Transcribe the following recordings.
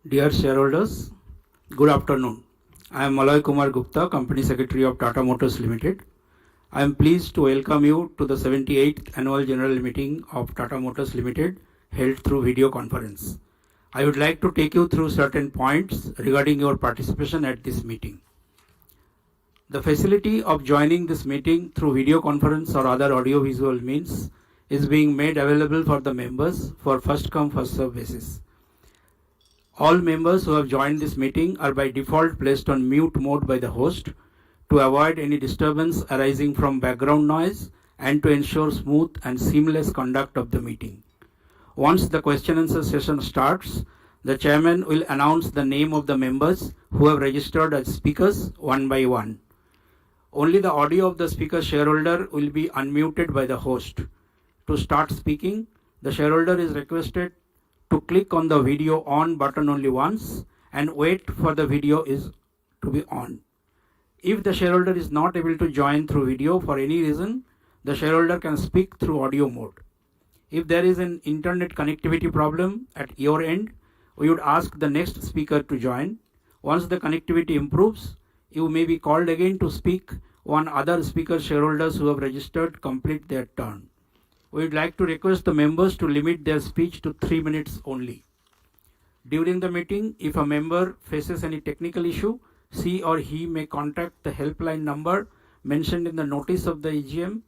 Dear shareholders, good afternoon. I am Malay Kumar Gupta, Company Secretary of Tata Motors Limited. I am pleased to welcome you to the 78th Annual General Meeting of Tata Motors Limited held through video conference. I would like to take you through certain points regarding your participation at this meeting. The facility of joining this meeting through video conference or other audio-visual means is being made available for the members for first-come, first-served basis. All members who have joined this meeting are by default placed on mute mode by the host to avoid any disturbance arising from background noise and to ensure smooth and seamless conduct of the meeting. Once the question and answer session starts, the chairman will announce the name of the members who have registered as speakers one by one. Only the audio of the speaker shareholder will be unmuted by the host. To start speaking, the shareholder is requested to click on the video on button only once and wait for the video to be on. If the shareholder is not able to join through video for any reason, the shareholder can speak through audio mode. If there is an internet connectivity problem at your end, we would ask the next speaker to join. Once the connectivity improves, you may be called again to speak when other speaker shareholders who have registered complete their turn. We would like to request the members to limit their speech to 3 minutes only. During the meeting, if a member faces any technical issue, she or he may contact the helpline number mentioned in the notice of the AGM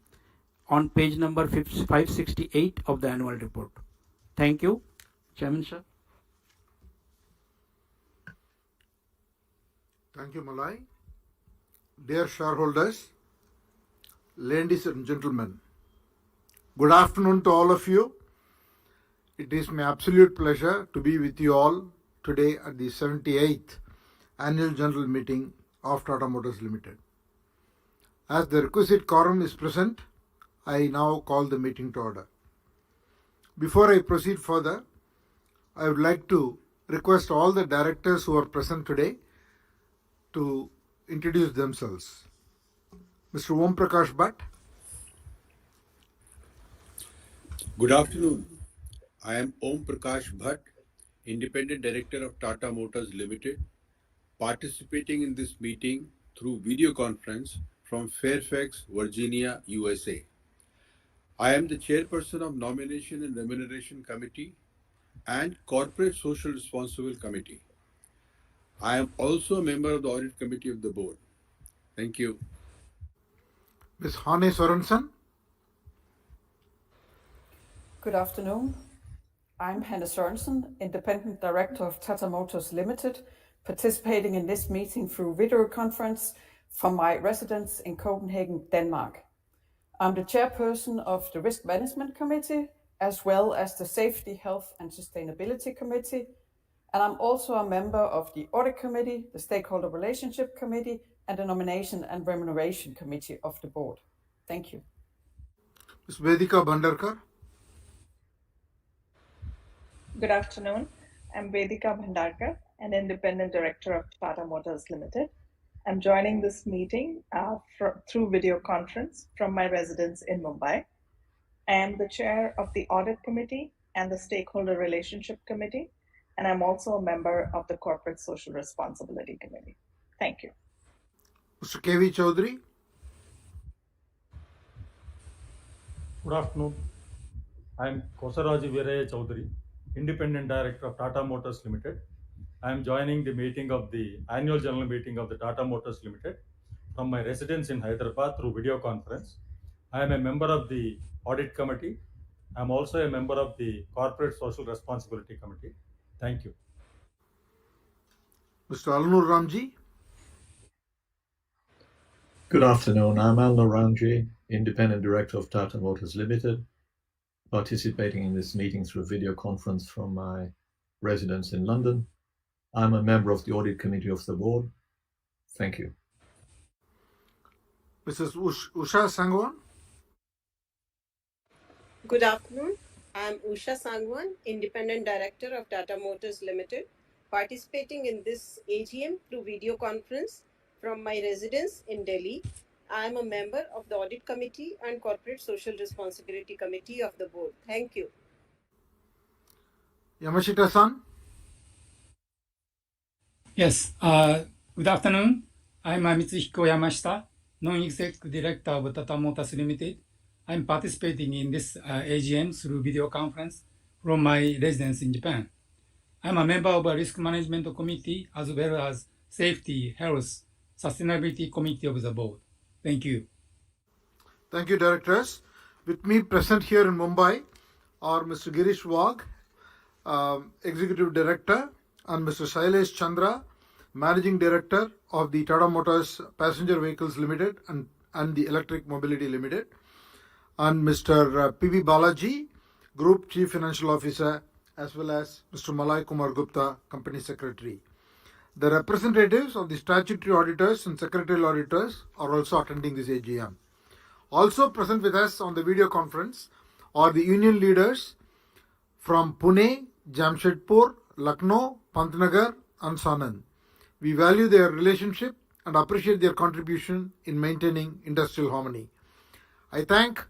on page number 568 of the annual report. Thank you. Chairman, sir. Thank you, Malay. Dear shareholders, ladies and gentlemen, good afternoon to all of you. It is my absolute pleasure to be with you all today at the 78th Annual General Meeting of Tata Motors Limited. As the requisite quorum is present, I now call the meeting to order. Before I proceed further, I would like to request all the directors who are present today to introduce themselves. Mr. Om Prakash Bhatt. Good afternoon. I am Om Prakash Bhatt, Independent Director of Tata Motors Limited, participating in this meeting through video conference from Fairfax, Virginia, USA. I am the Chairperson of Nomination and Remuneration Committee and Corporate Social Responsible Committee. I am also a member of the Audit Committee of the Board. Thank you. Ms. Hane Sorensen. Good afternoon. I'm Hanne Sørensen, Independent Director of Tata Motors Limited, participating in this meeting through video conference from my residence in Copenhagen, Denmark. I'm the chairperson of the Risk Management Committee, as well as the Safety, Health and Sustainability Committee, and I'm also a member of the Audit Committee, the Stakeholder Relationship Committee, and the Nomination and Remuneration Committee of the Board. Thank you. Ms. Vedika Bhandarkar. Good afternoon. I'm Vedika Bhandarkar, an Independent Director of Tata Motors Limited. I'm joining this meeting through video conference from my residence in Mumbai. I am the chair of the Audit Committee and the Stakeholder Relationship Committee, and I'm also a member of the Corporate Social Responsibility Committee. Thank you. Mr. K.V. Chaudhary. Good afternoon. I am Kosaraji Viraya Chaudhary, Independent Director of Tata Motors Limited. I am joining the meeting of the Annual General Meeting of the Tata Motors Limited from my residence in Hyderabad through video conference. I am a member of the Audit Committee. I am also a member of the Corporate Social Responsibility Committee. Thank you. Mr. Alnur Ramji. Good afternoon. I'm Alnur Ramji, Independent Director of Tata Motors Limited, participating in this meeting through video conference from my residence in London. I'm a member of the Audit Committee of the Board. Thank you. Mrs. Usha Sangwan. Good afternoon. I'm Usha Sangwan, Independent Director of Tata Motors Limited, participating in this AGM through video conference from my residence in Delhi. I am a member of the Audit Committee and Corporate Social Responsibility Committee of the Board. Thank you. Yamashita-san. Yes. Good afternoon. I'm Mitsuhiko Yamashita, Non-Executive Director of Tata Motors Limited. I'm participating in this AGM through video conference from my residence in Japan. I'm a member of a Risk Management Committee as well as Safety, Health, Sustainability Committee of the Board. Thank you. Thank you, Directors. With me present here in Mumbai are Mr. Girish Wagh, Executive Director, and Mr. Shailesh Chandra, Managing Director of the Tata Motors Passenger Vehicles Limited and the Electric Mobility Limited, and Mr. P.V. Balaji, Group Chief Financial Officer, as well as Mr. Malay Kumar Gupta, Company Secretary. The representatives of the statutory auditors and secretarial auditors are also attending this AGM. Also present with us on the video conference are the union leaders from Pune, Jamshedpur, Lucknow, Pantnagar, and Sanand. We value their relationship and appreciate their contribution in maintaining industrial harmony. I thank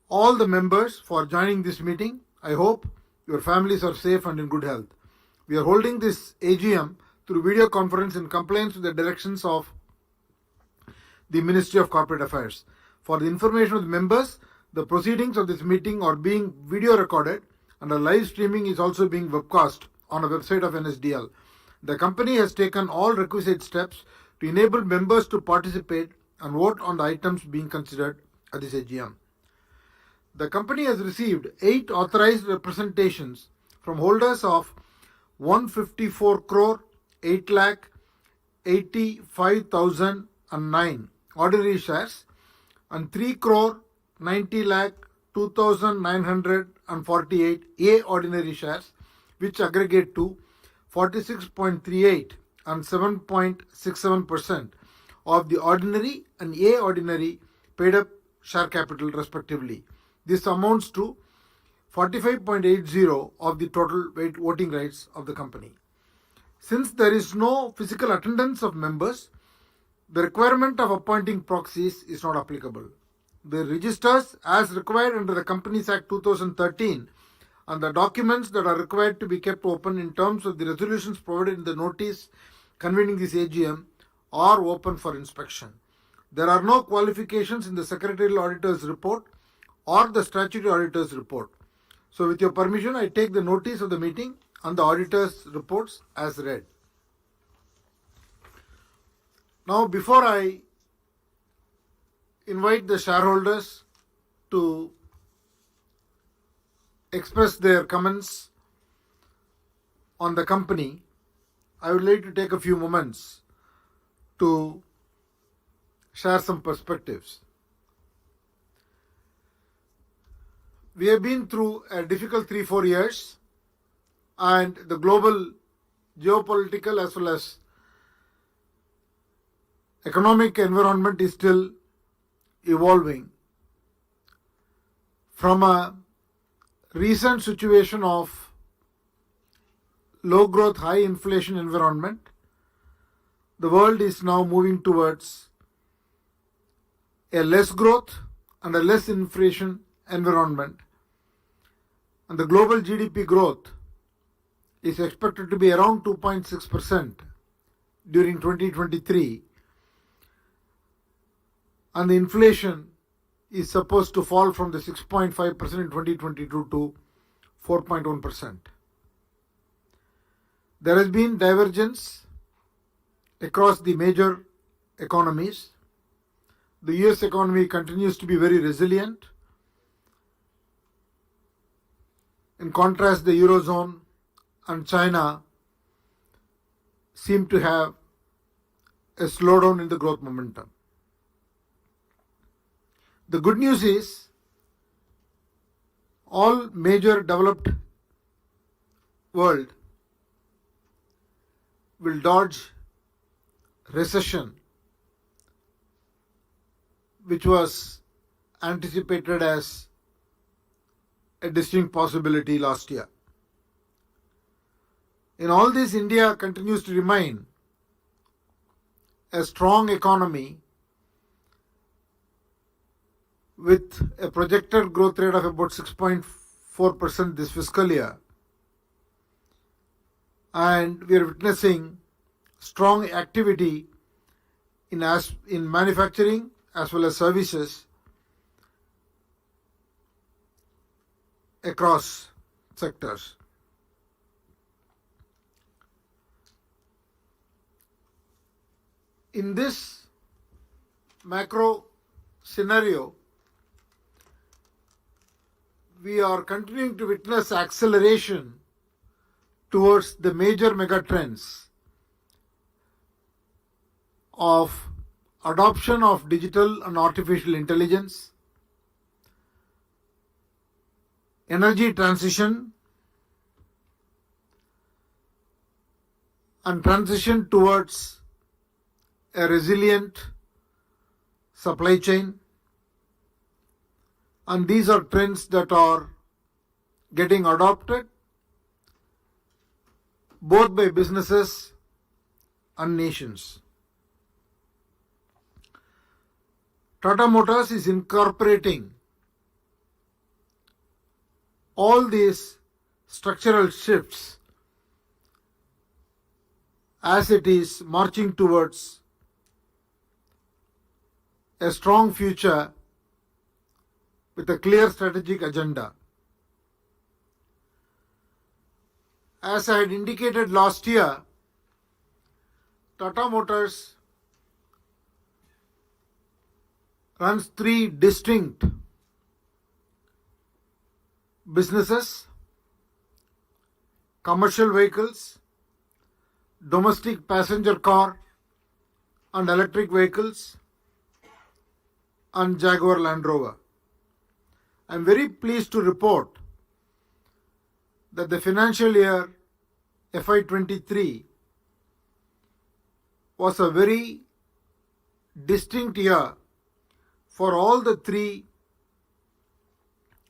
all the members for joining this meeting. I hope your families are safe and in good health. We are holding this AGM through video conference in compliance with the directions of the Ministry of Corporate Affairs. For the information of the members, the proceedings of this meeting are being video recorded and a live streaming is also being webcast on a website of NSDL. The company has taken all requisite steps to enable members to participate and vote on the items being considered at this AGM. The company has received 8 authorized representations from holders of 154 crore 8 lakh 85,009 ordinary shares and 3 crore 90 lakh 2,948 A ordinary shares, which aggregate to 46.38 and 7.67% of the ordinary and A ordinary paid up share capital respectively. This amounts to 45.80 of the total voting rights of the company. Since there is no physical attendance of members, the requirement of appointing proxies is not applicable. The registers as required under the Companies Act 2013 and the documents that are required to be kept open in terms of the resolutions provided in the notice convening this AGM are open for inspection. There are no qualifications in the Secretarial Auditor's report or the Statutory Auditor's report. So with your permission, I take the notice of the meeting and the Auditor's reports as read. Now, before I invite the shareholders to express their comments on the company, I would like to take a few moments to share some perspectives. We have been through a difficult 3-4 years, and the global geopolitical as well as economic environment is still evolving from a recent situation of low growth, high inflation environment. The world is now moving towards a less growth and a less inflation environment, and the global GDP growth is expected to be around 2.6% during 2023, and the inflation is supposed to fall from the 6.5% in 2022 to 4.1%. There has been divergence across the major economies. The US economy continues to be very resilient. In contrast, the Eurozone and China seem to have a slowdown in the growth momentum. The good news is all major developed world will dodge recession, which was anticipated as a distinct possibility last year. In all this, India continues to remain a strong economy with a projected growth rate of about 6.4% this fiscal year. And we are witnessing strong activity in manufacturing as well as services across sectors. In this macro scenario, we are continuing to witness acceleration towards the major mega trends of adoption of digital and artificial intelligence, energy transition, and transition towards a resilient supply chain. And these are trends that are getting adopted both by businesses and nations. Tata Motors is incorporating all these structural shifts as it is marching towards a strong future with a clear strategic agenda. As I had indicated last year, Tata Motors runs three distinct businesses: commercial vehicles, domestic passenger car and electric vehicles, and Jaguar Land Rover. I am very pleased to report that the financial year FY23 was a very distinct year for all the three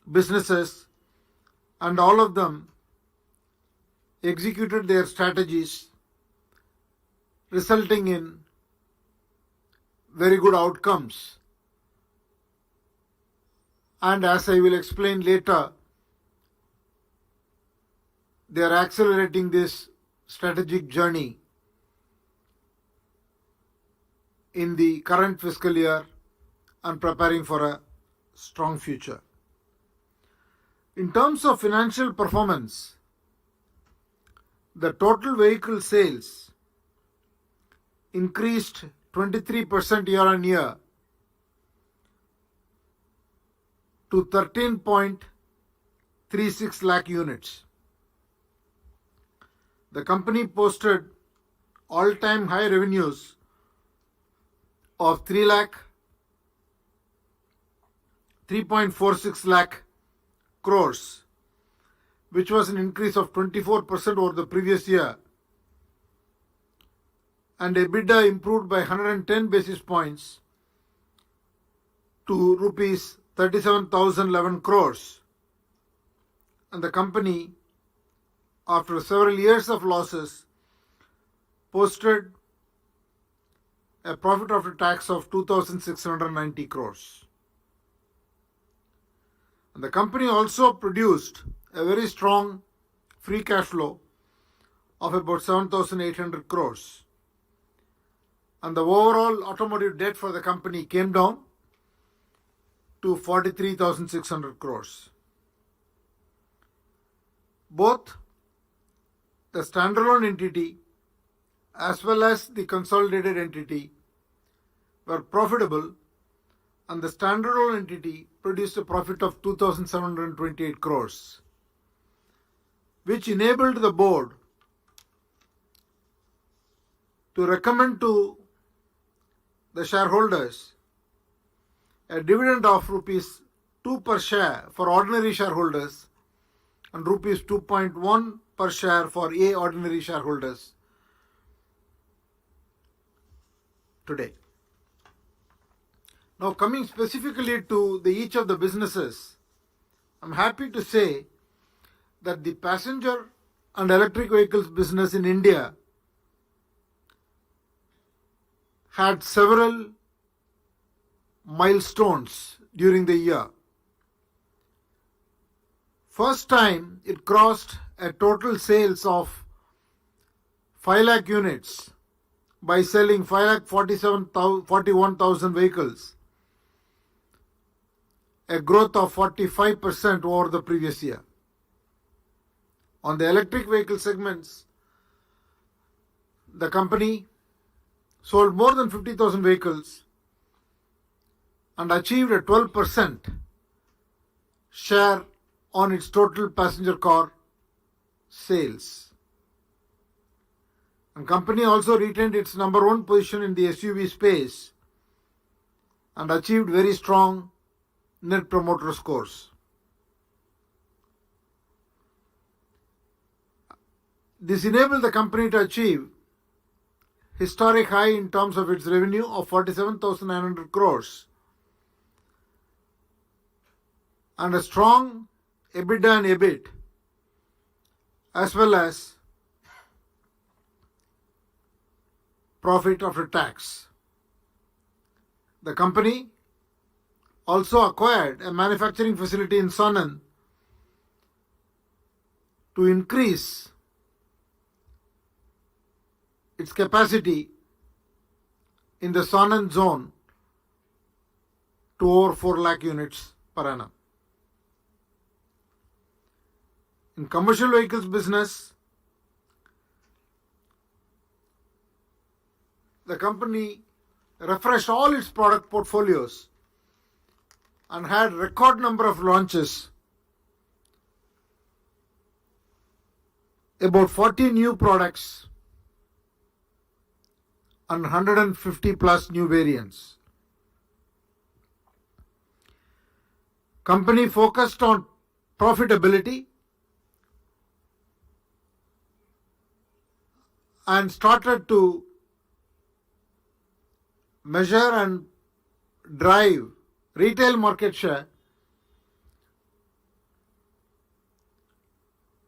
businesses, and all of them executed their strategies, resulting in very good outcomes. And as I will explain later, they are accelerating this strategic journey in the current fiscal year and preparing for a strong future. In terms of financial performance, the total vehicle sales increased 23% year on year to 13.36 lakh units. The company posted all-time high revenues of 3.46 lakh crores, which was an increase of 24% over the previous year, and EBITDA improved by 110 basis points to rupees 37,011 crores, and the company, after several years of losses, posted a profit after tax of 2,690 crores. And the company also produced a very strong free cash flow of about 7,800 crores. And the overall automotive debt for the company came down to 43,600 crores. Both the standalone entity as well as the consolidated entity were profitable, and the standalone entity produced a profit of 2,728 crores, which enabled the board to recommend to the shareholders a dividend of rupees 2 per share for ordinary shareholders and rupees 2.1 per share for A ordinary shareholders today. Now, coming specifically to each of the businesses, I'm happy to say that the passenger and electric vehicles business in India had several milestones during the year. First time it crossed a total sales of 5 lakh units by selling 5,41,000 vehicles, a growth of 45% over the previous year. On the electric vehicle segments, the company sold more than 50,000 vehicles and achieved a 12% share on its total passenger car sales. And company also retained its number one position in the SUV space and achieved very strong Net Promoter Scores. This enabled the company to achieve historic high in terms of its revenue of 47,900 crores and a strong EBITDA and EBIT as well as profit after tax. The company also acquired a manufacturing facility in Sanand to increase its capacity in the Sanand zone to over 4 lakh units per annum. In commercial vehicles business, the company refreshed all its product portfolios and had record number of launches, about 40 new products and 150 plus new variants. Company focused on profitability and started to measure and drive retail market share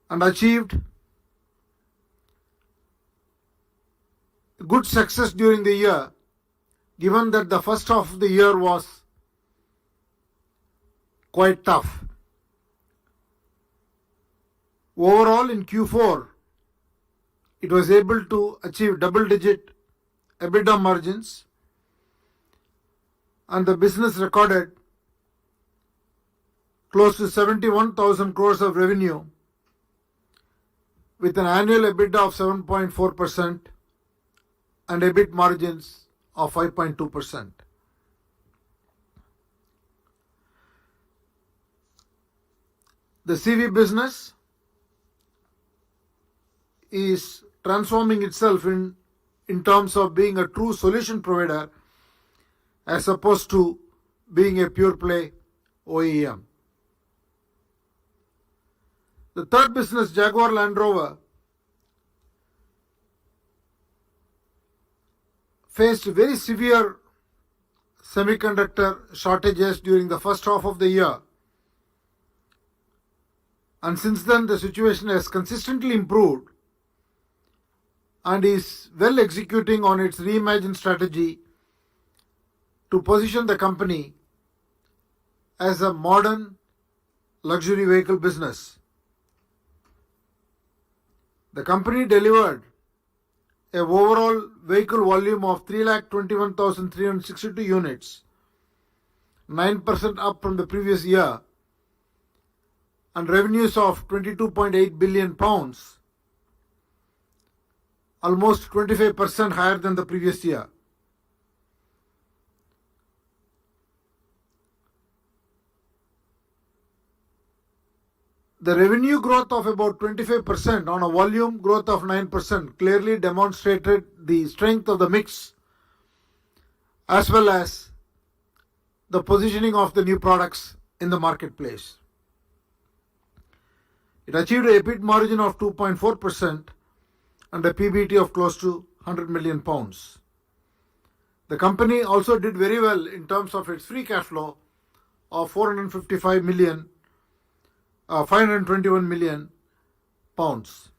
and achieved good success during the year, given that the first half of the year was quite tough. Overall, in Q4, it was able to achieve double-digit EBITDA margins, and the business recorded close to 71,000 crores of revenue with an annual EBITDA of 7.4% and EBIT margins of 5.2%. The CV business is transforming itself in terms of being a true solution provider as opposed to being a pure play OEM. The third business, Jaguar Land Rover, faced very severe semiconductor shortages during the first half of the year. And since then, the situation has consistently improved and is well executing on its reimagined strategy to position the company as a modern luxury vehicle business. The company delivered an overall vehicle volume of 3,21,362 units, 9% up from the previous year, and revenues of £22.8 billion, almost 25% higher than the previous year. The revenue growth of about 25% on a volume growth of 9% clearly demonstrated the strength of the mix as well as the positioning of the new products in the marketplace. It achieved a EBIT margin of 2.4% and a PBT of close to £100 million. The company also did very well in terms of its free cash flow of 521 million pounds.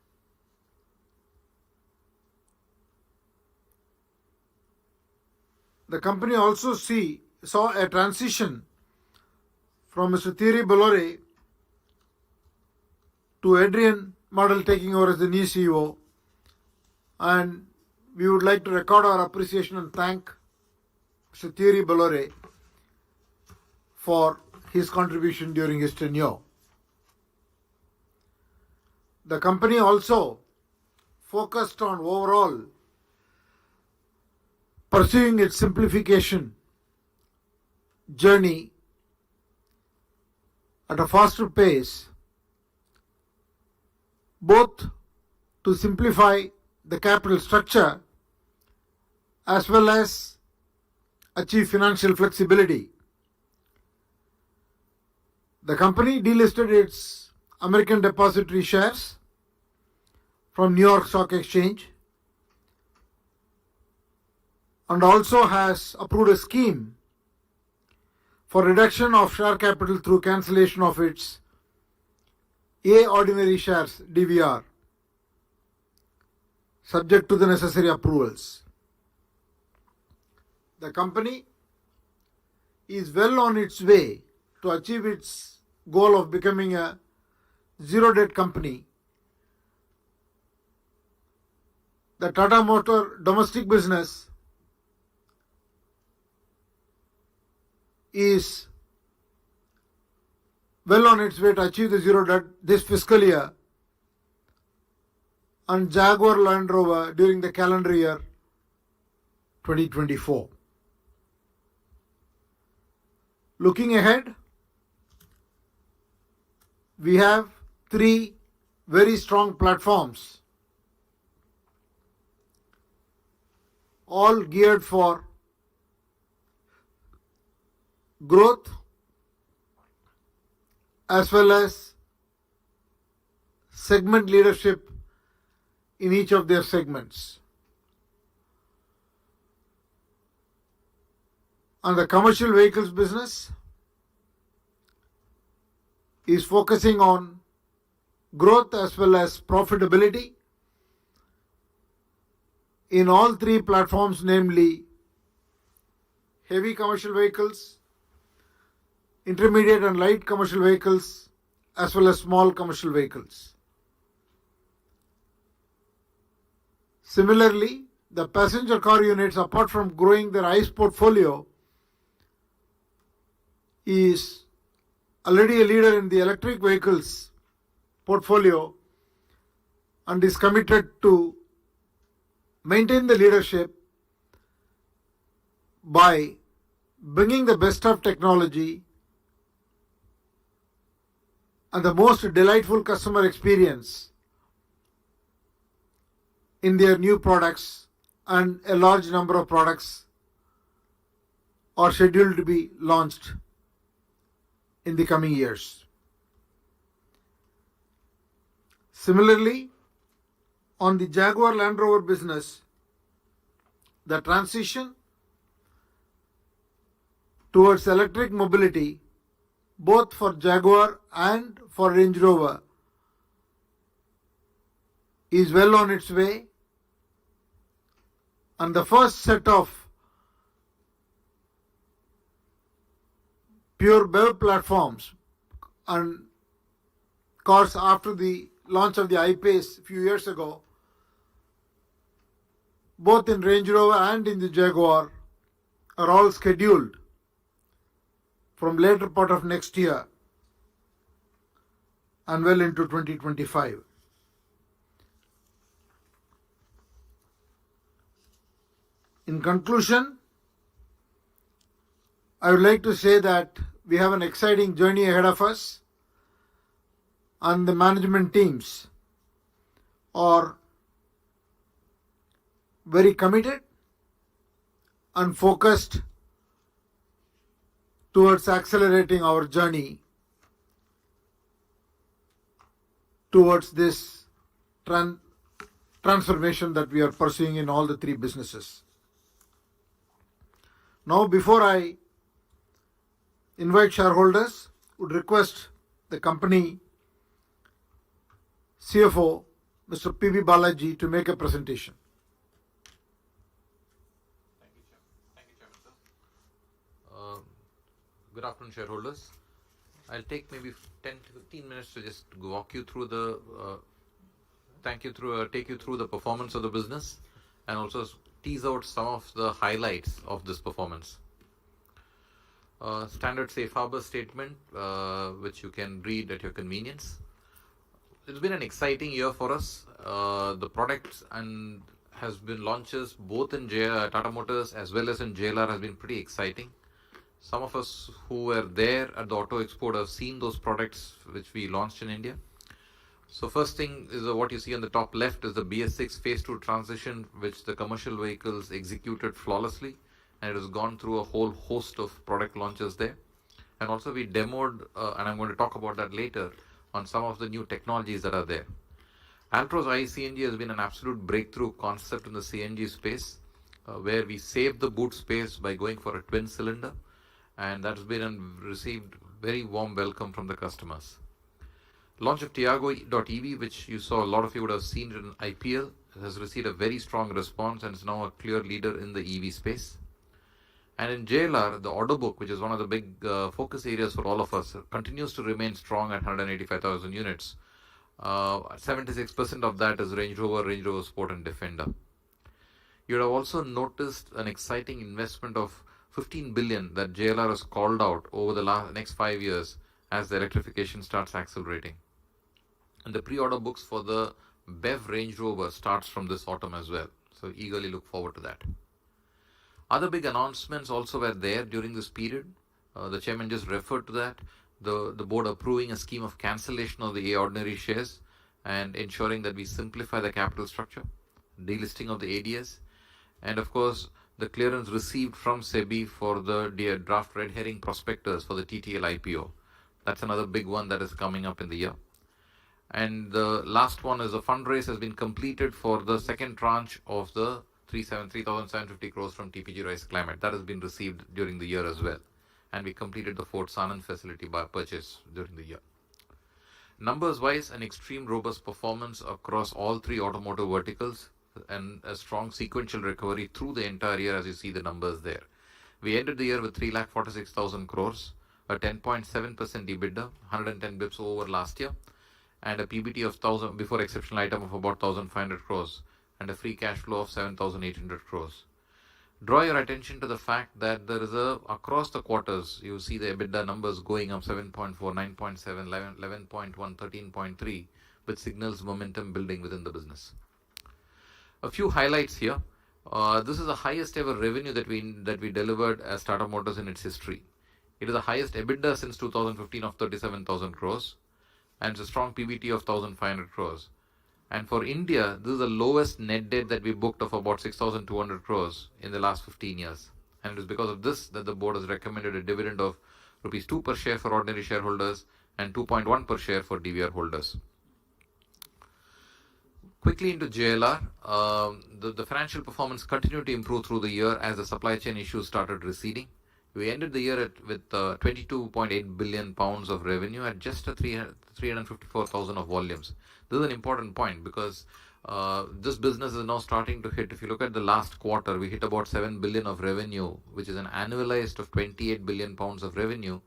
The company also saw a transition from Mr. Thierry Bolloré to Adrian Model taking over as the new CEO, and we would like to record our appreciation and thank Mr. Thierry Bolloré for his contribution during his tenure. The company also focused on overall pursuing its simplification journey at a faster pace, both to simplify the capital structure as well as achieve financial flexibility. The company delisted its American depository shares from New York Stock Exchange and also has approved a scheme for reduction of share capital through cancellation of its A ordinary shares DVR, subject to the necessary approvals. The company is well on its way to achieve its goal of becoming a zero debt company. The Tata Motor domestic business is well on its way to achieve the zero debt this fiscal year, and Jaguar Land Rover during the calendar year 2024. Looking ahead, we have three very strong platforms, all geared for growth as well as segment leadership in each of their segments. And the commercial vehicles business is focusing on growth as well as profitability in all three platforms, namely heavy commercial vehicles, intermediate and light commercial vehicles, as well as small commercial vehicles. Similarly, the passenger car units, apart from growing their ICE portfolio, is already a leader in the electric vehicles portfolio and is committed to maintain the leadership by bringing the best of technology and the most delightful customer experience in their new products, and a large number of products are scheduled to be launched in the coming years. Similarly, on the Jaguar Land Rover business, the transition towards electric mobility, both for Jaguar and for Range Rover, is well on its way, and the first set of pure BEV platforms and cars after the launch of the I-Pace a few years ago, both in Range Rover and in the Jaguar, are all scheduled from later part of next year and well into 2025. In conclusion, I would like to say that we have an exciting journey ahead of us, and the management teams are very committed and focused towards accelerating our journey towards this transformation that we are pursuing in all the three businesses. Now, before I invite shareholders, would request the company CFO, Mr. P.B. Balaji, to make a presentation. Thank you, Chairman, sir. Good afternoon, shareholders. I'll take maybe 10 to 15 minutes to just walk you through the, take you through the performance of the business, and also tease out some of the highlights of this performance. Standard safe harbor statement, which you can read at your convenience. It's been an exciting year for us. The products and has been launches both in Tata Motors as well as in JLR has been pretty exciting. Some of us who were there at the Auto Expo have seen those products which we launched in India. So first thing is what you see on the top left is the BS6 phase 2 transition, which the commercial vehicles executed flawlessly, and it has gone through a whole host of product launches there. And also we demoed, and I'm going to talk about that later, on some of the new technologies that are there. Altro's iCNG has been an absolute breakthrough concept in the CNG space, where we saved the boot space by going for a twin cylinder, and that's been received very warm welcome from the customers. Launch of Tiago.EV, which you saw a lot of you would have seen in IPL, has received a very strong response and is now a clear leader in the EV space. And in JLR, the order book, which is one of the big focus areas for all of us, continues to remain strong at 185,000 units. 76% of that is Range Rover Sport and Defender. You would have also noticed an exciting investment of 15 billion that JLR has called out over the next 5 years as the electrification starts accelerating. And the pre-order books for the BEV Range Rover starts from this autumn as well. So eagerly look forward to that. Other big announcements also were there during this period. The chairman just referred to that. The board approving a scheme of cancellation of the ordinary shares and ensuring that we simplify the capital structure, delisting of the ADS, and of course the clearance received from SEBI for the draft red herring prospectus for the TTL IPO. That's another big one that is coming up in the year. And the last one is a fundraise has been completed for the second tranche of the 3,750 crores from TPG Rise Climate. That has been received during the year as well. And we completed the Fort Sanand facility by purchase during the year. Numbers wise, an extreme robust performance across all three automotive verticals and a strong sequential recovery through the entire year as you see the numbers there. We ended the year with 3,46,000 crores, a 10.7% EBITDA, 110 bips over last year, and a PBT of 1,000 before exceptional item of about 1,500 crores and a free cash flow of 7,800 crores. Draw your attention to the fact that there is across the quarters, you see the EBITDA numbers going up 7.4, 9.7, 11.1, 13.3, which signals momentum building within the business. A few highlights here. This is the highest ever revenue that we delivered as Tata Motors in its history. It is the highest EBITDA since 2015 of 37,000 crores, and it's a strong PBT of 1,500 crores. And for India, this is the lowest net debt that we booked of about 6,200 crores in the last 15 years. And it is because of this that the board has recommended a dividend of rupees 2 per share for ordinary shareholders and 2.1 per share for DVR holders. Quickly into JLR, the financial performance continued to improve through the year as the supply chain issues started receding. We ended the year with 22.8 billion pounds of revenue at just 354,000 of volumes. This is an important point because this business is now starting to hit. If you look at the last quarter, we hit about 7 billion of revenue, which is an annualized of 28 billion pounds of revenue,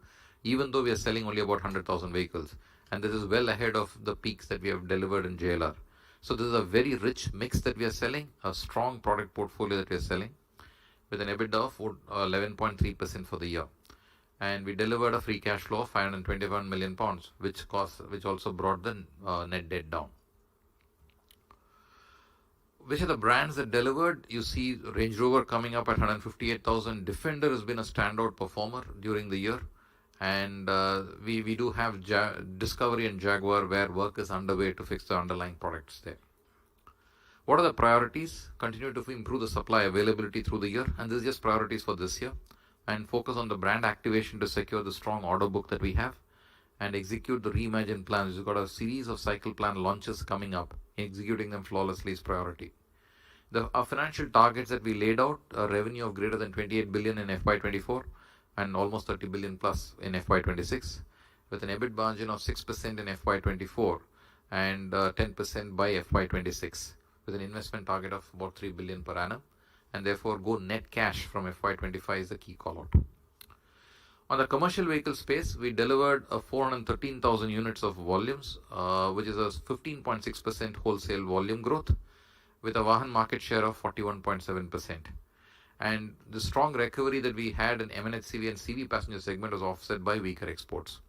even though we are selling only about 100,000 vehicles. And this is well ahead of the peaks that we have delivered in JLR. So this is a very rich mix that we are selling, a strong product portfolio that we are selling, with an EBITDA of 11.3% for the year. And we delivered a free cash flow of 521 million pounds, which also brought the net debt down. Which are the brands that delivered? You see Range Rover coming up at 158,000. Defender has been a standout performer during the year. And we do have Discovery and Jaguar where work is underway to fix the underlying products there. What are the priorities? Continue to improve the supply availability through the year, and this is just priorities for this year, and focus on the brand activation to secure the strong order book that we have, and execute the Reimagine plans. We've got a series of cycle plan launches coming up. Executing them flawlessly is priority. Our financial targets that we laid out, a revenue of greater than 28 billion in FY24 and almost 30 billion plus in FY26, with an EBIT margin of 6% in FY24 and 10% by FY26. With an investment target of about 3 billion per annum, and therefore go net cash from FY25 is the key call out. On the commercial vehicle space, we delivered 413,000 units of volumes, which is a 15.6% wholesale volume growth, with a Vahan market share of 41.7%. And the strong recovery that we had in MNHCV and CV passenger segment was offset by weaker exports.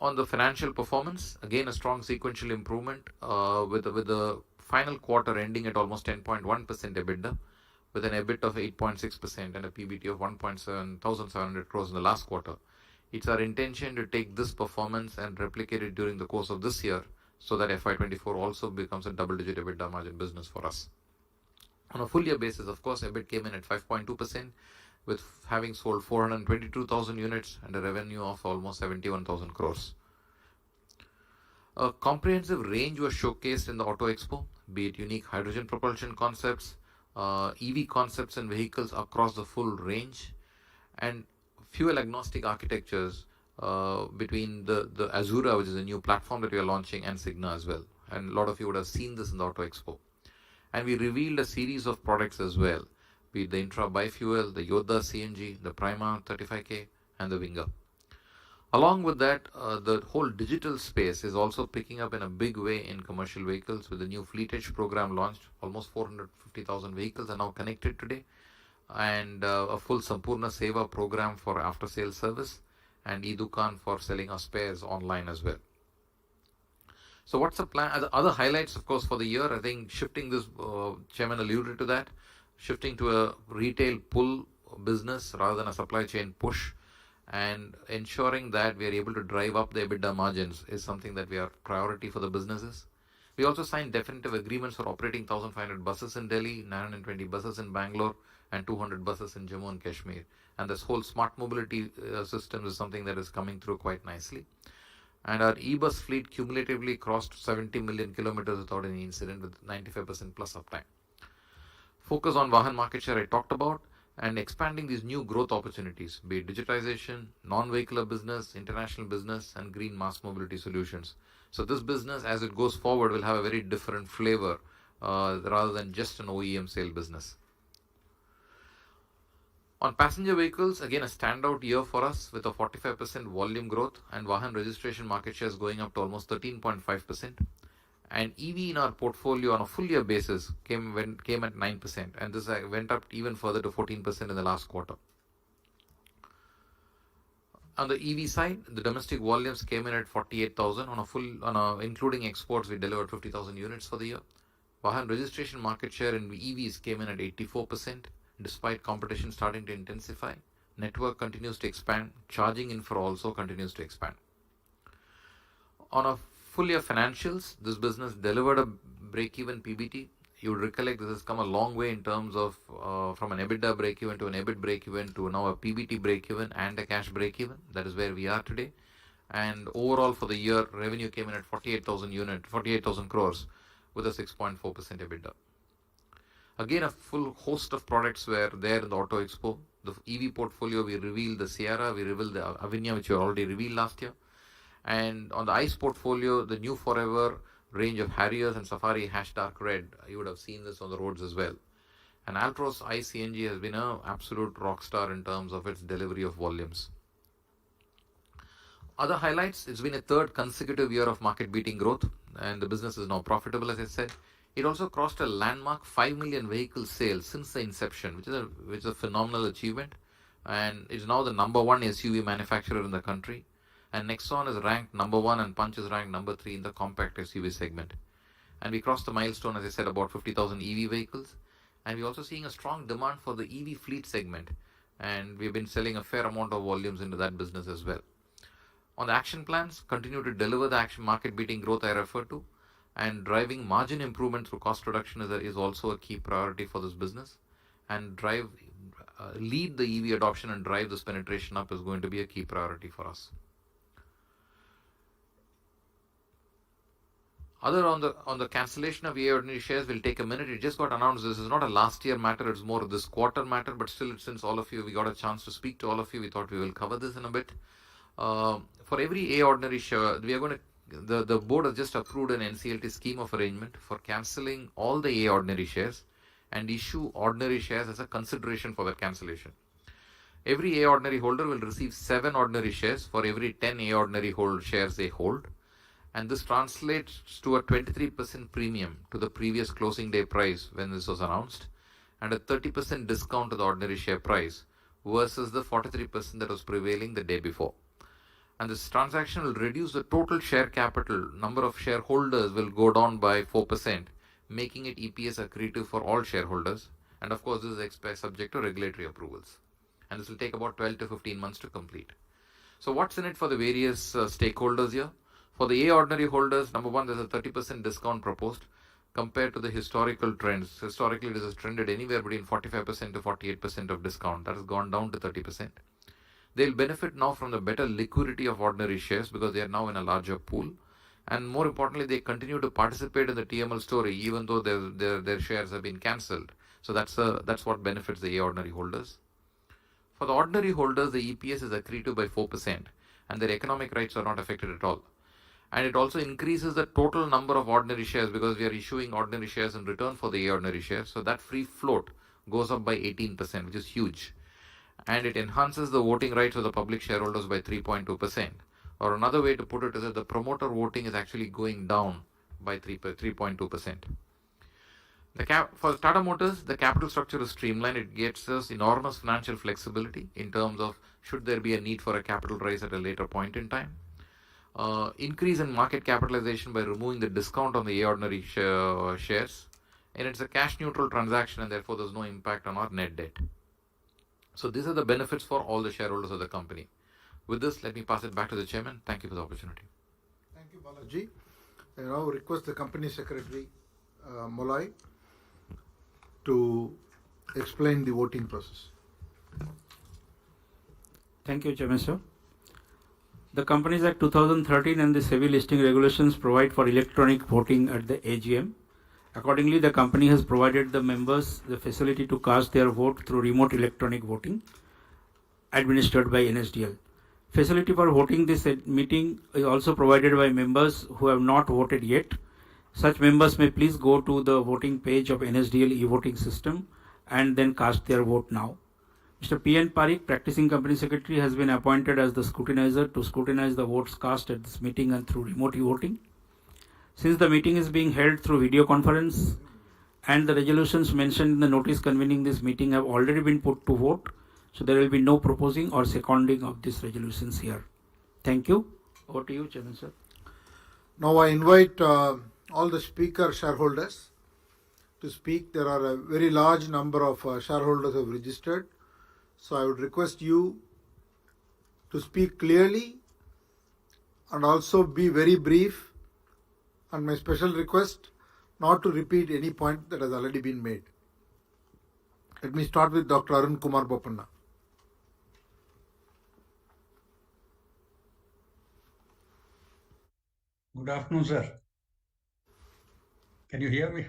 On the financial performance, again a strong sequential improvement with the final quarter ending at almost 10.1% EBITDA, with an EBIT of 8.6% and a PBT of 1,700 crores in the last quarter. It's our intention to take this performance and replicate it during the course of this year so that FY24 also becomes a double-digit EBITDA margin business for us. On a full year basis, of course, EBIT came in at 5.2%, with having sold 422,000 units and a revenue of almost 71,000 crores. A comprehensive range was showcased in the Auto Expo, be it unique hydrogen propulsion concepts, EV concepts and vehicles across the full range, and fuel agnostic architectures between the Azura, which is a new platform that we are launching, and Signa as well. And a lot of you would have seen this in the Auto Expo. And we revealed a series of products as well, be it the Intra Bifuel, the Yodha CNG, the Prima 35K, and the Winger. Along with that, the whole digital space is also picking up in a big way in commercial vehicles with the new Fleet Edge program launched. Almost 450,000 vehicles are now connected today, and a full Sampurna Seva program for after-sales service, and eDukan for selling our spares online as well. So what's the plan? The other highlights, of course, for the year, I think shifting this, Chairman alluded to that, shifting to a retail pull business rather than a supply chain push, and ensuring that we are able to drive up the EBITDA margins is something that we are priority for the businesses. We also signed definitive agreements for operating 1,500 buses in Delhi, 920 buses in Bangalore, and 200 buses in Jammu and Kashmir. And this whole smart mobility system is something that is coming through quite nicely. And our e-bus fleet cumulatively crossed 70 million kilometers without any incident, with 95% plus uptime. Focus on Vahan market share I talked about, and expanding these new growth opportunities, be it digitization, non-vehicular business, international business, and green mass mobility solutions. So this business, as it goes forward, will have a very different flavor rather than just an OEM sale business. On passenger vehicles, again a standout year for us with a 45% volume growth, and Vahan registration market shares going up to almost 13.5%. And EV in our portfolio on a full year basis came at 9%, and this went up even further to 14% in the last quarter. On the EV side, the domestic volumes came in at 48,000 including exports. We delivered 50,000 units for the year. Vahan registration market share in EVs came in at 84%, despite competition starting to intensify. Network continues to expand. Charging infra also continues to expand. On a full year financials, this business delivered a break-even PBT. You would recollect this has come a long way in terms of from an EBITDA break-even to an EBIT break-even to now a PBT break-even and a cash break-even. That is where we are today. And overall for the year, revenue came in at 48,000 crores with a 6.4% EBITDA. Again, a full host of products were there in the Auto Expo. The EV portfolio, we revealed the Sierra, we revealed the Avinya, which we already revealed last year. And on the ICE portfolio, the new Forever range of Harriers and Safari Dark Red, you would have seen this on the roads as well. And Altroz ICE CNG has been an absolute rock star in terms of its delivery of volumes. Other highlights, it's been a third consecutive year of market-beating growth, and the business is now profitable, as I said. It also crossed a landmark 5 million vehicle sales since the inception, which is a phenomenal achievement. And it's now the number one SUV manufacturer in the country. And Nexon is ranked number 1 and Punch is ranked number 3 in the compact SUV segment. And we crossed the milestone, as I said, about 50,000 EV vehicles. And we're also seeing a strong demand for the EV fleet segment. And we've been selling a fair amount of volumes into that business as well. On the action plans, continue to deliver the action market-beating growth I referred to. And driving margin improvement through cost reduction is also a key priority for this business. And lead the EV adoption and drive this penetration up is going to be a key priority for us. On the cancellation of EA ordinary shares, we'll take a minute. It just got announced. This is not a last year matter, it's more this quarter matter, but still, since all of you, we got a chance to speak to all of you, we thought we will cover this in a bit. For every A ordinary share, we are going to, the board has just approved an NCLT scheme of arrangement for cancelling all the A ordinary shares and issue ordinary shares as a consideration for that cancellation. Every A ordinary holder will receive 7 ordinary shares for every 10 A ordinary shares they hold. and this translates to a 23% premium to the previous closing day price when this was announced, and a 30% discount to the ordinary share price versus the 43% that was prevailing the day before. And this transaction will reduce the total share capital, number of shareholders will go down by 4%, making it EPS accretive for all shareholders. And of course, this is subject to regulatory approvals. And this will take about 12 to 15 months to complete. So what's in it for the various stakeholders here? For the A ordinary holders, number one, there's a 30% discount proposed compared to the historical trends. Historically, this has trended anywhere between 45% to 48% of discount. That has gone down to 30%. They'll benefit now from the better liquidity of ordinary shares because they are now in a larger pool. And more importantly, they continue to participate in the TML story even though their shares have been cancelled. So that's what benefits the A ordinary holders. For the ordinary holders, the EPS is accretive by 4% and their economic rights are not affected at all. And it also increases the total number of ordinary shares because we are issuing ordinary shares in return for the A ordinary shares. So that free float goes up by 18%, which is huge. And it enhances the voting rights of the public shareholders by 3.2%. Or another way to put it is that the promoter voting is actually going down by 3.2%. For Tata Motors, the capital structure is streamlined. It gives us enormous financial flexibility in terms of should there be a need for a capital raise at a later point in time. Increase in market capitalization by removing the discount on the A ordinary shares. And it's a cash neutral transaction and therefore there's no impact on our net debt. So these are the benefits for all the shareholders of the company. With this, let me pass it back to the chairman. Thank you for the opportunity. Thank you, Balaji. I now request the company secretary, Molai, to explain the voting process. Thank you, Chairman Sir. The Companies Act 2013 and the SEBI listing regulations provide for electronic voting at the AGM. Accordingly, the company has provided the members the facility to cast their vote through remote electronic voting administered by NSDL. Facility for voting this meeting is also provided by members who have not voted yet. Such members may please go to the voting page of NSDL e-voting system and then cast their vote now. Mr. P.N. Parikh, Practicing Company Secretary, has been appointed as the scrutinizer to scrutinize the votes cast at this meeting and through remote e-voting. Since the meeting is being held through video conference and the resolutions mentioned in the notice convening this meeting have already been put to vote, so there will be no proposing or seconding of these resolutions here. Thank you. Over to you, Chairman Sir. Now I invite all the speaker shareholders to speak. There are a very large number of shareholders who have registered. So I would request you to speak clearly and also be very brief. And my special request not to repeat any point that has already been made. Let me start with Dr. Arun Kumar Bopanna. Good afternoon, sir. Can you hear me?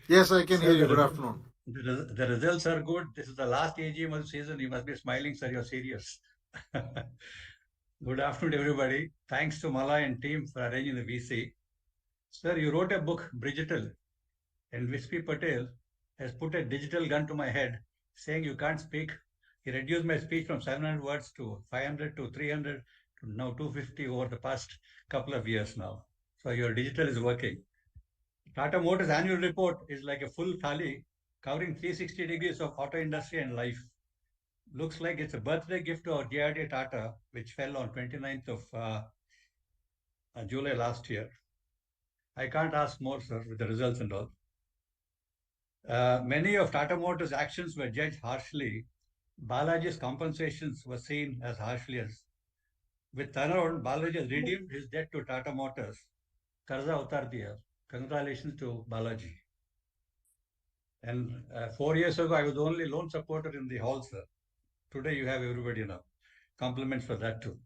Yes, I can hear you. Good afternoon. The results are good. This is the last AGM of the season. You must be smiling, sir. You're serious. Good afternoon, everybody. Thanks to Mala and team for arranging the VC. Sir, you wrote a book, Digital, and Vispi Patel has put a digital gun to my head saying you can't speak. He reduced my speech from 700 words to 500 to 300 to now 250 over the past couple of years now. So your digital is working. Tata Motors annual report is like a full thali covering 360 degrees of auto industry and life. Looks like it's a birthday gift to our JRD Tata, which fell on 29th of July last year. I can't ask more, sir, with the results and all. Many of Tata Motors' actions were judged harshly. Balaji's compensations were seen as harshly as. With turnaround, Balaji has redeemed his debt to Tata Motors. Karza utar diya. Congratulations to Balaji. And 4 years ago, I was the only lone supporter in the hall, sir. Today, you have everybody now. Compliments for that too.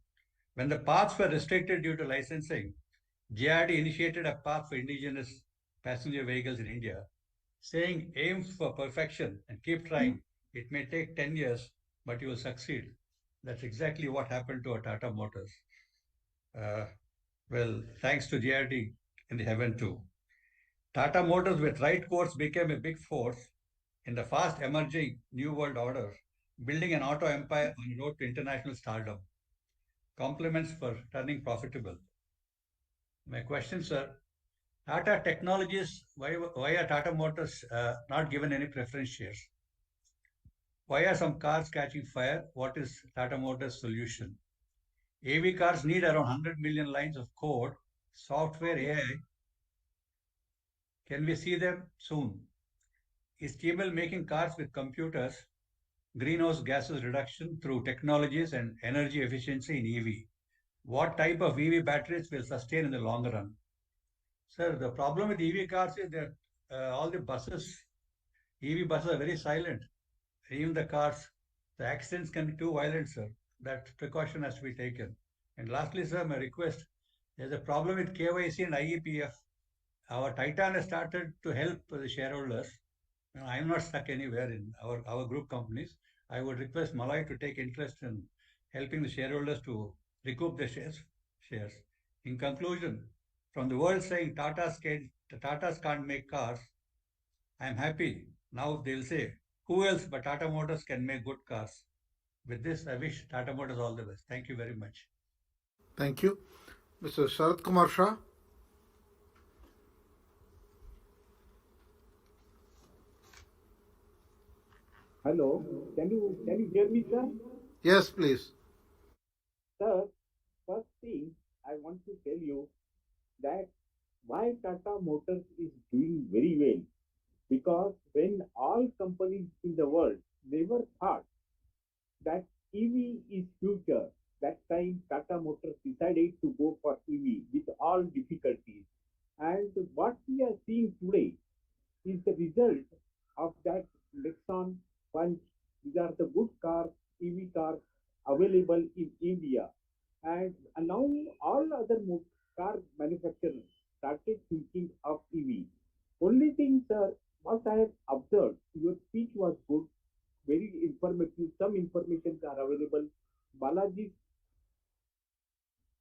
When the paths were restricted due to licensing, JRD initiated a path for indigenous passenger vehicles in India, saying aim for perfection and keep trying. It may take 10 years, but you will succeed. That's exactly what happened to our Tata Motors. Well, thanks to JRD in the heaven too. Tata Motors with right course became a big force in the fast emerging new world order, building an auto empire on the road to international stardom. Compliments for turning profitable. My question, sir, Tata Technologies, why are Tata Motors not given any preference shares? Why are some cars catching fire? What is Tata Motors' solution? AV cars need around 100 million lines of code, software, AI. Can we see them soon? Is TML making cars with computers, greenhouse gases reduction through technologies and energy efficiency in EV? What type of EV batteries will sustain in the long run? Sir, the problem with EV cars is that all the buses, EV buses are very silent. Even the cars, the accidents can be too violent, sir. That precaution has to be taken. And lastly, sir, my request, there's a problem with KYC and IEPF. Our Titan has started to help the shareholders. I'm not stuck anywhere in our group companies. I would request Malay to take interest in helping the shareholders to recoup their shares. In conclusion, from the world saying Tatas can't make cars, I'm happy. Now they'll say, who else but Tata Motors can make good cars? With this, I wish Tata Motors all the best. Thank you very much. Thank you. Mr. Sharat Kumar Shah. Hello, can you hear me, sir? Yes, please. Sir, first thing I want to tell you that why Tata Motors is doing very well, because when all companies in the world never thought that EV is future, that time Tata Motors decided to go for EV with all difficulties. And what we are seeing today is the result of that Nexon, Punch. These are the good cars, EV cars available in India. And now all other car manufacturers started thinking of EV. Only thing, sir, what I have observed, your speech was good, very informative. Some information are available. Balaji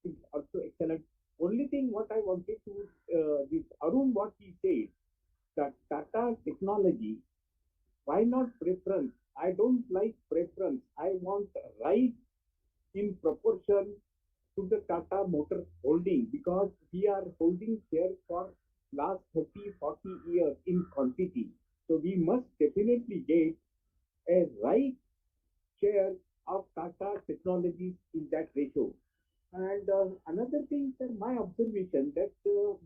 is also excellent. Only thing what I wanted to, this Arun, what he said, that Tata technology, why not preference? I don't like preference. I want right in proportion to the Tata Motors holding, because we are holding shares for last 30, 40 years in quantity. So we must definitely get a right share of Tata Technologies in that ratio. And another thing, sir, my observation that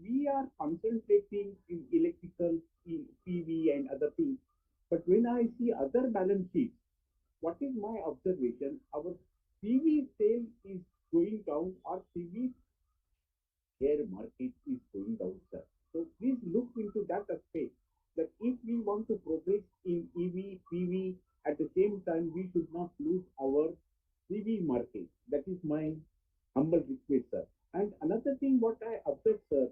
we are concentrating in electrical, in PV and other things. But when I see other balance sheets, what is my observation? Our PV sale is going down, or PV share market is going down, sir. So please look into that aspect, that if we want to progress in EV, PV, at the same time, we should not lose our PV market. That is my humble request, sir. And another thing, what I observed, sir,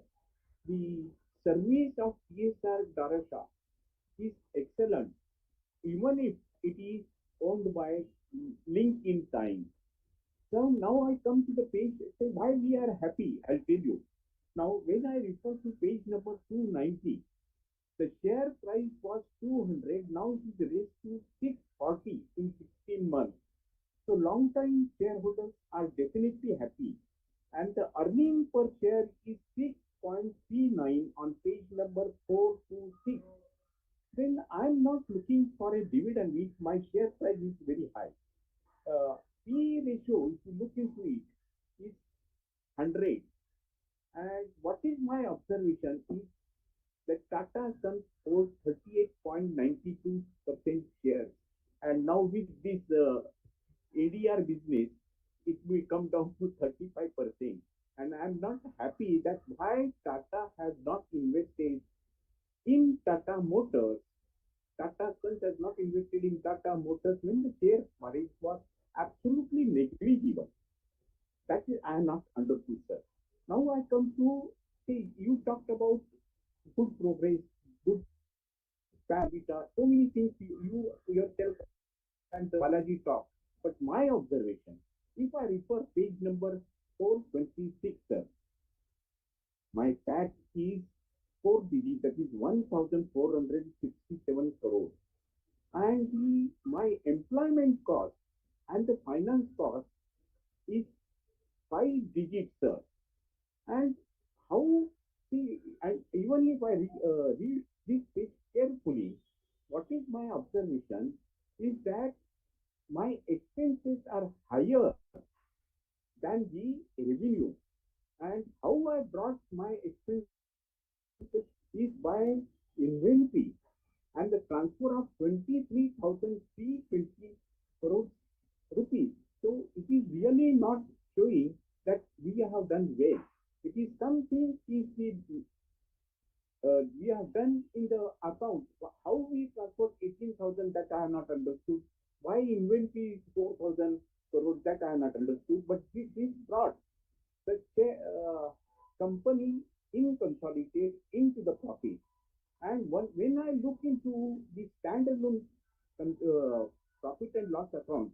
the service of TSR Darasha is excellent, even if it is owned by Link in Time. So now I come to the page, say why we are happy, I'll tell you. Now, when I refer to page number 290, the share price was 200, now it is raised to 640 in 16 months. So long-time shareholders are definitely happy. And the earning per share is 6.39 on page number 426. Then I'm not looking for a dividend, which my share price is very high. P ratio, if you look into it, is 100. And what is my observation is that Tata Sons holds 38.92% shares. And now with this ADR business, it will come down to 35%. And I'm not happy that why Tata has not invested in Tata Motors. Tata Sons has not invested in Tata Motors when the share price was absolutely negligible. That is, I am not understood, sir. Now I come to, see, you talked about good progress, good EBITDA, so many things you yourself and Balaji talk. But my observation, if I refer page number 426, sir, my PAT is 4 digit, that is 1,467 crores. And my employment cost and the finance cost is 5 digits, sir. And how, see, and even if I read this page carefully, what is my observation is that my expenses are higher than the revenue. And how I brought my expenses is by inventory and the transfer of 23,320 crores rupees. So it is really not showing that we have done well. It is something we have done in the account. How we transfer 18,000, that I have not understood. Why inventory 4,000 crores, that I have not understood. But this brought the company in consolidate into the profit. And when I look into the standalone profit and loss account,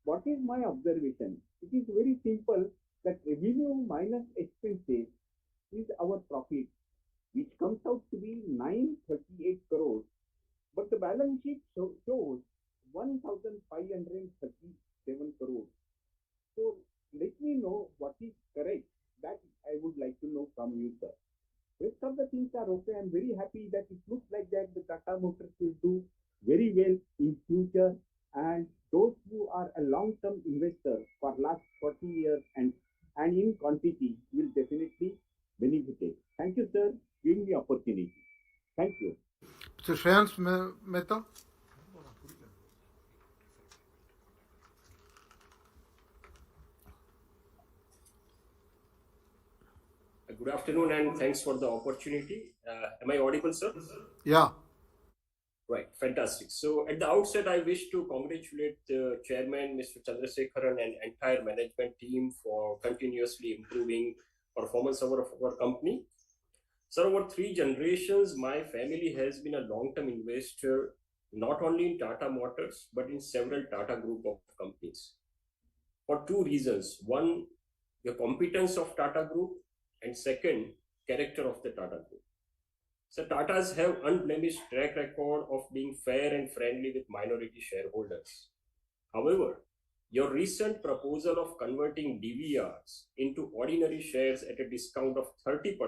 what is my observation? It is very simple that revenue minus expenses is our profit, which comes out to be 938 crores. But the balance sheet shows 1,537 crores. So let me know what is correct. That I would like to know from you, sir. Rest of the things are okay. I'm very happy that it looks like that the Tata Motors will do very well in future, and those who are a long-term investor for last 40 years and in quantity will definitely benefit it. Thank you, sir, giving the opportunity. Thank you. Mr. Shreyans Mehta. Good afternoon and thanks for the opportunity. Am I audible, sir? Yeah. Right, fantastic. So at the outset, I wish to congratulate the chairman, Mr. Chandrasekharan, and entire management team for continuously improving performance of our company. Sir, over 3 generations, my family has been a long-term investor, not only in Tata Motors, but in several Tata Group of companies. For 2 reasons. One, the competence of Tata Group, and second, character of the Tata Group. So Tatas have unblemished track record of being fair and friendly with minority shareholders. However, your recent proposal of converting DVRs into ordinary shares at a discount of 30%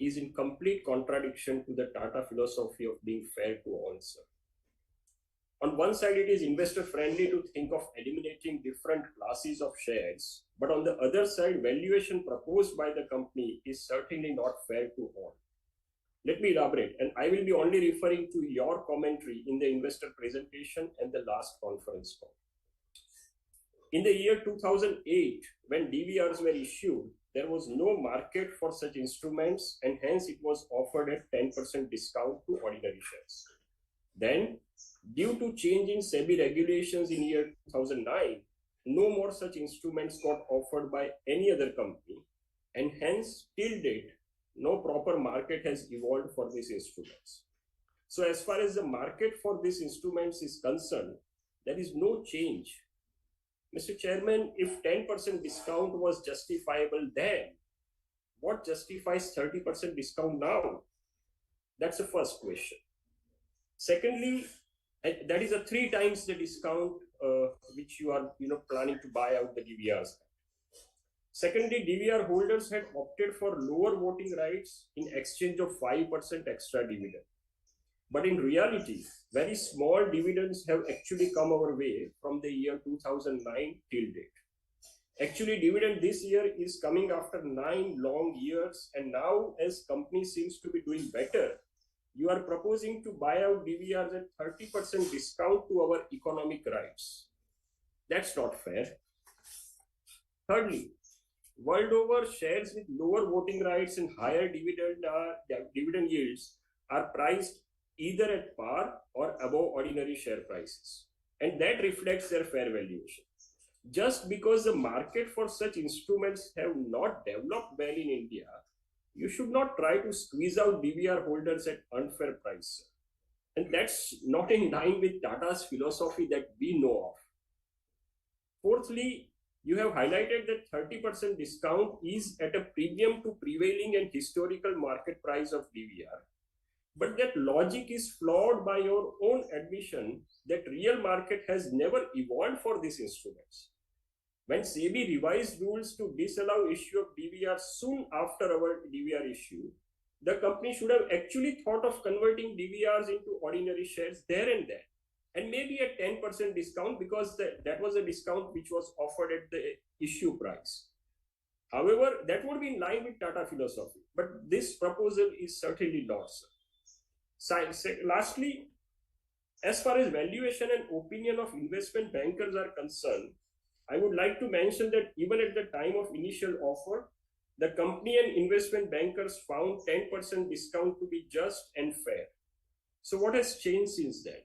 is in complete contradiction to the Tata philosophy of being fair to all, sir. On one side, it is investor friendly to think of eliminating different classes of shares, but on the other side, valuation proposed by the company is certainly not fair to all. Let me elaborate, and I will be only referring to your commentary in the investor presentation and the last conference call. In the year 2008, when DVRs were issued, there was no market for such instruments, and hence it was offered at 10% discount to ordinary shares. Then, due to change in SEBI regulations in year 2009, no more such instruments got offered by any other company, and hence, till date, no proper market has evolved for these instruments. So as far as the market for these instruments is concerned, there is no change. Mr. Chairman, if 10% discount was justifiable then, what justifies 30% discount now? That's the first question. Secondly, that is a 3 times the discount which you are planning to buy out the DVRs. Secondly, DVR holders had opted for lower voting rights in exchange of 5% extra dividend. But in reality, very small dividends have actually come our way from the year 2009 till date. Actually, dividend this year is coming after 9 long years, and now as company seems to be doing better, you are proposing to buy out DVRs at 30% discount to our economic rights. That's not fair. Thirdly, world over, shares with lower voting rights and higher dividend yields are priced either at par or above ordinary share prices, and that reflects their fair valuation. Just because the market for such instruments have not developed well in India, you should not try to squeeze out DVR holders at unfair price. And that's not in line with Tata's philosophy that we know of. Fourthly, you have highlighted that 30% discount is at a premium to prevailing and historical market price of DVR. But that logic is flawed by your own admission that real market has never evolved for these instruments. when SEBI revised rules to disallow issue of DVR soon after our DVR issue, the company should have actually thought of converting DVRs into ordinary shares there and then, and maybe a 10% discount, because that was a discount which was offered at the issue price. However, that would be in line with Tata philosophy, but this proposal is certainly not so. Lastly, as far as valuation and opinion of investment bankers are concerned, I would like to mention that even at the time of initial offer, the company and investment bankers found 10% discount to be just and fair. So what has changed since then?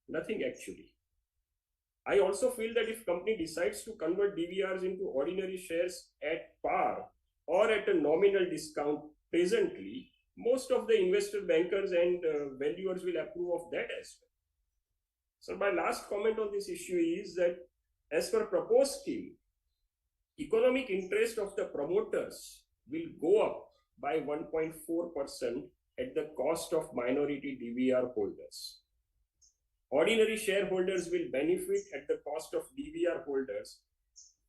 Nothing actually. I also feel that if company decides to convert DVRs into ordinary shares at par or at a nominal discount presently, most of the investor bankers and valuers will approve of that as well. So my last comment on this issue is that as per proposed scheme, economic interest of the promoters will go up by 1.4% at the cost of minority DVR holders. Ordinary shareholders will benefit at the cost of DVR holders.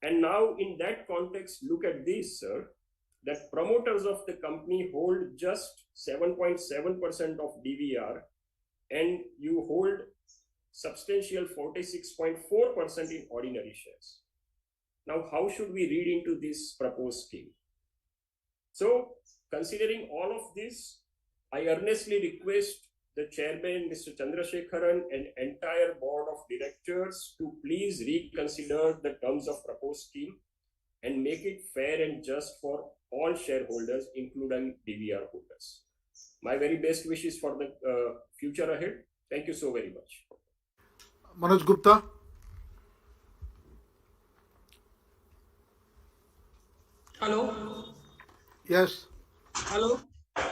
And now in that context, look at this, sir, that promoters of the company hold just 7.7% of DVR and you hold substantial 46.4% in ordinary shares. Now, how should we read into this proposed scheme? So, considering all of this, I earnestly request the chairman, Mr. Chandrasekharan, and entire board of directors to please reconsider the terms of proposed scheme and make it fair and just for all shareholders, including DVR holders. My very best wishes for the future ahead. Thank you so very much. Manoj Gupta. Hello. Yes. Hello.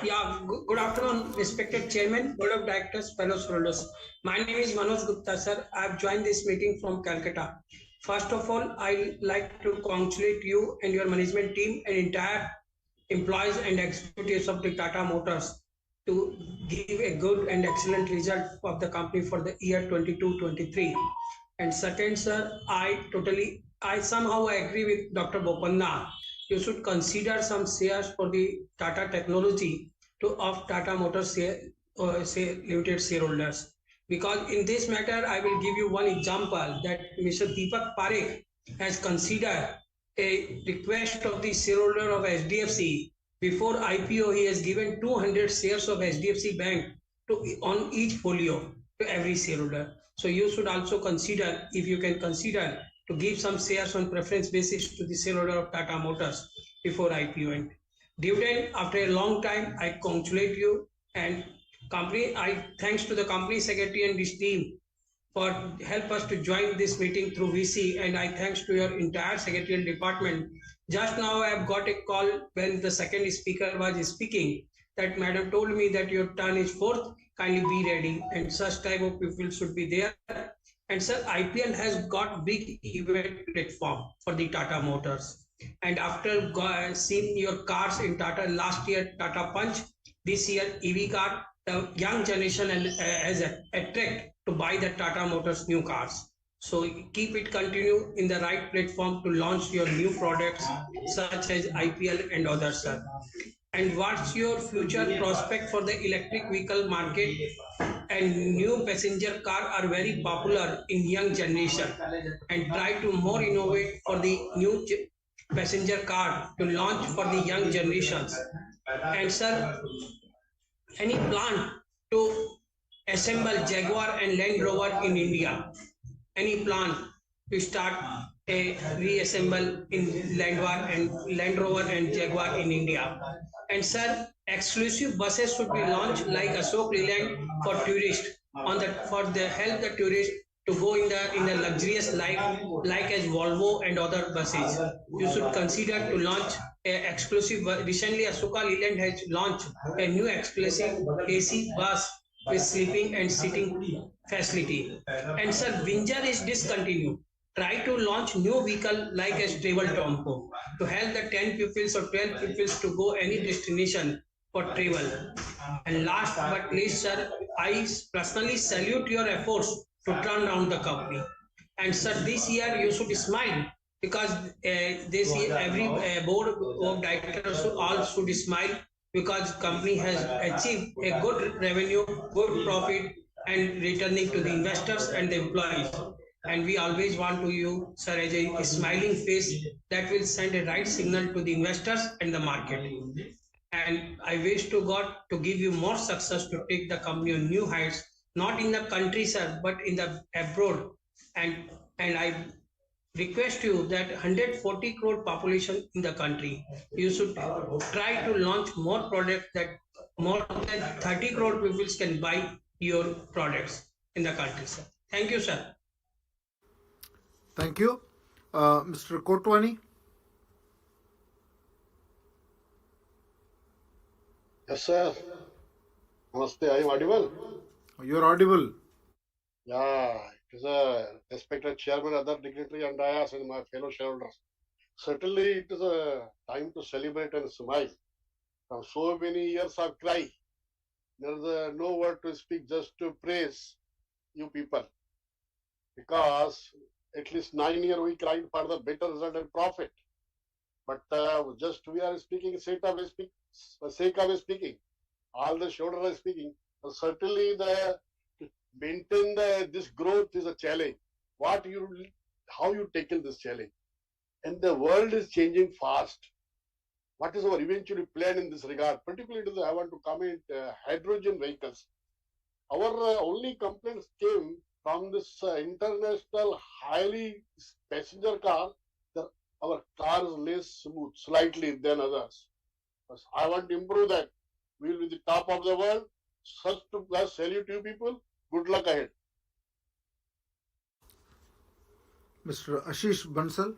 Yeah, good afternoon, respected Chairman, Board of Directors, fellow shareholders. My name is Manoj Gupta, sir. I have joined this meeting from Calcutta. First of all, I like to congratulate you and your management team and entire employees and executives of the Tata Motors to give a good and excellent result of the company for the year 22-23. And second, sir, I somehow agree with Dr. Bopanna. You should consider some shares for the Tata Technology of Tata Motors Limited shareholders. Because in this matter, I will give you one example that Mr. Deepak Parekh has considered a request of the shareholder of HDFC. Before IPO, he has given 200 shares of HDFC Bank on each folio to every shareholder. So you should also consider, if you can consider, to give some shares on preference basis to the shareholder of Tata Motors before IPO. And dividend, after a long time, I congratulate you and company. I thanks to the company secretary and this team for help us to join this meeting through VC, and I thanks to your entire secretarial department. Just now I have got a call when the second speaker was speaking that madam told me that your turn is fourth, kindly be ready, and such type of people should be there. And sir, IPL has got big event platform for the Tata Motors. And after seeing your cars in Tata last year, Tata Punch, this year EV car, the young generation has attract to buy the Tata Motors new cars. So keep it continue in the right platform to launch your new products such as IPL and others, sir. And what's your future prospect for the electric vehicle market? And new passenger car are very popular in young generation, and try to more innovate for the new passenger car to launch for the young generations. And sir, any plan to assemble Jaguar and Land Rover in India? Any plan to start a reassemble in Land Rover and Jaguar in India? And sir, exclusive buses should be launched like Ashok Leyland for tourists for the help the tourists to go in the luxurious life like as Volvo and other buses. You should consider to launch a exclusive. Recently, Ashok Leyland has launched a new exclusive AC bus with sleeping and sitting facility. And sir, Vinjar is discontinued. Try to launch new vehicle like as Travel Tomco to help the 10 pupils or 12 pupils to go any destination for travel. And last but least, sir, I personally salute your efforts to turn around the company. And sir, this year you should smile because they see every board of directors all should smile because company has achieved a good revenue, good profit, and returning to the investors and the employees. And we always want to you, sir, as a smiling face that will send a right signal to the investors and the market. And I wish to God to give you more success to take the company on new heights, not in the country, sir, but in the abroad. And I request you that 140 crore population in the country, you should try to launch more products that more than 30 crore people can buy your products in the country, sir. Thank you, sir. Thank you. Mr. Kotwani. Yes, sir. Namaste. I am audible. You're audible. Yeah, it is a respected chairman, other dignitary, and Dayas and my fellow shareholders. Certainly, it is a time to celebrate and smile. From so many years of cry, there is no word to speak, just to praise you people. Because at least 9 years we cried for the better result and profit. But just we are speaking, sake of speaking. All the shareholders are speaking. So certainly to maintain this growth is a challenge. How you tackle this challenge? And the world is changing fast. What is our eventually plan in this regard? Particularly, I want to comment hydrogen vehicles. Our only complaints came from this international highly passenger car. Our car is less smooth, slightly than others. I want to improve that. We will be the top of the world. Such to salute you people. Good luck ahead. Mr. Ashish Bansal.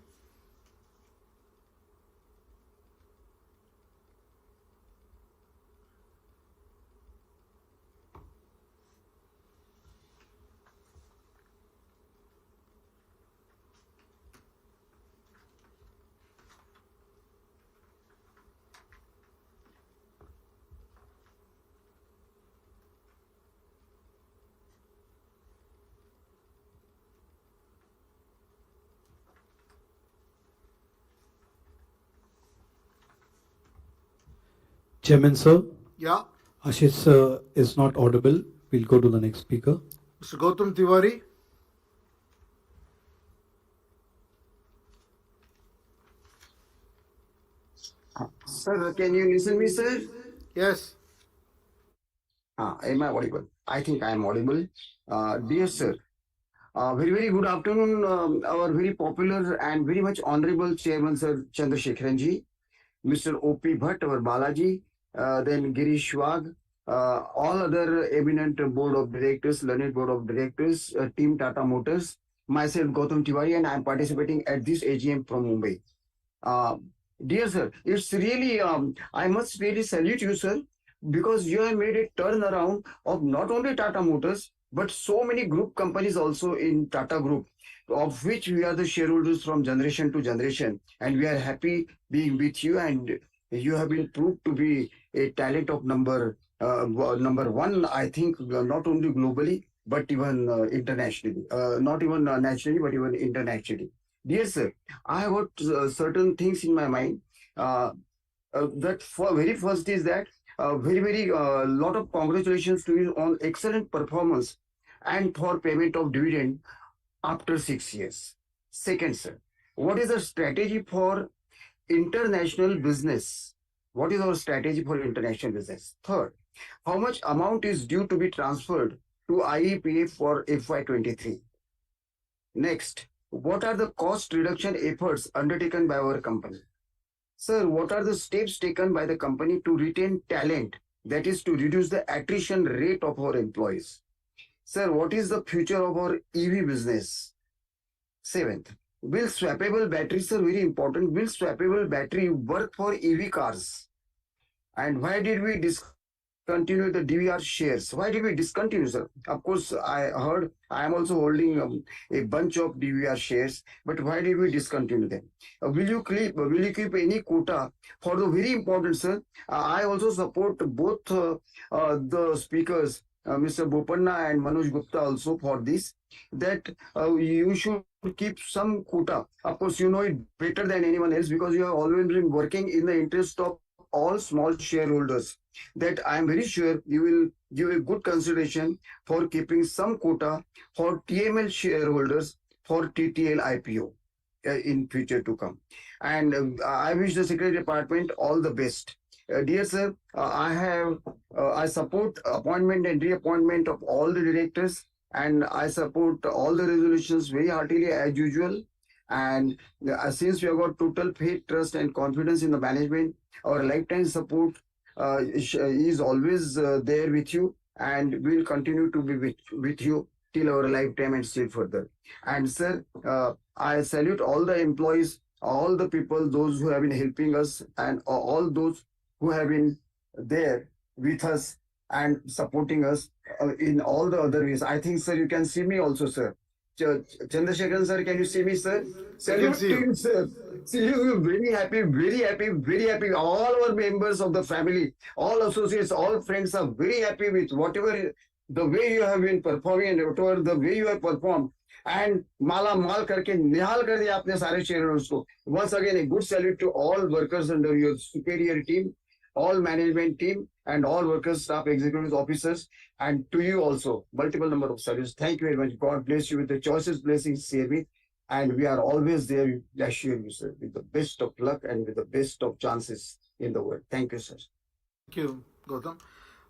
Chairman sir, Yeah. Ashish sir is not audible. We'll go to the next speaker. Mr. Gautam Tiwari. Sir, can you listen me, sir? Yes. Am I audible? I think I am audible. Dear sir, very good afternoon, our very popular and very much honorable chairman, sir Chandrasekharanji, Mr. O.P. Bhatt, our Balaji, then Girish Wag, all other eminent board of directors, learned board of directors, team Tata Motors, myself Gautam Tiwari, and I am participating at this AGM from Mumbai. Dear sir, it's really, I must really salute you, sir, because you have made a turnaround of not only Tata Motors, but so many group companies also in Tata Group, of which we are the shareholders from generation to generation. And we are happy being with you, and you have been proved to be a talent of number one, I think, not only globally, but even internationally. Not even nationally, but even internationally. Dear sir, I have got certain things in my mind. That for very first is that very lot of congratulations to you on excellent performance and for payment of dividend after 6 years. Second, sir, what is the strategy for international business? What is our strategy for international business? Third, how much amount is due to be transferred to IEPF for FY23? Next, what are the cost reduction efforts undertaken by our company? Sir, what are the steps taken by the company to retain talent, that is to reduce the attrition rate of our employees? Sir, what is the future of our EV business? Seventh, will swappable batteries, sir, very important, will swappable battery work for EV cars? And why did we discontinue the DVR shares? Why did we discontinue, sir? Of course, I heard I am also holding a bunch of DVR shares, but why did we discontinue them? Will you keep any quota for the very important, sir? I also support both the speakers, Mr. Bopanna and Manoj Gupta also for this, that you should to keep some quota. Of course, you know it better than anyone else because you have always been working in the interest of all small shareholders. That I am very sure you will give a good consideration for keeping some quota for TML shareholders for TTL IPO in future to come. And I wish the Secretary Department all the best. Dear sir, I support appointment and reappointment of all the directors, and I support all the resolutions very heartily as usual. And since we have got total faith, trust, and confidence in the management, our lifetime support is always there with you, and will continue to be with you till our lifetime and still further. And sir, I salute all the employees, all the people, those who have been helping us, and all those who have been there with us and supporting us in all the other ways. I think, sir, you can see me also, sir. Chandrasekharan sir, can you see me, sir? Salute see to you. you, sir. See you, very happy, very happy, very happy. All our members of the family, all associates, all friends are very happy with whatever the way you have been performing and whatever the way you have performed. And mala mal karke nihal kar diya apne sare shareholders ko. Once again, a good salute to all workers under your superior team, all management team, and all workers, staff, executives, officers, and to you also, multiple number of salutes. Thank you very much. God bless you with the choicest blessings, CRB. And we are always there, I assure you, sir, with the best of luck and with the best of chances in the world. Thank you, sir. Thank you, Gautam.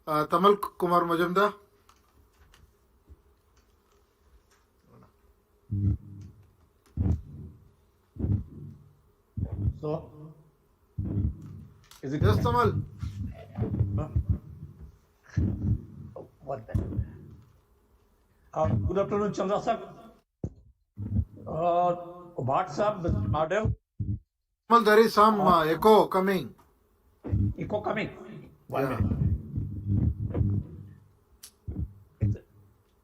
Tamal Kumar Majumdar. So, is it Yes, Tamal. what the? Good afternoon, Chandra sir. What's up, Mr. Madhav? Tamal, there is some echo coming. Echo coming. One Yeah. minute.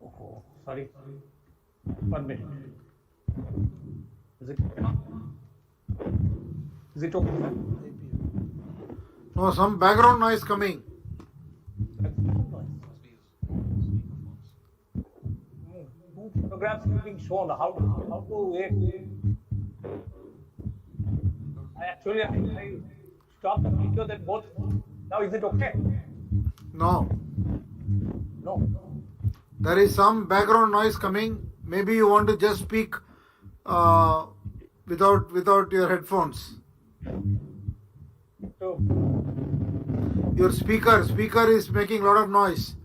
Oh, sorry. 1 minute. Is it okay now? Is it okay? Sir? No, some background noise coming. Two photographs are being shown. How to wait? I stopped the video. Then both. Now is it okay? No. No. There is some background noise coming. Maybe you want to just speak without your headphones. So, Your speaker is making a lot of noise.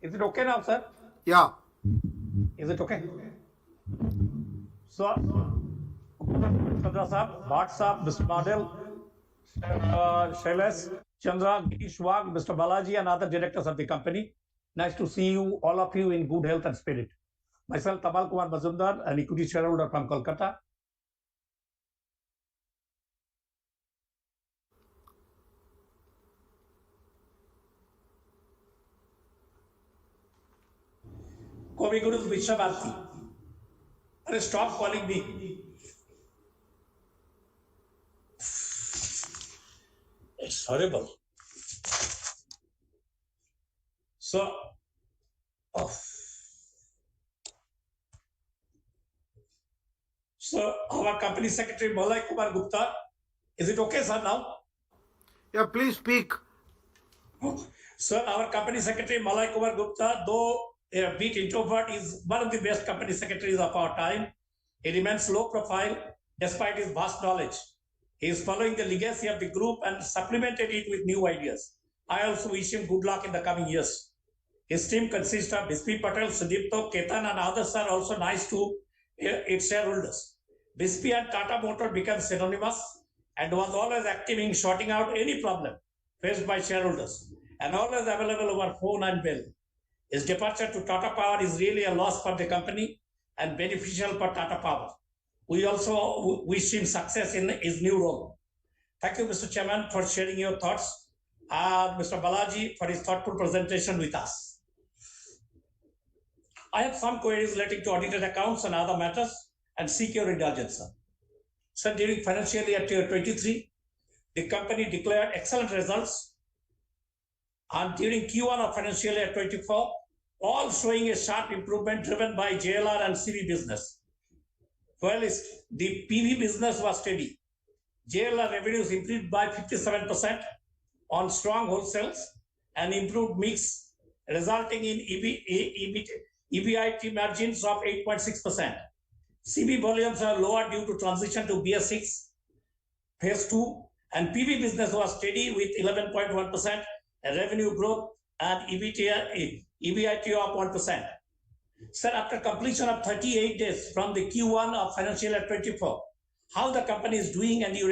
is it okay now, sir? Yeah. Is it okay? So, Chandra sir, WhatsApp, Mr. Madel, Shailesh, Chandra, Girish Wag, Mr. Balaji, and other directors of the company. Nice to see you, all of you, in good health and spirit. Myself, Tamal Kumar Majumdar, an equity shareholder from Kolkata. Komi Guru Vishwabhati. Stop calling me. It's horrible. So, our company secretary Malay Kumar Gupta, is it okay, sir, now? Yeah, please speak. Sir, our company secretary Malay Kumar Gupta, though a bit introvert, is one of the best company secretaries of our time. He remains low profile despite his vast knowledge. He is following the legacy of the group and supplemented it with new ideas. I also wish him good luck in the coming years. His team consists of Bispi Patel, Sudipto, Ketan, and others are also nice to its shareholders. Bispi and Tata Motor became synonymous and was always active in sorting out any problem faced by shareholders and always available over phone and bill. His departure to Tata Power is really a loss for the company and beneficial for Tata Power. We also wish him success in his new role. Thank you, Mr. Chairman, for sharing your thoughts. Mr. Balaji for his thoughtful presentation with us. I have some queries relating to audited accounts and other matters and seek your indulgence, sir. Sir, during financial year 23, the company declared excellent results and during Q1 of financial year 24, all showing a sharp improvement driven by JLR and CV business. While the PV business was steady, JLR revenues improved by 57% on strong wholesales and improved mix, resulting in EBIT margins of 8.6%. CV volumes are lower due to transition to BS6 phase 2, and PV business was steady with 11.1% revenue growth and EBIT of 1%. Sir, after completion of 38 days from the Q1 of financial year 24, how the company is doing and your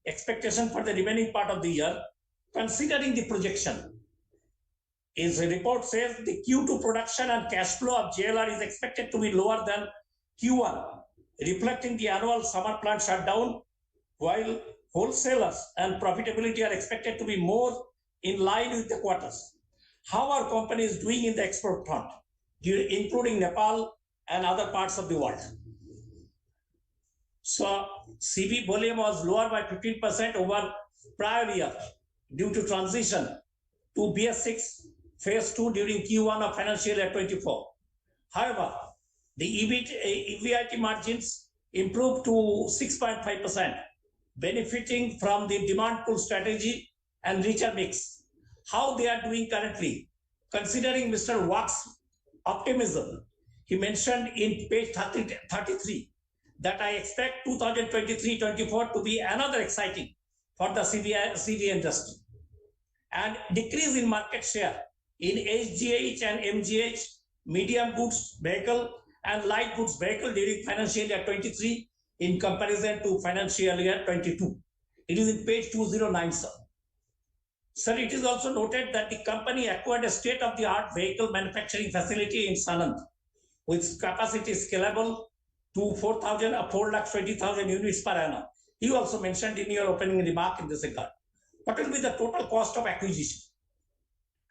expectation for the remaining part of the year, considering the projection. His report says the Q2 production and cash flow of JLR is expected to be lower than Q1, reflecting the annual summer plant shutdown, while wholesalers and profitability are expected to be more in line with the quarters. How our company is doing in the export front, including Nepal and other parts of the world. So CV volume was lower by 15% over prior year due to transition to BS6 phase 2 during Q1 of financial year 24. However, the EBIT margins improved to 6.5%, benefiting from the demand pull strategy and richer mix. How they are doing currently, considering Mr. Wak's optimism, he mentioned in page 33 that I expect 2023-24 to be another exciting for the CV industry. And decrease in market share in HGH and MGH, medium goods vehicle and light goods vehicle during financial year 23 in comparison to financial year 22. It is in page 209, sir. Sir, it is also noted that the company acquired a state-of-the-art vehicle manufacturing facility in Sanand with capacity scalable to 420,000 units per annum. You also mentioned in your opening remark in this regard. What will be the total cost of acquisition?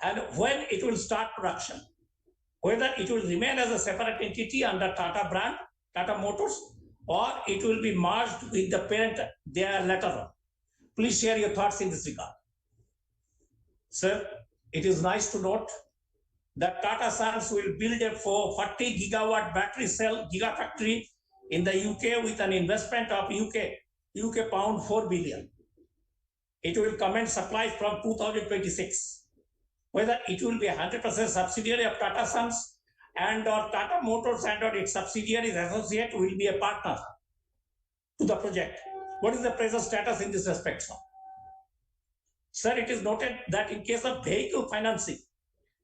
And when it will start production? Whether it will remain as a separate entity under Tata brand, Tata Motors, or it will be merged with the parent there later on. Please share your thoughts in this regard. Sir, it is nice to note that Tata Sons will build a 40 gigawatt battery cell gigafactory in the UK with an investment of UK pound 4 billion. It will commence supplies from 2026. Whether it will be 100% subsidiary of Tata Sons and or Tata Motors and or its subsidiaries associate will be a partner to the project. What is the present status in this respect, sir? Sir, it is noted that in case of vehicle financing,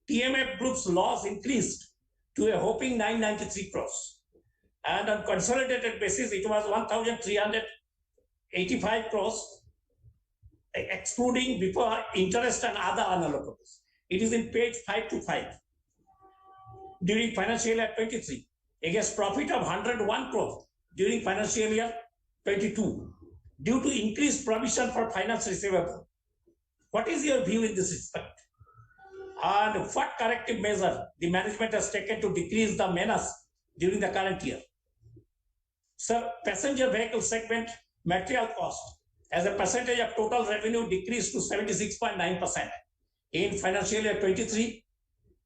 TMF Group's loss increased to a whopping 993 crores. And on consolidated basis, it was 1,385 crores, excluding before interest and other unallocables. It is in page 525. During financial year 23, against profit of 101 crores during financial year 22, due to increased provision for finance receivable. What is your view in this respect? And what corrective measure the management has taken to decrease the menace during the current year? Sir, passenger vehicle segment material cost as a percentage of total revenue decreased to 76.9% in financial year 23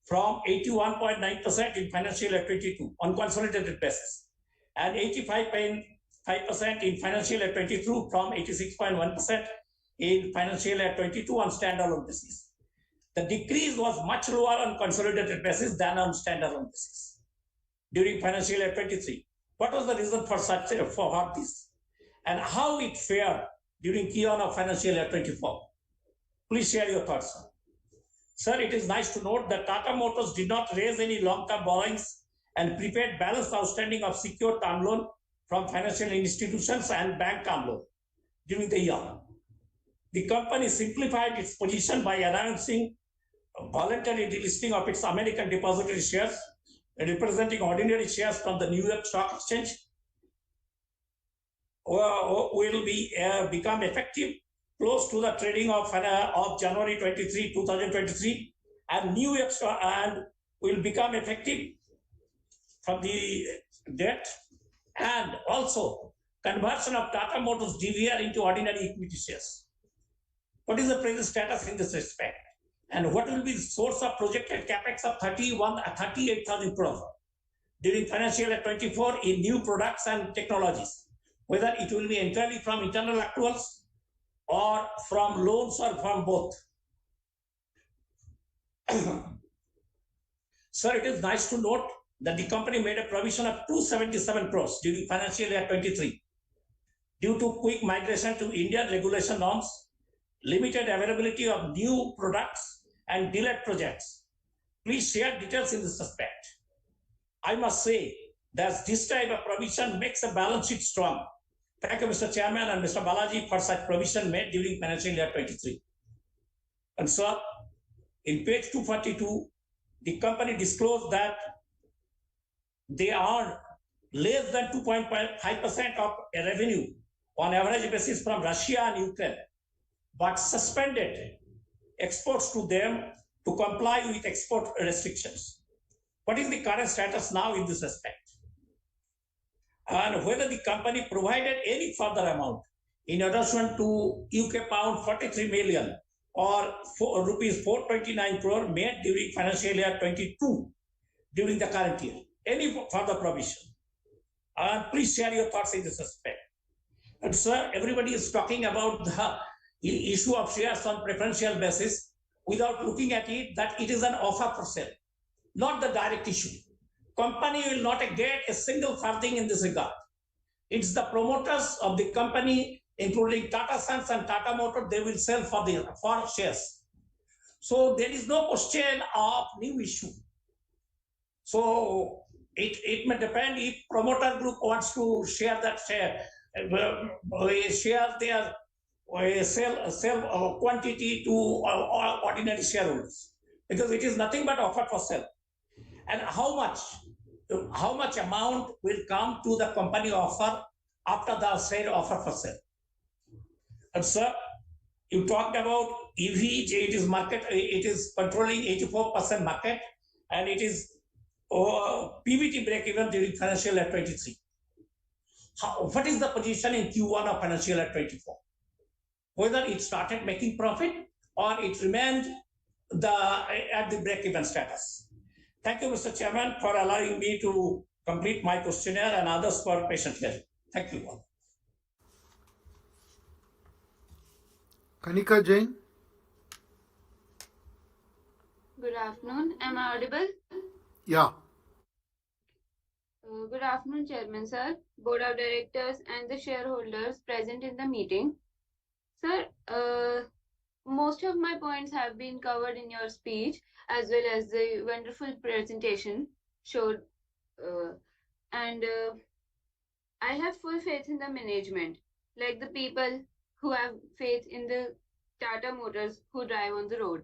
from 81.9% in financial year 22 on consolidated basis and 85.5% in financial year 22 from 86.1% in financial year 22 on standalone basis. The decrease was much lower on consolidated basis than on standalone basis during financial year 23. What was the reason for this? And how it fared during Q1 of financial year 24? Please share your thoughts, sir. Sir, it is nice to note that Tata Motors did not raise any long-term borrowings and prepaid balance outstanding of secured term loan from financial institutions and bank term loan during the year. The company simplified its position by announcing a voluntary delisting of its American depository shares, representing ordinary shares from the New York Stock Exchange, will become effective close to the trading of January 23, 2023, and New York Stock and will become effective from the date, and also conversion of Tata Motors DVR into ordinary equity shares. What is the present status in this respect? And what will be the source of projected capex of 38,000 crores during financial year 24 in new products and technologies? Whether it will be entirely from internal accruals or from loans or from both. Sir, it is nice to note that the company made a provision of 277 crores during financial year 23 due to quick migration to Indian regulation norms, limited availability of new products, and delayed projects. Please share details in this respect. I must say that this type of provision makes a balance sheet strong. Thank you, Mr. Chairman and Mr. Balaji, for such provision made during financial year 23. And sir, in page 242, the company disclosed that they earn less than 2.5% of revenue on average basis from Russia and Ukraine, but suspended exports to them to comply with export restrictions. What is the current status now in this respect? And whether the company provided any further amount in addition to UK pound 43 million or rupees 429 crore made during financial year 22 during the current year. Any further provision? And please share your thoughts in this respect. And sir, everybody is talking about the issue of shares on preferential basis without looking at it that it is an offer for sale, not the direct issue. Company will not get a single farthing in this regard. It's the promoters of the company, including Tata Sons and Tata Motors, they will sell for shares. So there is no question of new issue. So it may depend if promoter group wants to share that share, share their sell quantity to ordinary shareholders, because it is nothing but offer for sale. And how much amount will come to the company offer after the said offer for sale? And sir, you talked about EV, it is market, it is controlling 84% market, and it is PBT break even during financial year 23. What is the position in Q1 of financial year 24? Whether it started making profit or it remained at the break even status. Thank you, Mr. Chairman, for allowing me to complete my questionnaire and others for patient hearing. Thank you all. Kanika Jain. Good afternoon. Am I audible? Yeah. Good afternoon, Chairman, sir, Board of Directors, and the shareholders present in the meeting. Sir, most of my points have been covered in your speech, as well as the wonderful presentation showed. I have full faith in the management, like the people who have faith in the Tata Motors who drive on the road.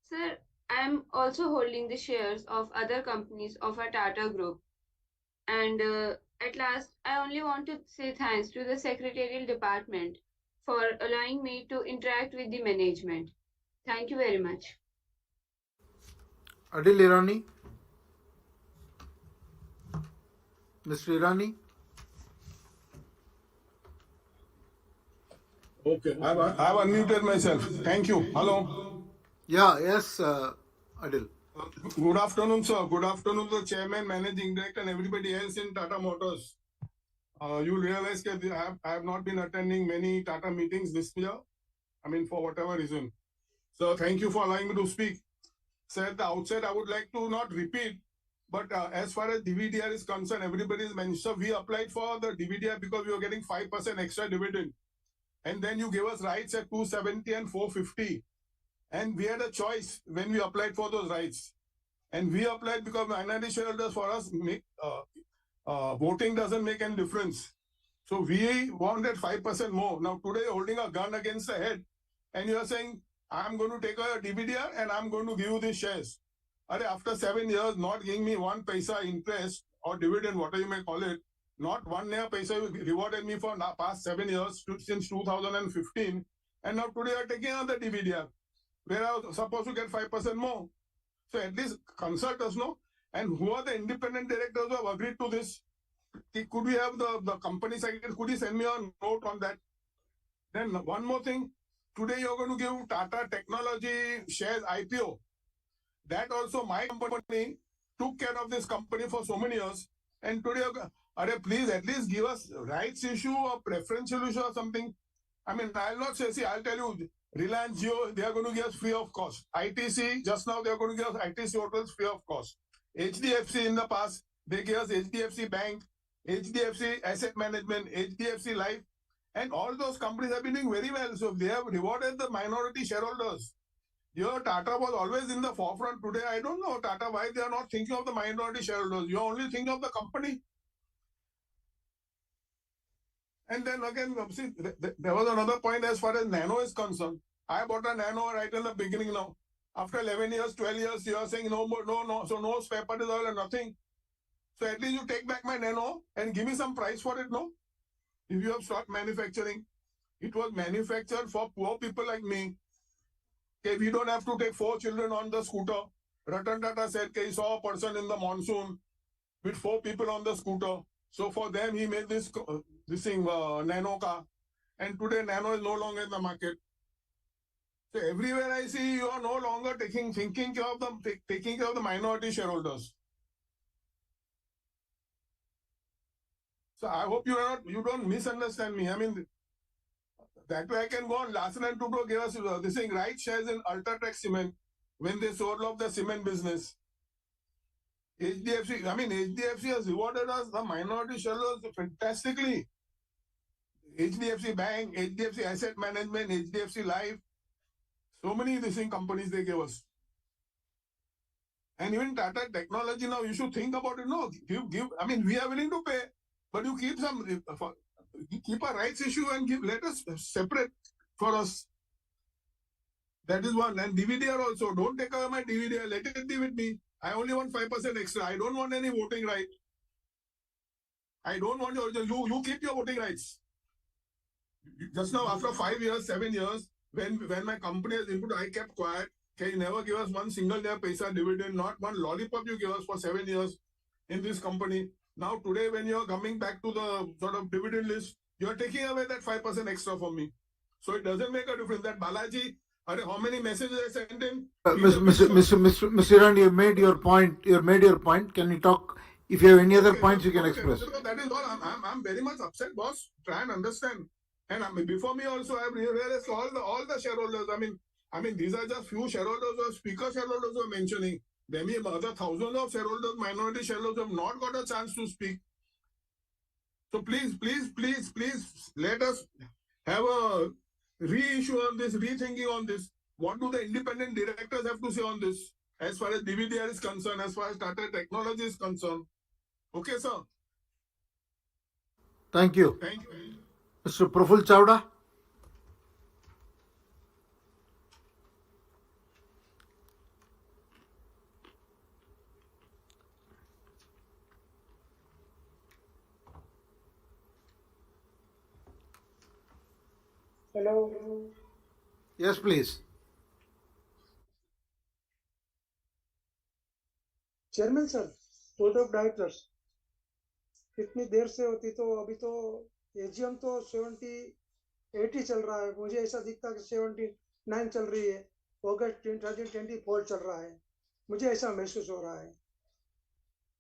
Sir, I am also holding the shares of other companies of our Tata Group. And at last, I only want to say thanks to the Secretarial Department for allowing me to interact with the management. Thank you very much. Adil Irani. Mr. Irani. Okay, I've unmuted myself. Thank you. Hello. Yeah, yes, Adil. Good afternoon, sir. Good afternoon to the chairman, managing director, and everybody else in Tata Motors. You realize that I have not been attending many Tata meetings this year. I mean, for whatever reason. So thank you for allowing me to speak. So at the outset, I would like to not repeat, but as far as DVDR is concerned, everybody is mentioned. So we applied for the DVDR because we were getting 5% extra dividend. And then you gave us rights at 270 and 450. And we had a choice when we applied for those rights. And we applied because minority shareholders for us voting doesn't make any difference. So we wanted 5% more. Now today you're holding a gun against the head and you're saying, I'm going to take a DVDR and I'm going to give you these shares. After 7 years, not giving me 1 paisa interest or dividend, whatever you may call it, not 1 paisa you rewarded me for the past 7 years since 2015. And now today you're taking another DVDR where I was supposed to get 5% more. So at least consult us, no? And who are the independent directors who have agreed to this? Could we have the company secretary, could you send me a note on that? Then one more thing, Today you're going to give Tata Technology shares IPO. That also my company took care of this company for so many years. And today, please at least give us rights issue or preferential issue or something. I mean, I'll not say, see, I'll tell you, Reliance Jio, they are going to give us free of cost. ITC, just now they are going to give us ITC hotels free of cost. HDFC in the past, they gave us HDFC Bank, HDFC Asset Management, HDFC Life, and all those companies have been doing very well. So they have rewarded the minority shareholders. Here, Tata was always in the forefront. Today, I don't know, Tata, why they are not thinking of the minority shareholders. You only think of the company. And then again, see, there was another point as far as Nano is concerned. I bought a Nano right in the beginning now. After 11 years, 12 years, you are saying no more, no. So no spare part is all and nothing. So at least you take back my Nano and give me some price for it, no? If you have stopped manufacturing, it was manufactured for poor people like me. Okay, we don't have to take 4 children on the scooter. Ratan Tata said he saw a person in the monsoon with 4 people on the scooter. So for them, he made this thing, Nano car. And today, Nano is no longer in the market. So everywhere I see, you are no longer taking care of the minority shareholders. So I hope you don't misunderstand me. I mean, that way I can go on. Larsen and Toubro gave us this thing, right shares in Ultratech Cement when they sold off the cement business. HDFC has rewarded us, the minority shareholders, fantastically. HDFC Bank, HDFC Asset Management, HDFC Life, so many thing companies they gave us. And even Tata Technology now, you should think about it. No, give. I mean, we are willing to pay, but you keep a rights issue and let us separate for us. That is one. And DVD also, don't take away my DVD. Let it be with me. I only want 5% extra. I don't want any voting right. I don't want you keep your voting rights. Just now, after 5 years, 7 years, when my company has input, I kept quiet. Can you never give us one single day paisa dividend, not one lollipop you give us for 7 years in this company. Now today, when you are coming back to the sort of dividend list, you are taking away that 5% extra from me. So it doesn't make a difference. That Balaji, how many messages I sent in? Mr. Iran, you made your point. Can you talk? If you have any other points, you can express. That is all. I'm very much upset, boss. Try and understand. And before me also, I have realized all the shareholders. I mean, these are just few shareholders or speaker shareholders who are mentioning. There may be other thousands of shareholders, minority shareholders have not got a chance to speak. So please, let us have a reissue on this, rethinking on this. What do the independent directors have to say on this? As far as DVDR is concerned, as far as Tata Technology is concerned. Okay, sir. Thank you. Thank you. Mr. Praful Chawda. Hello. Yes, please. Chairman sir, board of directors, कितनी देर से होती तो अभी तो AGM तो 80 चल रहा है. मुझे ऐसा दिखता कि 79 चल रही है. अगस्त 2024 चल रहा है. मुझे ऐसा महसूस हो रहा है.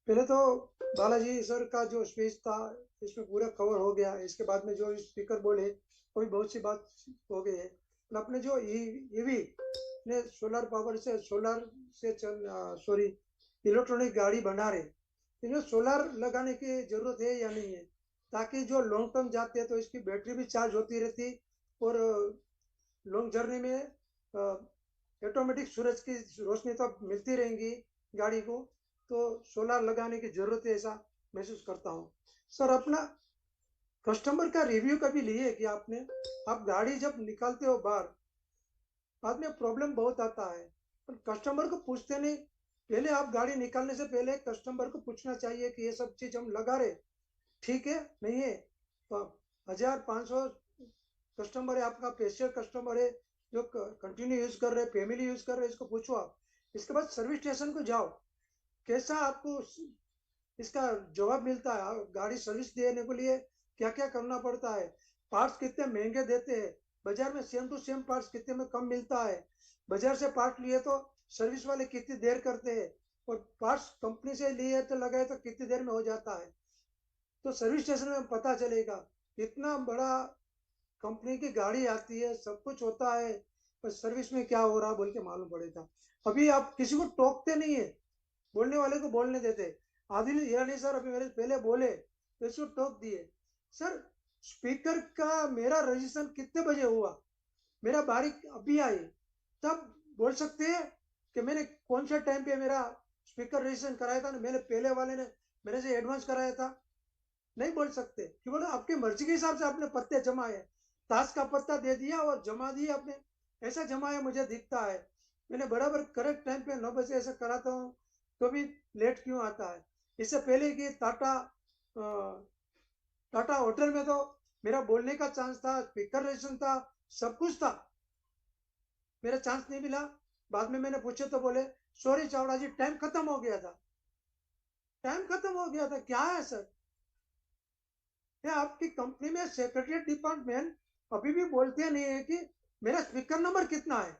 पहले तो बालाजी सर का जो स्पीच था इसमें पूरा कवर हो गया. इसके बाद में जो स्पीकर बोले कोई बहुत सी बात हो गई है. अपने जो ईवी ने सोलर पावर से इलेक्ट्रॉनिक गाड़ी बना रहे, इन्हें सोलर लगाने की जरूरत है या नहीं है, ताकि जो लॉन्ग टर्म जाते हैं तो इसकी बैटरी भी चार्ज होती रहती और लॉन्ग जर्नी में ऑटोमेटिक सूरज की रोशनी तो मिलती रहेंगी गाड़ी को. तो सोलर लगाने की जरूरत है, ऐसा महसूस करता हूँ. सर, अपना कस्टमर का रिव्यू कभी लिए कि आपने? आप गाड़ी जब निकालते हो बाहर, बाद में प्रॉब्लम बहुत आता है, पर कस्टमर को पूछते नहीं. पहले आप गाड़ी निकालने से पहले कस्टमर को पूछना चाहिए कि ये सब चीज हम लगा रहे, ठीक है नहीं है. तो 1500 कस्टमर है, आपका स्पेशल कस्टमर है जो कंटिन्यू यूज कर रहे, फैमिली यूज कर रहे, इसको पूछो आप. इसके बाद सर्विस स्टेशन को जाओ, कैसा आपको इसका जवाब मिलता है. गाड़ी सर्विस देने के लिए क्या क्या करना पड़ता है, पार्ट्स कितने महंगे देते हैं, बाजार में सेम टू सेम पार्ट्स कितने में कम मिलता है, बाजार से पार्ट लिए तो सर्विस वाले कितनी देर करते हैं, और पार्ट्स कंपनी से लिए तो लगाए तो कितनी देर में हो जाता है। तो सर्विस स्टेशन में पता चलेगा। इतना बड़ा कंपनी की गाड़ी आती है, सब कुछ होता है, पर सर्विस में क्या हो रहा बोल के मालूम पड़ेगा। अभी आप किसी को टोकते नहीं है, बोलने वाले को बोलने देते। आदिल ईरानी सर अभी मेरे पहले बोले तो इसको टोक दिए। सर स्पीकर का मेरा रजिस्ट्रेशन कितने बजे हुआ, मेरा बारी अभी आई, तब बोल सकते हैं कि मैंने कौन सा टाइम पे मेरा स्पीकर रजिस्ट्रेशन कराया था, मेरे पहले वाले ने मेरे से एडवांस कराया था। नहीं बोल सकते कि बोलो आपके मर्जी के हिसाब से आपने पत्ते जमाए, ताश का पत्ता दे दिया और जमा दिया आपने, ऐसा जमाया मुझे दिखता है। मैंने बराबर करेक्ट टाइम पे 9 बजे ऐसा कराता हूँ, तो भी लेट क्यों आता है। इससे पहले कि टाटा होटल में तो मेरा बोलने का चांस था, स्पीकर रजिस्ट्रेशन था, सब कुछ था, मेरा चांस नहीं मिला। बाद में मैंने पूछे तो बोले सॉरी चावड़ा जी, टाइम खत्म हो गया था। टाइम खत्म हो गया था क्या है सर? क्या आपकी कंपनी में सेक्रेटरी डिपार्टमेंट अभी भी बोलते नहीं है कि मेरा स्पीकर नंबर कितना है,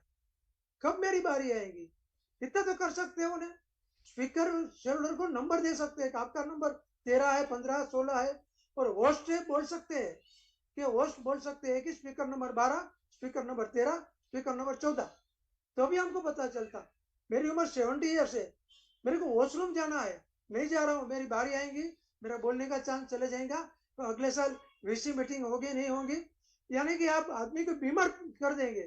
कब मेरी बारी आएगी? इतना तो कर सकते हो उन्हें, स्पीकर शेयरहोल्डर को नंबर दे सकते हैं कि आपका नंबर 13 है, 15 है, 16 है, और होस्ट बोल सकते हैं कि होस्ट बोल सकते हैं कि speaker number 12, speaker number 13, speaker number 14, तो भी हमको पता चलता। मेरी उम्र 70 ईयर्स है, मेरे को वॉशरूम जाना है, नहीं जा रहा हूँ, मेरी बारी आएगी, मेरा बोलने का चांस चले जाएगा, तो अगले साल वीसी मीटिंग होगी नहीं होगी, यानी कि आप आदमी को बीमार कर देंगे।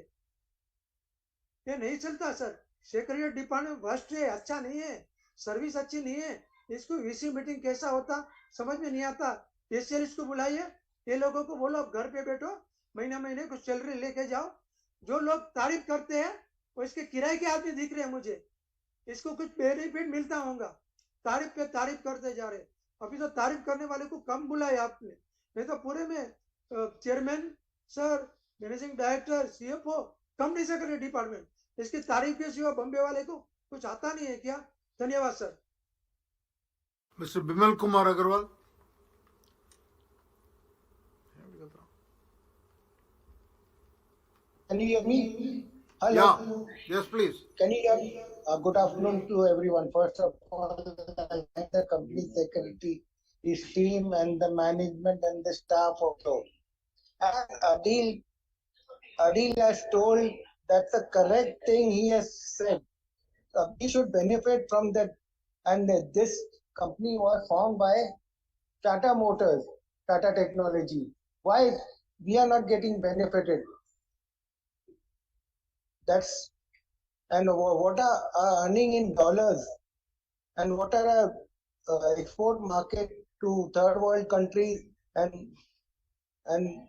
ये नहीं चलता सर। सेक्रेटरी डिपार्टमेंट वर्स्ट है, अच्छा नहीं है, सर्विस अच्छी नहीं है, इसको वीसी मीटिंग कैसा होता समझ में नहीं आता। स्पेशलिस्ट को बुलाइए, ये लोगों को बोलो घर पे बैठो, महीना महीने कुछ सैलरी लेके जाओ। जो लोग तारीफ करते हैं वो इसके किराए के आदमी दिख रहे हैं मुझे, इसको कुछ बेनिफिट मिलता होगा, तारीफ पे तारीफ करते जा रहे। अभी तो तारीफ करने वाले को कम बुलाया आपने, नहीं तो पूरे में chairman sir, managing director, CFO, company secretary department, इसकी तारीफ के सिवा बॉम्बे वाले को कुछ आता नहीं है क्या? धन्यवाद sir. Mr. Bimal Kumar Agarwal. Can you hear me? Hello. Yeah. Yes, please. Can you hear me? Good afternoon to everyone. First of all, I thank the company secretary, his team, and the management and the staff also. And Adil has told that's the correct thing he has said. We should benefit from that. And this company was formed by Tata Motors, Tata Technology. Why we are not getting benefited? That's, and what are earning in dollars, and what are export market to third world countries, and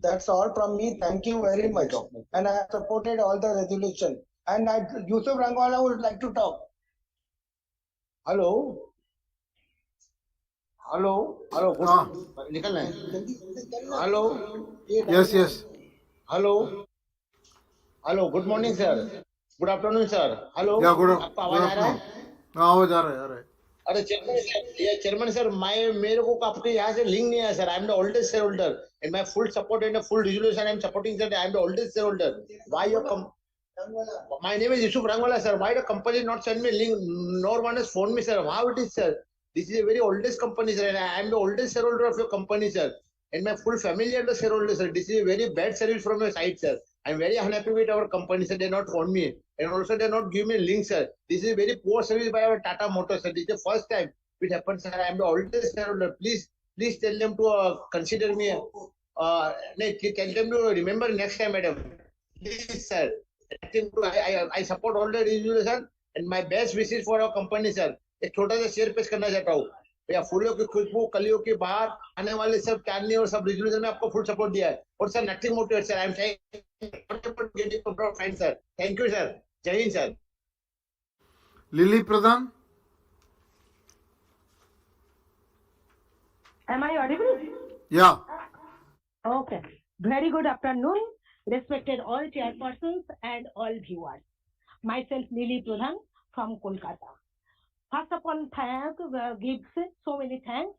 that's all from me. Thank you very much. And I have supported all the resolution. And Yusuf Rangwala would like to talk. Hello. Hello. निकलना है. Hello. Yes. Hello. Hello. Good morning, sir. Good afternoon, sir. Hello. Yeah, good आपका आवाज आ रहा है? आवाज आ रहा है. अरे चेयरमैन सर, मेरे को आपके यहाँ से लिंक नहीं आया sir. I am the oldest share holder and my full support and full resolution I am supporting sir. I am the oldest share holder. Why your my name is Yusuf Rangwala, sir. Why the company not send me link nor one has phoned me, sir? How it is, sir? This is a very oldest company, sir, and I am the oldest shareholder of your company, sir, and my full family are the shareholders, sir. This is a very bad service from your side, sir. I am very unhappy with our company, sir. They not phone me, and also they not give me link, sir. This is a very poor service by our Tata Motors, sir. This is the first time it happens, sir. I am the oldest shareholder. Please tell them to consider me. Tell them to remember next time, madam. Please, sir. I support all the resolution and my best wishes for our company, sir. एक छोटा सा share पेश करना चाहता हूँ भैया. फूलों की खुशबू, कलियों के बाहर आने वाले सब चांदनी और सब रिजोल्यूशन में आपको फुल सपोर्ट दिया है. और sir nothing motivate sir. I am fine sir. Thank you sir. जय हिंद सर. Lily Pradhan. Am I audible? Yeah. Okay. Very good afternoon, respected all chairpersons and all viewers. Myself Lily Pradhan from Kolkata. First of all, gives so many thanks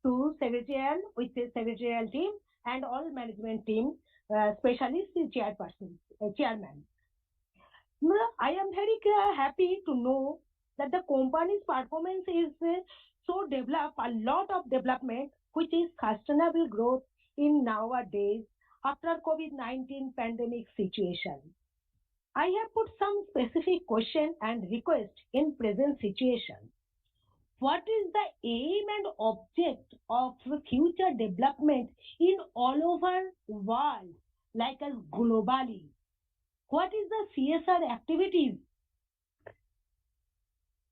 to secretarial with the secretarial team and all management team, especially the chairman. I am very happy to know that the company's performance is so developed, a lot of development, which is sustainable growth in nowadays after COVID-19 pandemic situation. I have put some specific question and request in present situation. What is the aim and object of future development in all over world, like as globally? What is the CSR activities?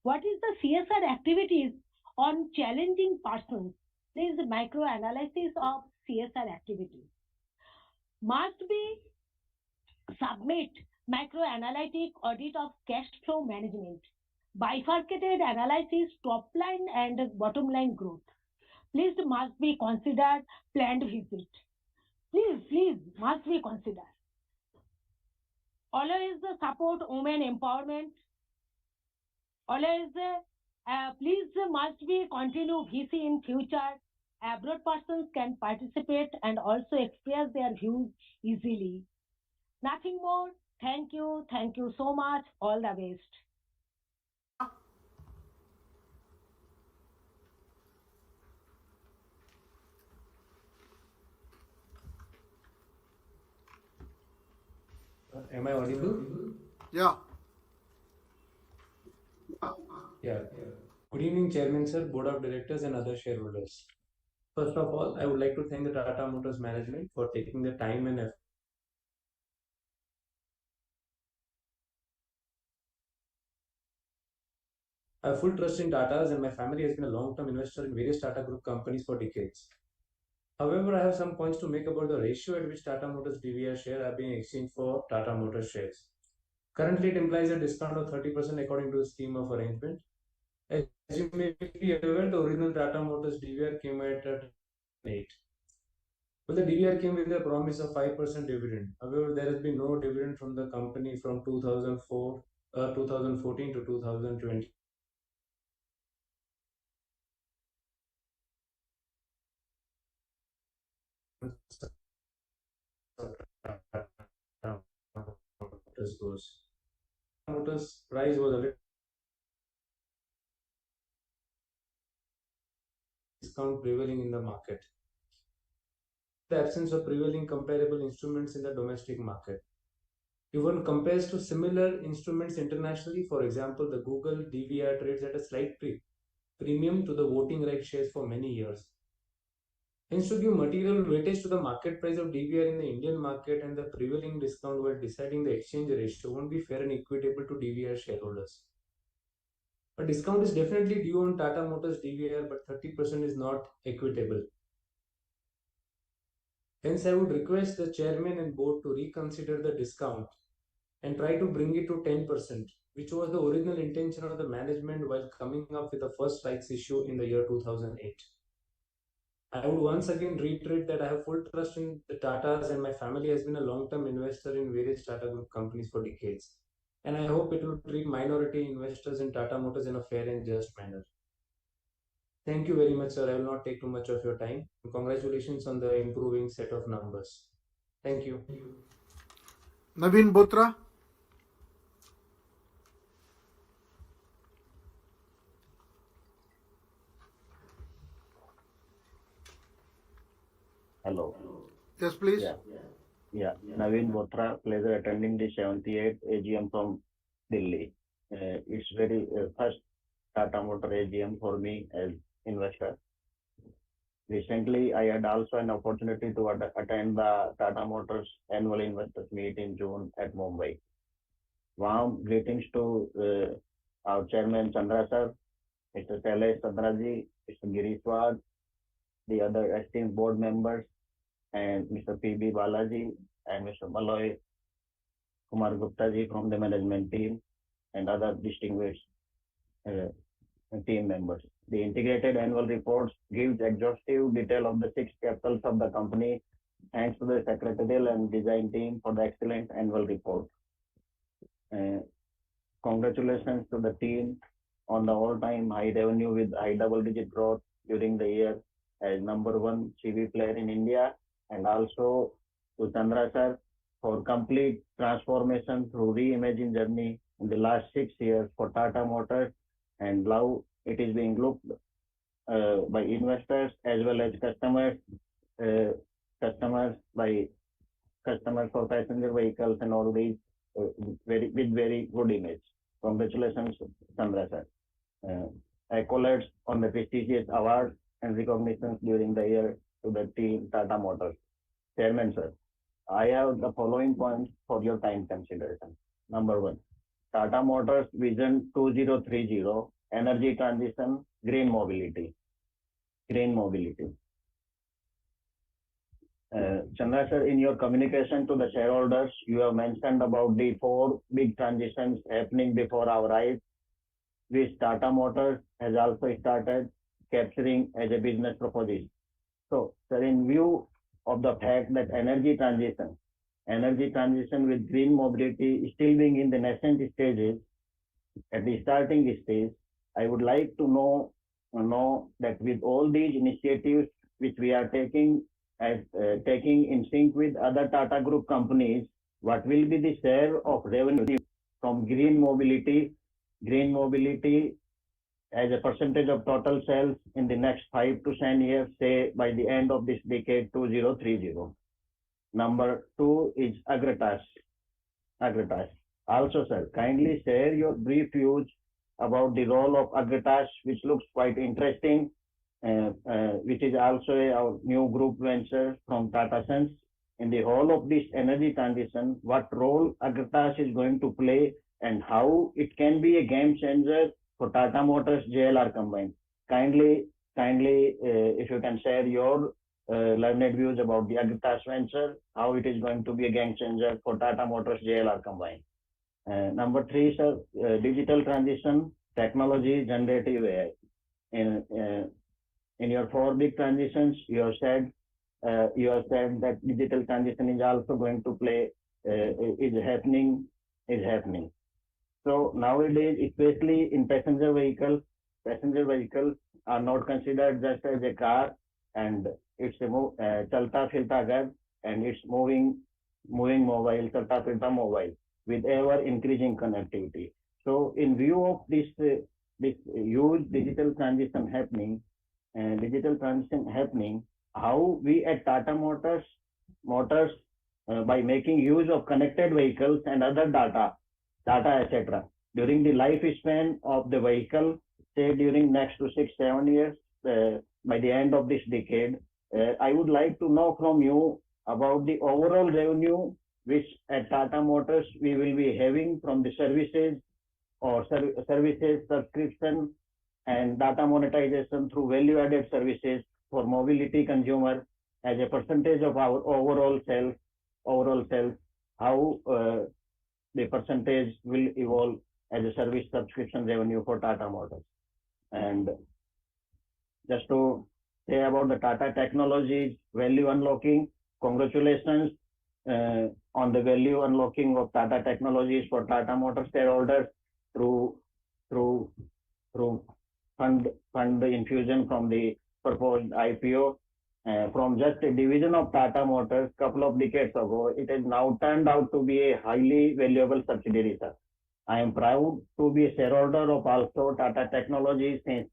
What is the CSR activities on challenging persons? There is a micro analysis of CSR activities. Must be submit microanalytic audit of cash flow management, bifurcated analysis top line and bottom line growth. Please must be considered planned visit. Please must be considered. Always support women empowerment. Always please must be continue VC in future. Abroad persons can participate and also express their views easily. Nothing more. Thank you so much. All the best. Am I audible? Yeah. Yeah. Good evening, Chairman, sir, Board of Directors, and other shareholders. First of all, I would like to thank the Tata Motors management for taking the time and effort. I have full trust in Tata's, and my family has been a long-term investor in various Tata Group companies for decades. However, I have some points to make about the ratio at which Tata Motors DVR share are being exchanged for Tata Motors shares. Currently, it implies a discount of 30% according to the scheme of arrangement. As you may be aware, the original Tata Motors DVR came at 8. Well, the DVR came with a promise of 5% dividend. However, there has been no dividend from the company from 2014 to 2020. Motors price was a little discount prevailing in the market. The absence of prevailing comparable instruments in the domestic market. If one compares to similar instruments internationally, for example, the Google DVR trades at a slight premium to the voting rights shares for many years. Hence, to give material weightage to the market price of DVR in the Indian market and the prevailing discount while deciding the exchange ratio won't be fair and equitable to DVR shareholders. A discount is definitely due on Tata Motors DVR, but 30% is not equitable. Hence, I would request the chairman and board to reconsider the discount and try to bring it to 10%, which was the original intention of the management while coming up with the first rights issue in the year 2008. I would once again reiterate that I have full trust in the Tatas, and my family has been a long-term investor in various Tata Group companies for decades. And I hope it will treat minority investors in Tata Motors in a fair and just manner. Thank you very much, sir. I will not take too much of your time. Congratulations on the improving set of numbers. Thank you. Naveen Botra. Hello. Yes, please. Yeah. Naveen Botra, pleasure attending the 78th AGM from Delhi. It's very first Tata Motor AGM for me as investor. Recently, I had also an opportunity to attend the Tata Motors annual investors meet in June at Mumbai. Warm greetings to our chairman Chandra sir, Mr. Shailesh Chandraji, Mr. Girishwar, the other esteemed board members, and Mr. P.B. Balaji and Mr. Maloy Kumar Gupta ji from the management team and other distinguished team members. The integrated annual reports gives exhaustive detail of the 6 capitals of the company. Thanks to the secretarial and design team for the excellent annual report. Congratulations to the team on the all-time high revenue with high double-digit growth during the year as #1 CV player in India, and also to Chandra sir for complete transformation through reimagine journey in the last 6 years for Tata Motors, and now it is being looked by investors as well as customers, customers for passenger vehicles and all these with very good image. Congratulations, Chandra sir. Accolades on the prestigious awards and recognitions during the year to the team Tata Motors. Chairman sir, I have the following points for your time consideration. #1, Tata Motors Vision 2030, energy transition, green mobility. Chandra sir, in your communication to the shareholders, you have mentioned about the 4 big transitions happening before our eyes, which Tata Motors has also started capturing as a business proposition. So, sir, in view of the fact that energy transition with green mobility is still being in the nascent stages, at the starting stage, I would like to know that with all these initiatives which we are taking in sync with other Tata Group companies, what will be the share of revenue from green mobility as a percentage of total sales in the next 5 to 10 years, say by the end of this decade, 2030. #2 is Agratas. Also, sir, kindly share your brief views about the role of Agratas, which looks quite interesting, which is also our new group venture from Tata Sons. In the whole of this energy transition, what role Agratas is going to play and how it can be a game changer for Tata Motors JLR combined. Kindly, if you can share your learned views about the Agratas venture, how it is going to be a game changer for Tata Motors JLR combined. #3, sir, digital transition, technology, generative AI. In your 4 big transitions, you have said that digital transition is also going to play, is happening. So nowadays, especially in passenger vehicles are not considered just as a car, and it's a chalta filta ghar, and it's moving mobile, chalta filta mobile, with ever increasing connectivity. So in view of this huge digital transition happening, how we at Tata Motors by making use of connected vehicles and other data, etc. during the lifespan of the vehicle, say during next to 6-7 years, by the end of this decade, I would like to know from you about the overall revenue which at Tata Motors we will be having from the services or services subscription and data monetization through value-added services for mobility consumer as a percentage of our overall sales, how the percentage will evolve as a service subscription revenue for Tata Motors. And just to say about the Tata Technologies value unlocking, congratulations on the value unlocking of Tata Technologies for Tata Motors shareholders through fund infusion from the proposed IPO. From just a division of Tata Motors couple of decades ago, it has now turned out to be a highly valuable subsidiary, sir. I am proud to be a shareholder of also Tata Technologies since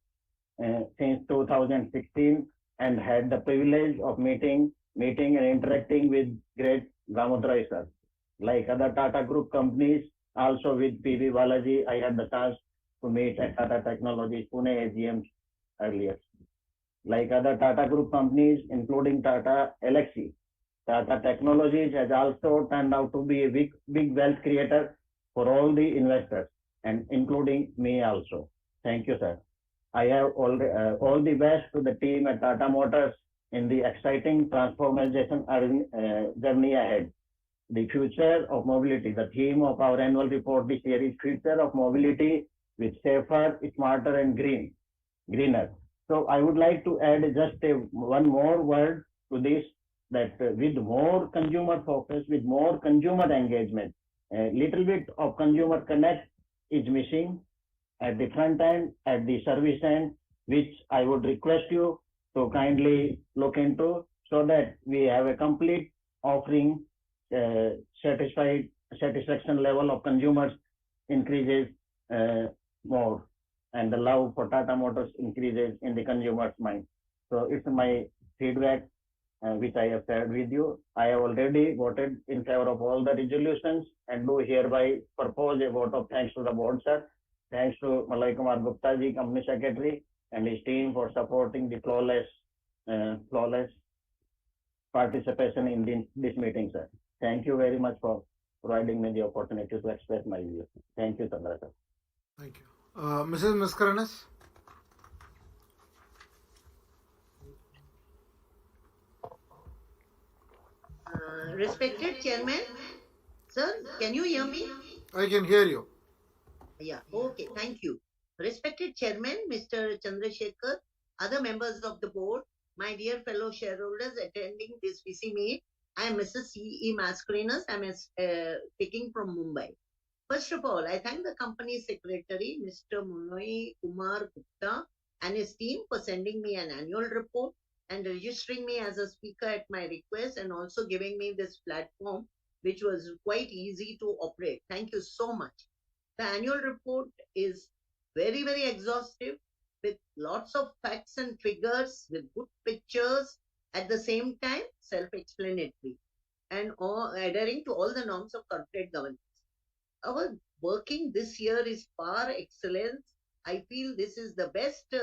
2016 and had the privilege of meeting and interacting with great Damodar sir. Like other Tata Group companies, also with PB Balaji, I had the chance to meet at Tata Technologies Pune AGM earlier. Like other Tata Group companies, including Tata Elxsi, Tata Technologies has also turned out to be a big wealth creator for all the investors, and including me also. Thank you, sir. I have all the best to the team at Tata Motors in the exciting transformation journey ahead. The future of mobility, the theme of our annual report this year is future of mobility with safer, smarter and greener. So I would like to add just one more word to this, that with more consumer focus, with more consumer engagement, a little bit of consumer connect is missing at the front end, at the service end, which I would request you to kindly look into so that we have a complete offering, satisfaction level of consumers increases more, and the love for Tata Motors increases in the consumer's mind. So it's my feedback which I have shared with you. I have already voted in favor of all the resolutions and do hereby propose a vote of thanks to the board, sir. Thanks to Malay Kumar Gupta ji, Company Secretary, and his team for supporting the flawless participation in this meeting, sir. Thank you very much for providing me the opportunity to express my views. Thank you, Chandra, sir. Thank you. Mrs. Mascarenas? Respected Chairman, sir, can you hear me? I can hear you. Yeah, okay, thank you. Respected Chairman, Mr. Chandrasekhar, other members of the board, my dear fellow shareholders attending this VC meet, I am Mrs. C.E. Mascarenas. I am speaking from Mumbai. First of all, I thank the company secretary, Mr. Manoj Kumar Gupta, and his team for sending me an annual report and registering me as a speaker at my request, and also giving me this platform, which was quite easy to operate. Thank you so much. The annual report is very, very exhaustive with lots of facts and figures, with good pictures, at the same time self-explanatory, and adhering to all the norms of corporate governance. Our working this year is par excellence. I feel this is the best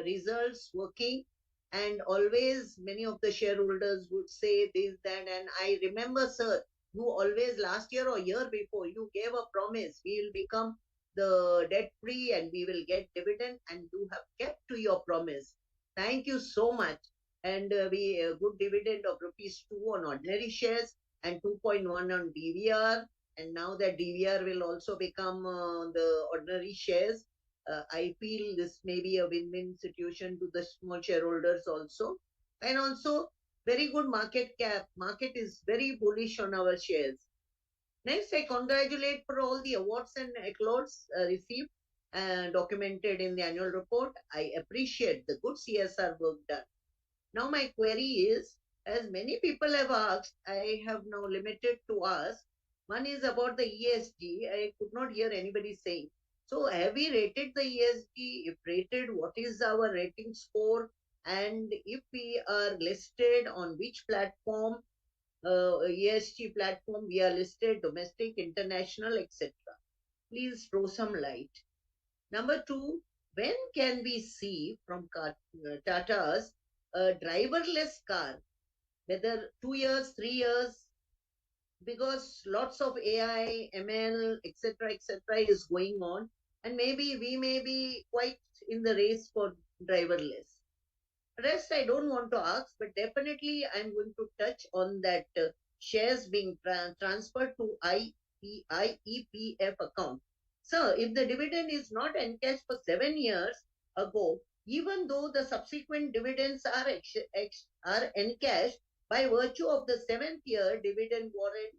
results working, and always many of the shareholders would say this, that, and I remember, sir, you always last year or year before, you gave a promise, we will become the debt free and we will get dividend, and you have kept to your promise. Thank you so much. And we good dividend of ₹2 on ordinary shares and 2.1 on DVR. And now that DVR will also become the ordinary shares, I feel this may be a win-win situation to the small shareholders also. And also very good market cap. Market is very bullish on our shares. Next, I congratulate for all the awards and accolades received documented in the annual report. I appreciate the good CSR work done. Now my query is, as many people have asked, I have now limited to ask. One is about the ESG. I could not hear anybody saying. So have we rated the ESG? If rated, what is our rating score? And if we are listed on which platform, ESG platform we are listed, domestic, international, etc. Please throw some light. Number two, when can we see from Tata's a driverless car, whether 2 years, 3 years, because lots of AI, ML, etc., is going on, and maybe we may be quite in the race for driverless. Rest I don't want to ask, but definitely I'm going to touch on that shares being transferred to IEPF account. So if the dividend is not encashed for 7 years ago, even though the subsequent dividends are encashed, by virtue of the 7th year dividend warrant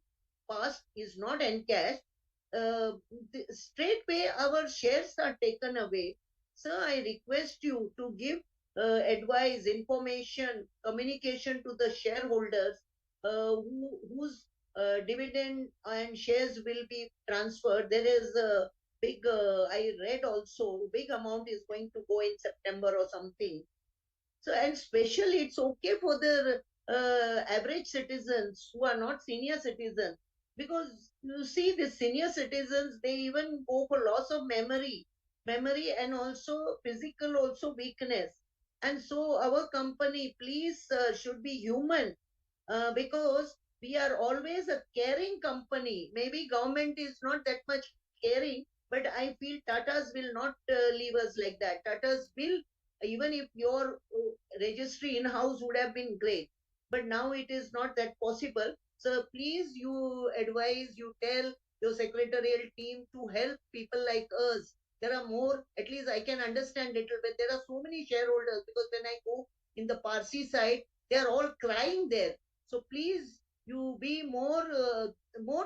past is not encashed, straightway our shares are taken away. So I request you to give advice, information, communication to the shareholders whose dividend and shares will be transferred. There is a big, I read also, big amount is going to go in September or something. So, and especially it's okay for the average citizens who are not senior citizens, because you see the senior citizens, they even go for loss of memory and also physical also weakness. And so our company, please, should be human, because we are always a caring company. Maybe government is not that much caring, but I feel Tatas will not leave us like that. Tatas will, even if your registry in-house would have been great, but now it is not that possible. So please, you advise, you tell your secretarial team to help people like us. There are more, at least I can understand little bit. There are so many shareholders, because when I go in the Parsi side, they are all crying there. So please, you be more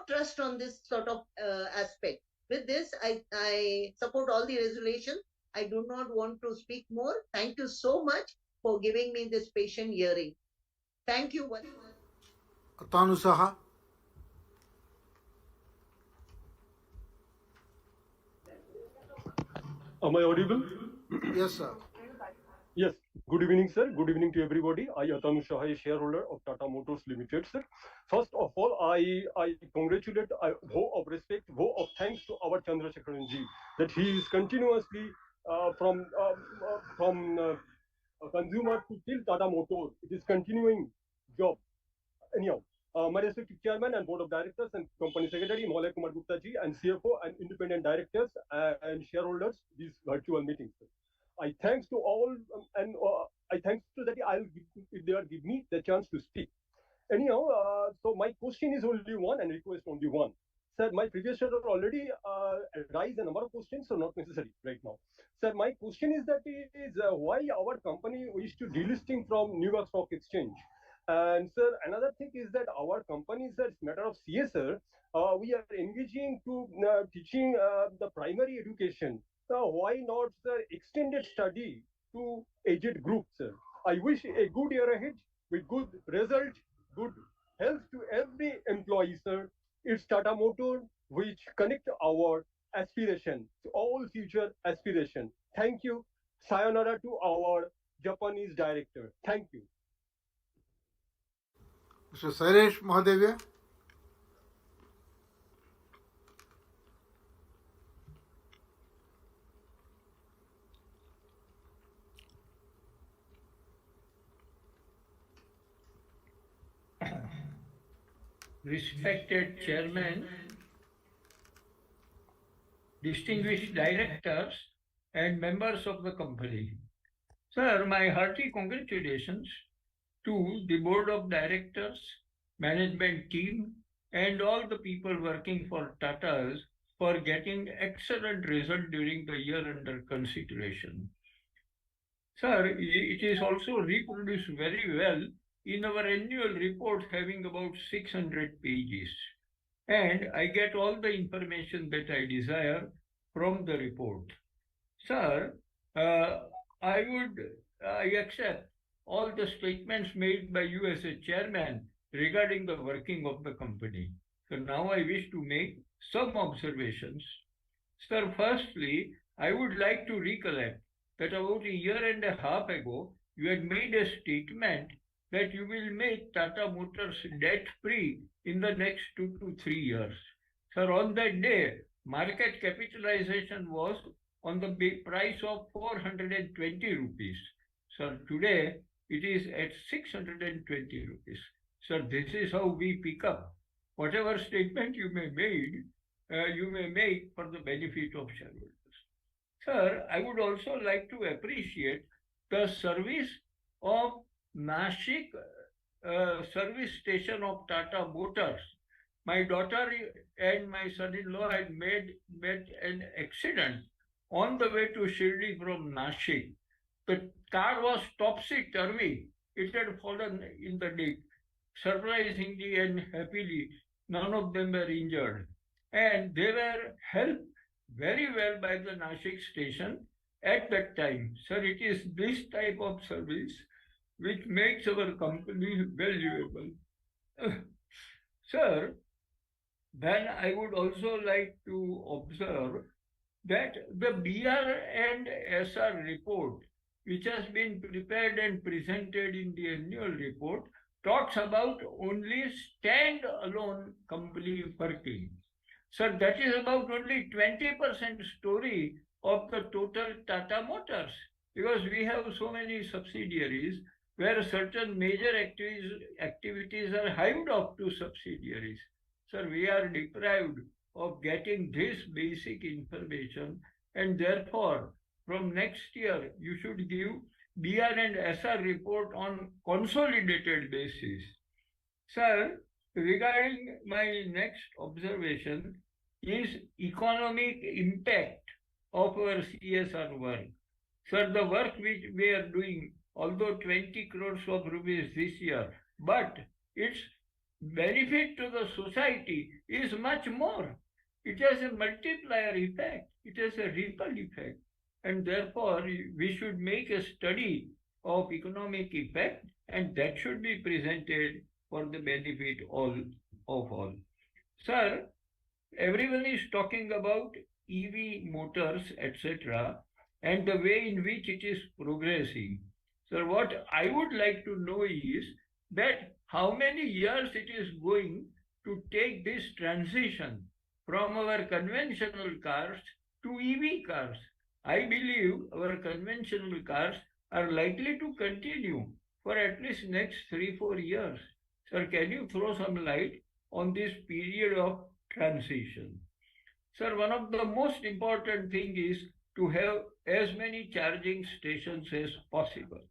trust on this sort of aspect. With this, I support all the resolutions. I do not want to speak more. Thank you so much. for giving me this patient hearing. Thank you. Tanu Saha. Am I audible? Yes, sir. Yes. Good evening, sir. Good evening to everybody. I, Atanu Shah, shareholder of Tata Motors Limited, sir. First of all, I congratulate, I vow of respect, vow of thanks to our Chandrasekharan ji that he is continuously from consumer to till Tata Motors. It is continuing job. Anyhow, my respected chairman and board of directors and company secretary Mohalay Kumar Gupta ji and CFO and independent directors and shareholders this virtual meeting. Sir. I thanks to all and I thanks to that I'll if they are give me the chance to speak. Anyhow, so my question is only one and request only one. Sir, my previous shareholder already raised a number of questions, so not necessary right now. Sir, my question is that is why our company wish to delisting from New York Stock Exchange. And sir, another thing is that our company, sir, it's matter of CSR. We are engaging to teaching the primary education. So why not, sir, extended study to aged group, sir? I wish a good year ahead with good result, good health to every employee, sir. It's Tata Motor which connect our aspiration to all future aspiration. Thank you. Sayonara to our Japanese director. Thank you. Mr. Sailesh Mahadevia. Respected Chairman, distinguished directors, and members of the company. Sir, my hearty congratulations to the board of directors, management team, and all the people working for Tatas for getting excellent result during the year under consideration. Sir, it is also reproduced very well in our annual report having about 600 pages. And I get all the information that I desire from the report. Sir, I accept all the statements made by you as a chairman regarding the working of the company. So now I wish to make some observations. Sir, firstly, I would like to recollect that about a year and a half ago, you had made a statement that you will make Tata Motors debt-free in the next 2 to 3 years. Sir, on that day, market capitalization was on the price of 420 rupees. Sir, today it is at 620 rupees. Sir, this is how we pick up. Whatever statement you may make for the benefit of shareholders. Sir, I would also like to appreciate the service of Nashik service station of Tata Motors. My daughter and my son-in-law had met an accident on the way to Shirdi from Nashik. The car was topsy-turvy. It had fallen in the ditch. Surprisingly and happily, none of them were injured. And they were helped very well by the Nashik station at that time. Sir, it is this type of service which makes our company valuable. Sir, then I would also like to observe that the BR and SR report, which has been prepared and presented in the annual report, talks about only stand-alone company working. Sir, that is about only 20% story of the total Tata Motors, because we have so many subsidiaries where certain major activities are hived off to subsidiaries. Sir, we are deprived of getting this basic information, and therefore, from next year, you should give BR and SR report on consolidated basis. Sir, regarding my next observation is economic impact of our CSR work. Sir, the work which we are doing, although 20 crores of rupees this year, but its benefit to the society is much more. It has a multiplier effect. It has a ripple effect. And therefore, we should make a study of economic effect, and that should be presented for the benefit of all. Sir, everyone is talking about EV motors, etc., and the way in which it is progressing. Sir, what I would like to know is that how many years it is going to take this transition from our conventional cars to EV cars. I believe our conventional cars are likely to continue for at least next 3-4 years. Sir, can you throw some light on this period of transition? Sir, one of the most important thing is to have as many charging stations as possible.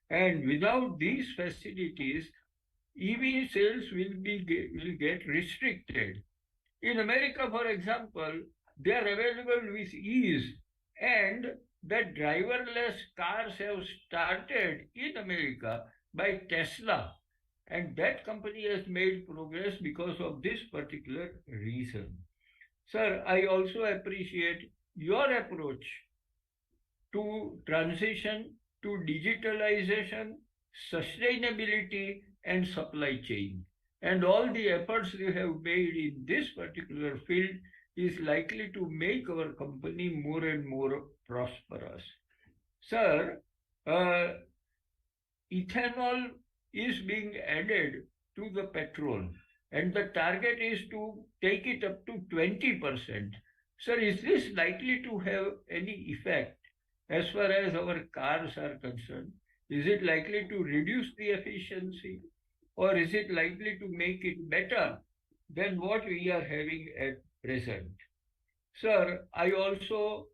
And without these facilities, EV sales will get restricted. In America, for example, they are available with ease, and the driverless cars have started in America by Tesla, and that company has made progress because of this particular reason. Sir, I also appreciate your approach to transition to digitalization, sustainability, and supply chain. And all the efforts you have made in this particular field is likely to make our company more and more prosperous. Sir, ethanol is being added to the petrol, and the target is to take it up to 20%. Sir, is this likely to have any effect as far as our cars are concerned? Is it likely to reduce the efficiency, or is it likely to make it better than what we are having at present? Sir, I also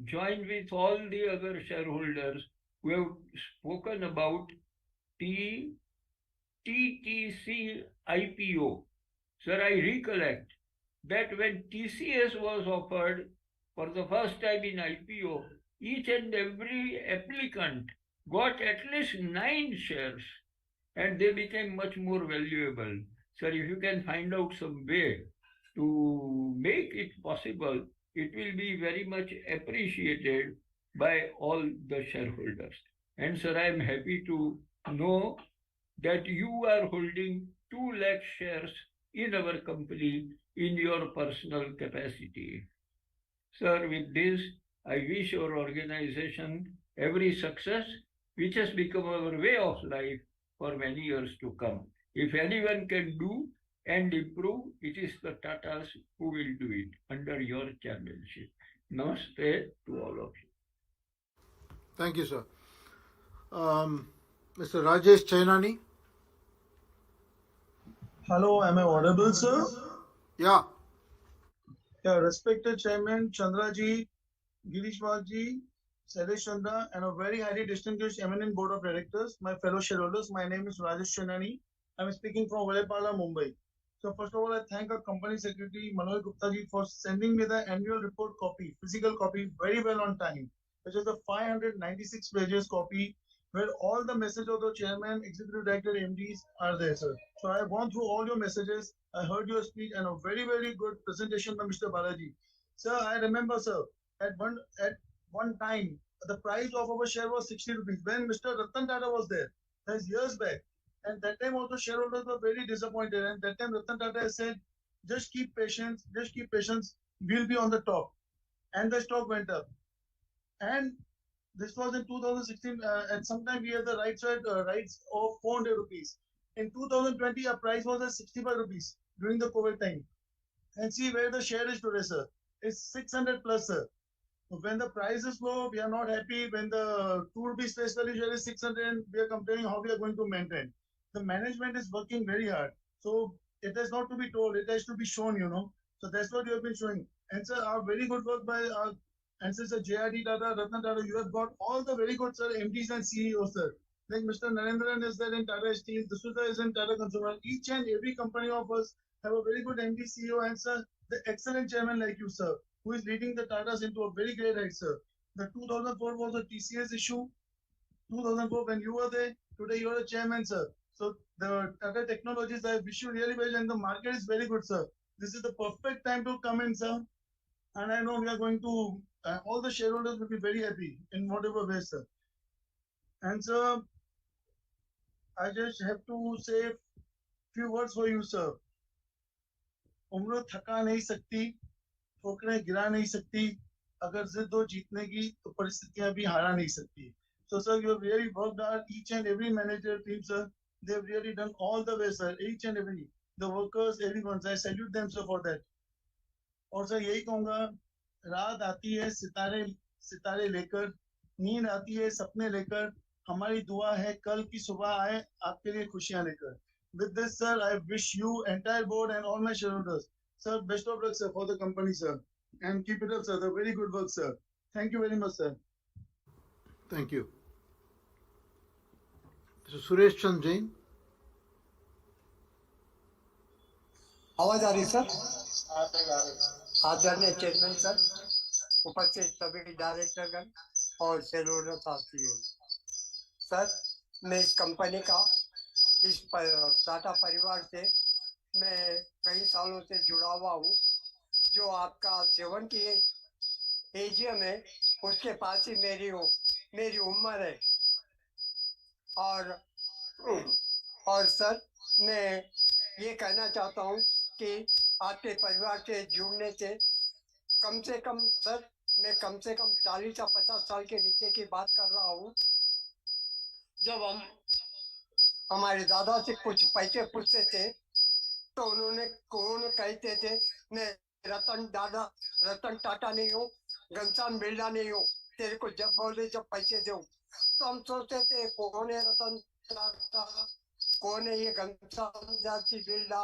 join with all the other shareholders who have spoken about TTC IPO. Sir, I recollect that when TCS was offered for the first time in IPO, each and every applicant got at least 9 shares, and they became much more valuable. Sir, if you can find out some way to make it possible, it will be very much appreciated by all the shareholders. And sir, I am happy to know that you are holding 2 lakh shares in our company in your personal capacity. Sir, with this, I wish your organization every success, which has become our way of life for many years to come. If anyone can do and improve, it is the Tatas who will do it under your chairmanship. Namaste to all of you. Thank you, sir. Mr. Rajesh Chainani. Hello, am I audible, sir? Yeah. Yeah, respected Chairman Chandraji, Girishwalji, Sailesh Chandra, and a very highly distinguished eminent board of directors, my fellow shareholders, my name is Rajesh Chainani. I'm speaking from Valepala, Mumbai. So first of all, I thank our company secretary, Manoj Gupta ji, for sending me the annual report copy, physical copy, very well on time, which is the 596 pages copy, where all the message of the chairman, executive director, MDs are there, sir. So I have gone through all your messages. I heard your speech and a very, very good presentation by Mr. Balaji. Sir, I remember, sir, at one time, the price of our share was 60 rupees when Mr. Ratan Tata was there. That's years back. And that time also shareholders were very disappointed. And that time Ratan Tata said, just keep patience, we'll be on the top. And the stock went up. And this was in 2016, and sometime we had the rights of 400 rupees. In 2020, our price was at 65 rupees during the COVID time. And see where the share is today, sir. It's 600 plus, sir. So when the price is low, we are not happy. When the 2 rupees face value share is 600, we are comparing how we are going to maintain. The management is working very hard. So it has not to be told, it has to be shown, So that's what you have been showing. And sir, our very good work by our ancestor JRD Tata, Ratan Tata, you have got all the very good, sir, MDs and CEOs, sir. Like Mr. Narendran is there in Tata Steel, D'Souza is in Tata Consumer. Each and every company of us have a very good MD, CEO, and sir, the excellent chairman like you, sir, who is leading the Tatas into a very great height, sir. The 2004 was a TCS issue. 2004 when you were there, today you are a chairman, sir. So the Tata Technologies, I wish you really well, and the market is very good, sir. This is the perfect time to come in, sir. And I know we are going to, all the shareholders will be very happy in whatever way, sir. And sir, I just have to say few words for you, sir. उम्र थका नहीं सकती, ठोकरें गिरा नहीं सकती, अगर जिद हो जीतने की तो परिस्थितियां भी हारा नहीं सकती. So sir, you have really worked hard, each and every manager team, sir. They have really done all the way, sir. Each and every, the workers, everyone. I salute them, sir, for that. और sir यही कहूंगा, रात आती है सितारे लेकर, नींद आती है सपने लेकर, हमारी दुआ है कल की सुबह आए आपके लिए खुशियां लेकर. With this, sir, I wish you, entire board and all my shareholders, sir, best of luck, sir, for the company, sir. And keep it up, sir. The very good work, sir. Thank you very much, sir. Thank you. Mr. Suresh Chand Jain. आवाज आ रही sir? आदरणीय chairman sir, उपस्थित सभी डायरेक्टरगण और share साथियों, sir मैं इस company का, इस टाटा परिवार से मैं कई सालों से जुड़ा हुआ हूँ. जो आपका 78 AGM है उसके पास ही मेरी उम्र है. और सर मैं ये कहना चाहता हूँ कि आपके परिवार से जुड़ने से कम से कम सर, मैं कम से कम 40 या 50 साल के नीचे की बात कर रहा हूँ. जब हम हमारे दादा से कुछ पैसे पूछते थे तो उन्होंने कहते थे मैं रतन टाटा नहीं हूँ, घनश्याम बिरला नहीं हूँ, तेरे को जब बोले जब पैसे दो. तो हम सोचते थे कौन है रतन टाटा, कौन है ये घनश्याम बिरला,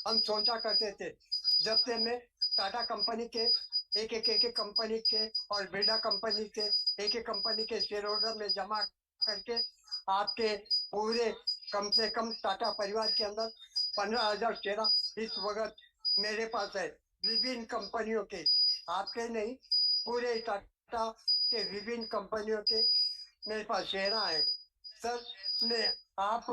हम सोचा करते थे. जब से मैं टाटा कंपनी के एक कंपनी के और बिरला कंपनी के एक कंपनी के शेयर होल्डर में जमा करके आपके पूरे कम से कम टाटा परिवार के अंदर 15,000 शेयर इस वक्त मेरे पास है. विभिन्न कंपनियों के, आपके नहीं, पूरे टाटा के विभिन्न कंपनियों के मेरे पास शेयर है. सर मैं आप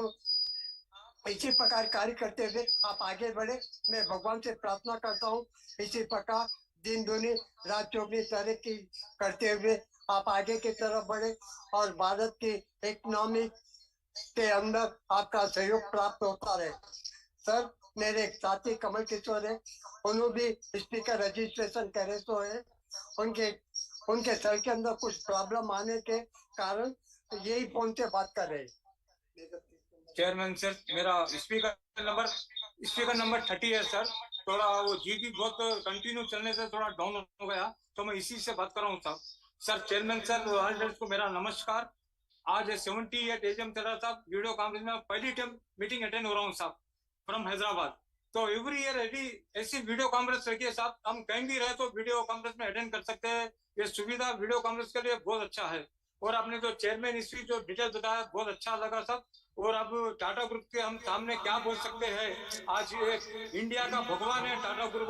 इसी प्रकार कार्य करते हुए आप आगे बढ़े, मैं भगवान से प्रार्थना करता हूँ. इसी प्रकार दिन दुनी रात चौगनी तरक्की करते हुए आप आगे की तरफ बढ़े और भारत की इकोनॉमी के अंदर आपका सहयोग प्राप्त होता रहे. सर मेरे एक साथी कमल किशोर है, उन्होंने भी स्पीकर रजिस्ट्रेशन करे तो है, उनके सर के अंदर कुछ प्रॉब्लम आने के कारण यही फोन से बात कर रहे. चेयरमैन सर, मेरा स्पीकर नंबर 30 है सर. थोड़ा वो जीबी बहुत कंटिन्यू चलने से थोड़ा डाउन हो गया, तो मैं इसी से बात कर रहा हूँ साहब. सर चेयरमैन सर ऑल को मेरा नमस्कार. आज 78 AGM चल रहा साहब, वीडियो कॉन्फ्रेंस में पहली टाइम मीटिंग अटेंड हो रहा हूँ साहब फ्रॉम हैदराबाद. तो एवरी ईयर ऐसी वीडियो कॉन्फ्रेंस रखिए साहब, हम कहीं भी रहे तो वीडियो कॉन्फ्रेंस में अटेंड कर सकते हैं. ये सुविधा वीडियो कॉन्फ्रेंस के लिए बहुत अच्छा है. और आपने जो चेयरमैन इसकी जो डिटेल बताया बहुत अच्छा लगा साहब. और अब टाटा ग्रुप के हम सामने क्या बोल सकते हैं, आज एक इंडिया का भगवान है टाटा ग्रुप.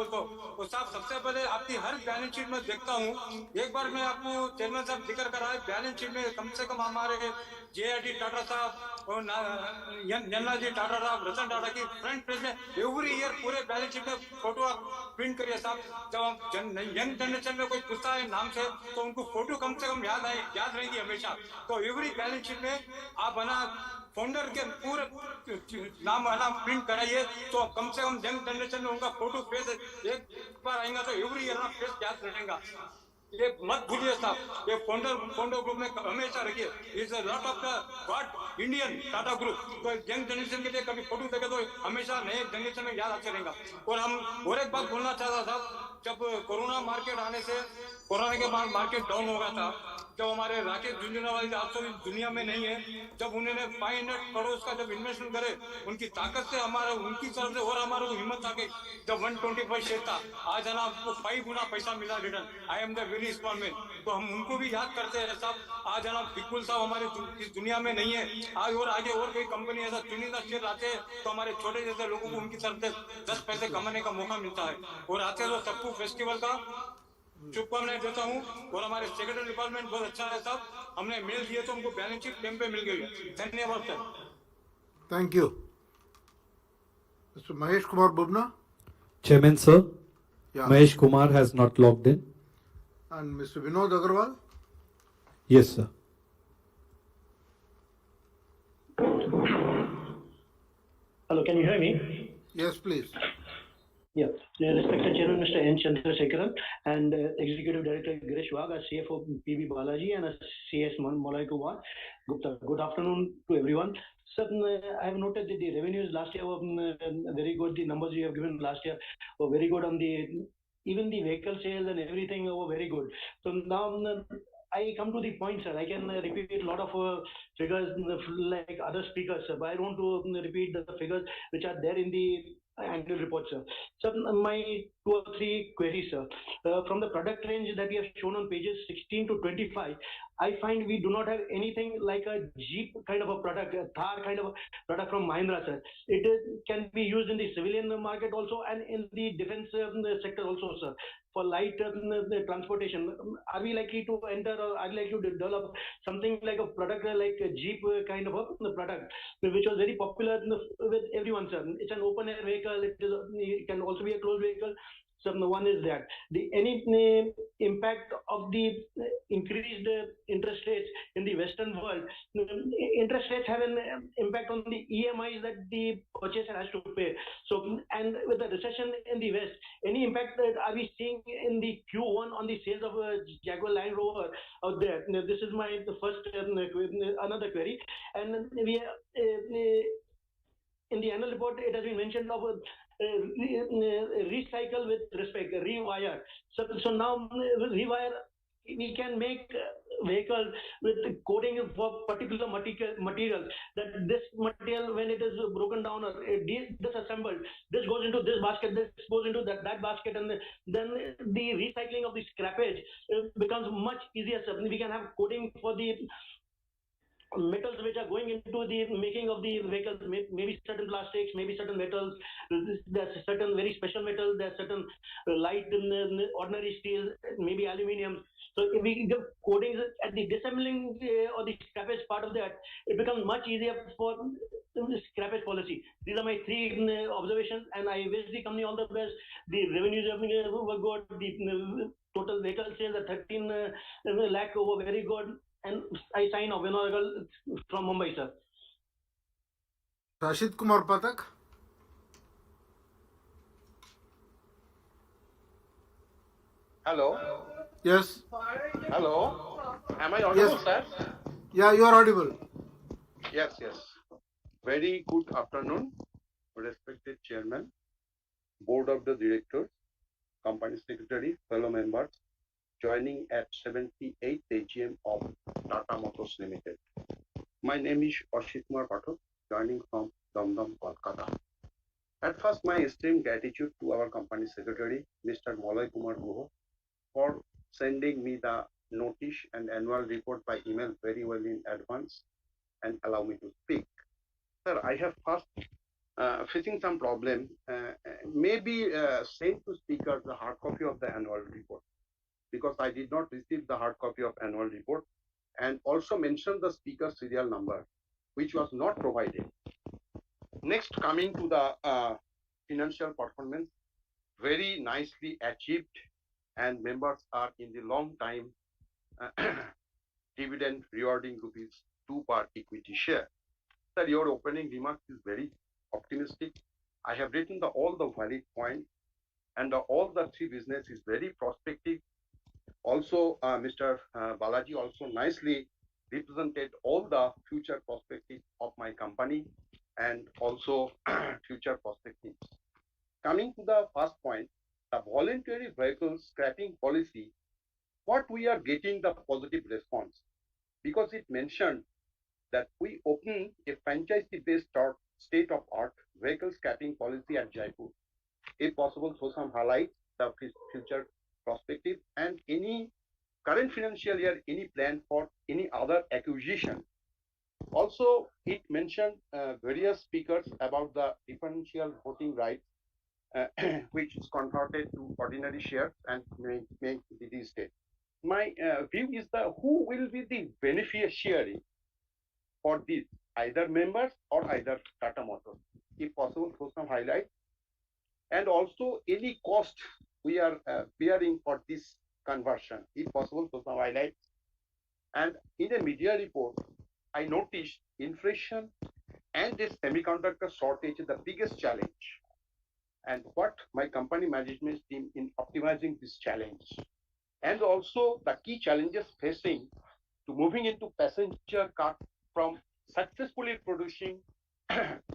तो साहब सबसे पहले आपकी हर बैलेंस शीट में देखता हूँ, एक बार मैं आपको चेयरमैन साहब जिक्र कराए बैलेंस शीट में कम से कम हमारे JID टाटा साहब और नन्ना जी टाटा साहब, रतन टाटा की फ्रंट पेज में एवरी ईयर पूरे बैलेंस शीट में फोटो आप प्रिंट करिए साहब. जब हम यंग जनरेशन में कोई पूछता है नाम से तो उनको फोटो कम से कम याद रहेंगी हमेशा. तो एवरी बैलेंस शीट में आप बना फाउंडर के पूरे नाम प्रिंट कराइए, तो कम से कम यंग जनरेशन में उनका फोटो फेस एक बार आएगा तो एवरी ईयर फेस याद रहेगा. ये मत भूलिए साहब, ये फाउंडर ग्रुप में हमेशा रखिए. Is a lot of the God Indian Tata group. तो यंग जनरेशन के लिए कभी फोटो देखे तो हमेशा नए जनरेशन में याद आते रहेगा. और हम और एक बात बोलना चाहता था, जब कोरोना मार्केट आने से कोरोना के बाद मार्केट डाउन हो गया था, जब हमारे राकेश झुंझुनवाला आज तो दुनिया में नहीं है, जब उन्होंने 500 करोड़ का जब इन्वेस्टमेंट करे उनकी ताकत से हमारे उनकी तरफ से और हमारे को हिम्मत आ गई. जब 125 शेयर था, आज है ना आपको 5 गुना पैसा मिला return. I am the very small man. तो हम उनको भी याद करते हैं साहब. आज है ना बिल्कुल साहब हमारे इस दुनिया में नहीं है आज, और आगे और कोई कंपनी ऐसा चुनिंदा शेयर आते हैं तो हमारे छोटे जैसे लोगों को उनकी तरफ से 10 पैसे कमाने का मौका मिलता है. और आते तो सबको फेस्टिवल का शुभकामनाएं देता हूँ. और हमारे सेक्रेटरी डिपार्टमेंट बहुत अच्छा है साहब, हमने मेल दिए तो उनको बैलेंस शीट टाइम पे मिल गई है. धन्यवाद sir. Thank you. Mr. Mahesh Kumar Bubna. Chairman sir, Yeah. Mahesh Kumar has not logged in. And Mr. Vinod Agarwal. Yes sir. Hello, can you hear me? Yes, please. Yeah. Respected Chairman Mr. N. Chandrasekharan and Executive Director Girish Wagh, CFO PB Balaji, and CS Malay Kumar Gupta. Good afternoon to everyone. Sir, I have noted that the revenues last year were very good. The numbers you have given last year were very good on the even the vehicle sales and everything were very good. So now I come to the point, sir. I can repeat a lot of figures like other speakers, sir, but I don't want to repeat the figures which are there in the annual report, sir. So my 2 or 3 queries, sir. From the product range that we have shown on pages 16 to 25, I find we do not have anything like a Jeep kind of a product, a Thar kind of a product from Mahindra, sir. It can be used in the civilian market also and in the defense sector also, sir. For light transportation, are we likely to enter or are we likely to develop something like a product like a Jeep kind of a product, which was very popular with everyone, sir? It's an open air vehicle. It can also be a closed vehicle. So one is that any impact of the increased interest rates in the Western world. Interest rates have an impact on the EMIs that the purchaser has to pay. So, and with the recession in the West, any impact that are we seeing in the Q1 on the sales of Jaguar Land Rover out there? This is my first another query, and we in the annual report it has been mentioned of recycle with respect, rewire. So now rewire, we can make vehicles with coding for particular material, that this material when it is broken down or disassembled, this goes into this basket, this goes into that basket, and then the recycling of the scrappage becomes much easier. We can have coding for the metals which are going into the making of the vehicles, maybe certain plastics, maybe certain metals, there's certain very special metals, there's certain light ordinary steel, maybe aluminium. So if we give codings at the disassembling or the scrappage part of that, it becomes much easier for the scrappage policy. These are my 3 observations, and I wish the company all the best. The revenues were good, the total vehicle sales at 13 lakh were very good. And I sign off, from Mumbai, sir. Rashid Kumar Patak. Hello. Yes. Hello. Am I audible, Yes. sir? Yeah, you are audible. Yes, yes. Very good afternoon, respected Chairman, Board of the Directors, Company Secretary, fellow members, joining at 78th AGM of Tata Motors Limited. My name is Rashid Kumar Patak, joining from Dum, Kolkata. At first, my esteemed gratitude to our Company Secretary, Mr. Malay Kumar Guho, for sending me the notice and annual report by email very well in advance and allow me to speak. Sir, I have first facing some problem. Maybe send to speaker the hard copy of the annual report, because I did not receive the hard copy of annual report, and also mention the speaker serial number, which was not provided. Next, coming to the financial performance, very nicely achieved, and members are in the long time dividend rewarding ₹2 per equity share. Sir, your opening remarks is very optimistic. I have written all the valid points, and all the 3 business is very prospective. Also, Mr. Balaji also nicely represented all the future perspectives of my company and also future perspectives. Coming to the first point, the voluntary vehicle scrapping policy, what we are getting the positive response, because it mentioned that we open a franchisee-based state-of-art vehicle scrapping policy at Jaipur. If possible, throw some highlights, the future perspective, and any current financial year, any plan for any other acquisition. Also, it mentioned various speakers about the differential voting rights, which is converted to ordinary shares and make the state. My view is that who will be the beneficiary for this, either members or either Tata Motors. If possible, throw some highlights. And also any cost we are bearing for this conversion, if possible, throw some highlights. And in a media report, I noticed inflation and this semiconductor shortage is the biggest challenge. And what my company management team in optimizing this challenge, and also the key challenges facing to moving into passenger car from successfully producing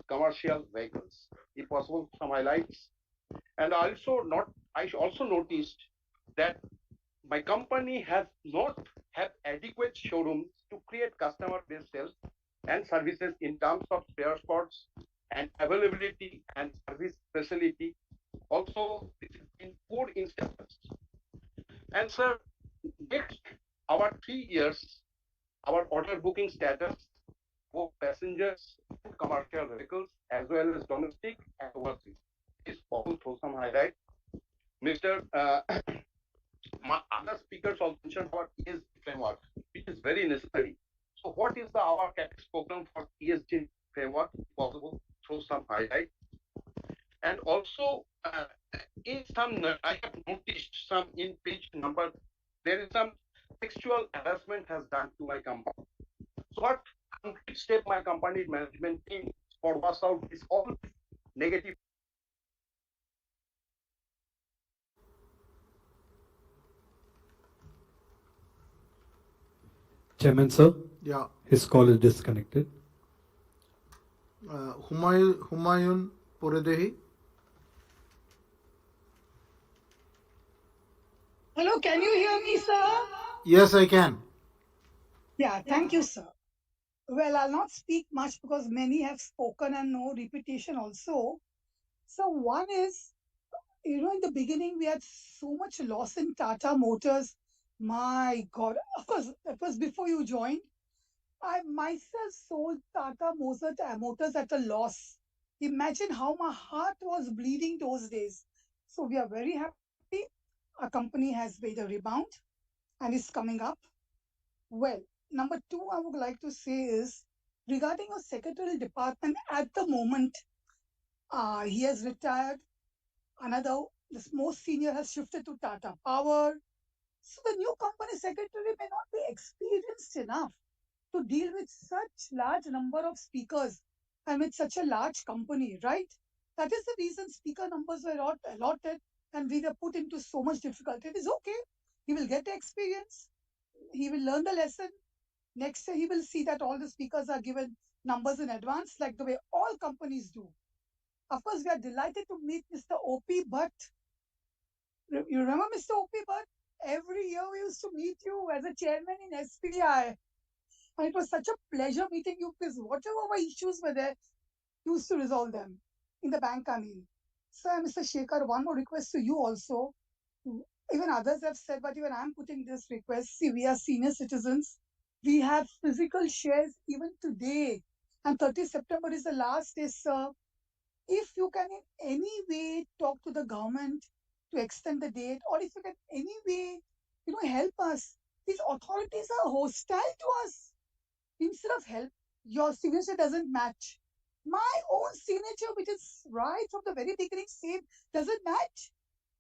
commercial vehicles. If possible, some highlights. And I also noticed that my company has not have adequate showrooms to create customer-based sales and services in terms of spare parts and availability and service facility. Also, this is in poor instances. And sir, next our 3 years, our order booking status for passengers and commercial vehicles as well as domestic and overseas is possible through some highlight. Mr. My other speakers also mentioned about ESG framework, which is very necessary. So what is our CapEx program for ESG framework? Possible through some highlight. And also in some, I have noticed some in page number, there is some sexual harassment has done to my company. So what concrete step my company management team for wash out is all negative. Chairman, sir, Yeah. his call is disconnected. Humayun Puredehi. Hello, can you hear me, sir? Yes, I can. Yeah, thank you, sir. Well, I'll not speak much because many have spoken and no repetition also. So one is, in the beginning we had so much loss in Tata Motors. My God, of course, that was before you joined. I myself sold Tata Motors at a loss. Imagine how my heart was bleeding those days. So we are very happy. Our company has made a rebound and is coming up. Well, number two, I would like to say is regarding your secretarial department at the moment, he has retired. The most senior has shifted to Tata Power. So the new company secretary may not be experienced enough to deal with such large number of speakers and with such a large company, right? That is the reason speaker numbers were not allotted and we were put into so much difficulty. It is okay. He will get the experience. He will learn the lesson. Next year, he will see that all the speakers are given numbers in advance, like the way all companies do. Of course, we are delighted to meet Mr. O.P. Bhatt. You remember Mr. O.P. Bhatt? Every year we used to meet you as a chairman in SPI. And it was such a pleasure meeting you because whatever our issues were there, you used to resolve them. In the bank, I mean. So, Mr. Shekhar, one more request to you also. Even others have said, but even I'm putting this request. See, we are senior citizens. We have physical shares even today. And 30 September is the last day, sir. If you can in any way talk to the government to extend the date, or if you can any way, help us. These authorities are hostile to us. Instead of help, your signature doesn't match. My own signature, which is right from the very beginning, same, doesn't match.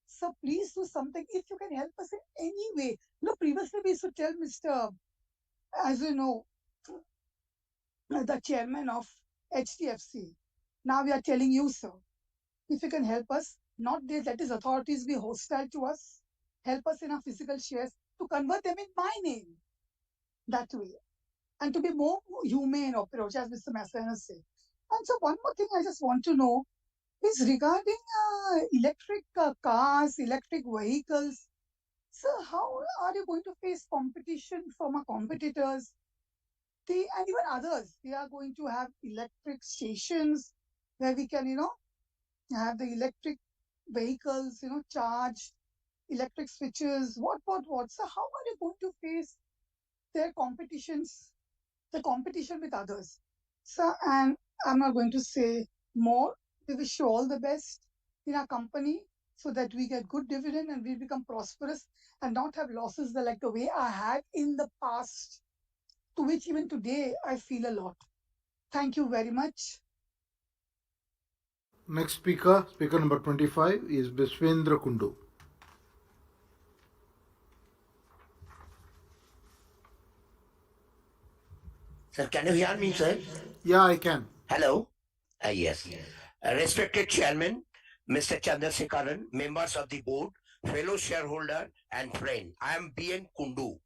So please do something if you can help us in any way. Previously we used to tell Mr. As you know, the chairman of HDFC. Now we are telling you, sir, if you can help us, not let his authorities be hostile to us, help us in our physical shares to convert them in my name. That way. And to be more humane approach, as Mr. Masana said. And so one more thing I just want to know is regarding electric cars, electric vehicles. So how are you going to face competition from our competitors? And even others, they are going to have electric stations where we can, have the electric vehicles, charged, electric switches, what. So how are you going to face their competitions, the competition with others? So, and I'm not going to say more. We wish you all the best in our company so that we get good dividend and we become prosperous and not have losses like the way I had in the past, to which even today I feel a lot. Thank you very much. Next speaker number 25 is Biswendra Kundu. Sir, can you hear me, sir? Yeah, I can. Hello? Yes. Respected Chairman, Mr. Chandrasekharan, members of the board, fellow shareholder and friend, I am B.N. Kundu.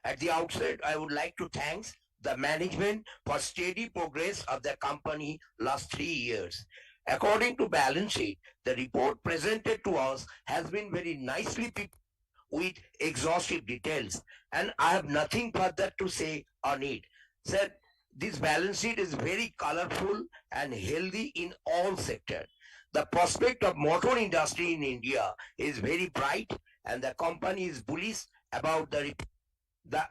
At the outset, I would like to thank the management for steady progress of the company last 3 years. According to balance sheet, the report presented to us has been very nicely picked with exhaustive details, and I have nothing further to say on it. Sir, this balance sheet is very colorful and healthy in all sectors. The prospect of motor industry in India is very bright, and the company is bullish about the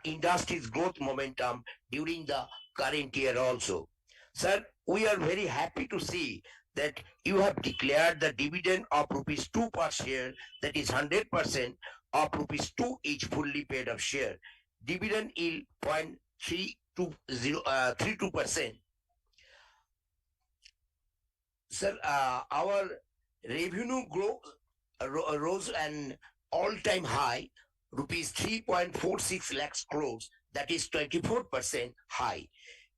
industry's growth momentum during the current year also. Sir, we are very happy to see that you have declared the dividend of rupees 2 per share, that is 100% of rupees 2 each fully paid of share. Dividend yield 0.32%. Sir, our revenue rose an all-time high, rupees 3.46 lakhs crores, that is 24% high.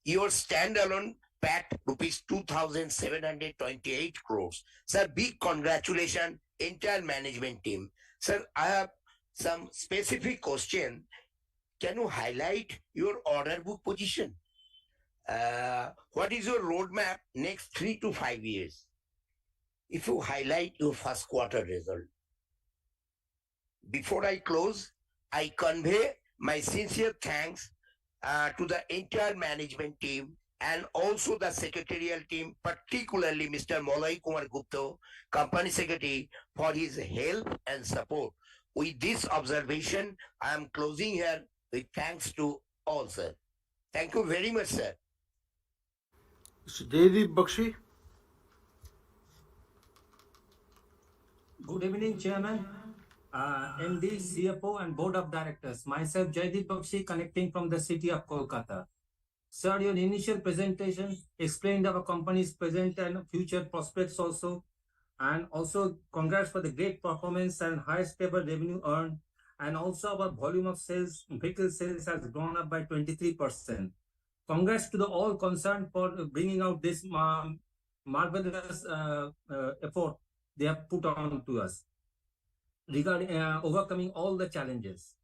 Your standalone PAT rupees 2,728 crores. Sir, big congratulations, entire management team. Sir, I have some specific question. Can you highlight your order book position? What is your roadmap next 3 to 5 years? If you highlight your first quarter result. Before I close, I convey my sincere thanks to the entire management team and also the secretarial team, particularly Mr. Molay Kumar Gupta, Company Secretary, for his help and support. With this observation, I am closing here with thanks to all, sir. Thank you very much, sir. Mr. Jaydeep Bakshi. Good evening, Chairman, MD, CFO, and Board of Directors. Myself, Jaydeep Bakshi, connecting from the city of Kolkata. Sir, your initial presentation explained our company's present and future prospects also, and also congrats for the great performance and high stable revenue earned, and also our volume of sales, vehicle sales has gone up by 23%. Congrats to the all concerned for bringing out this marvelous effort they have put on to us regarding overcoming all the challenges.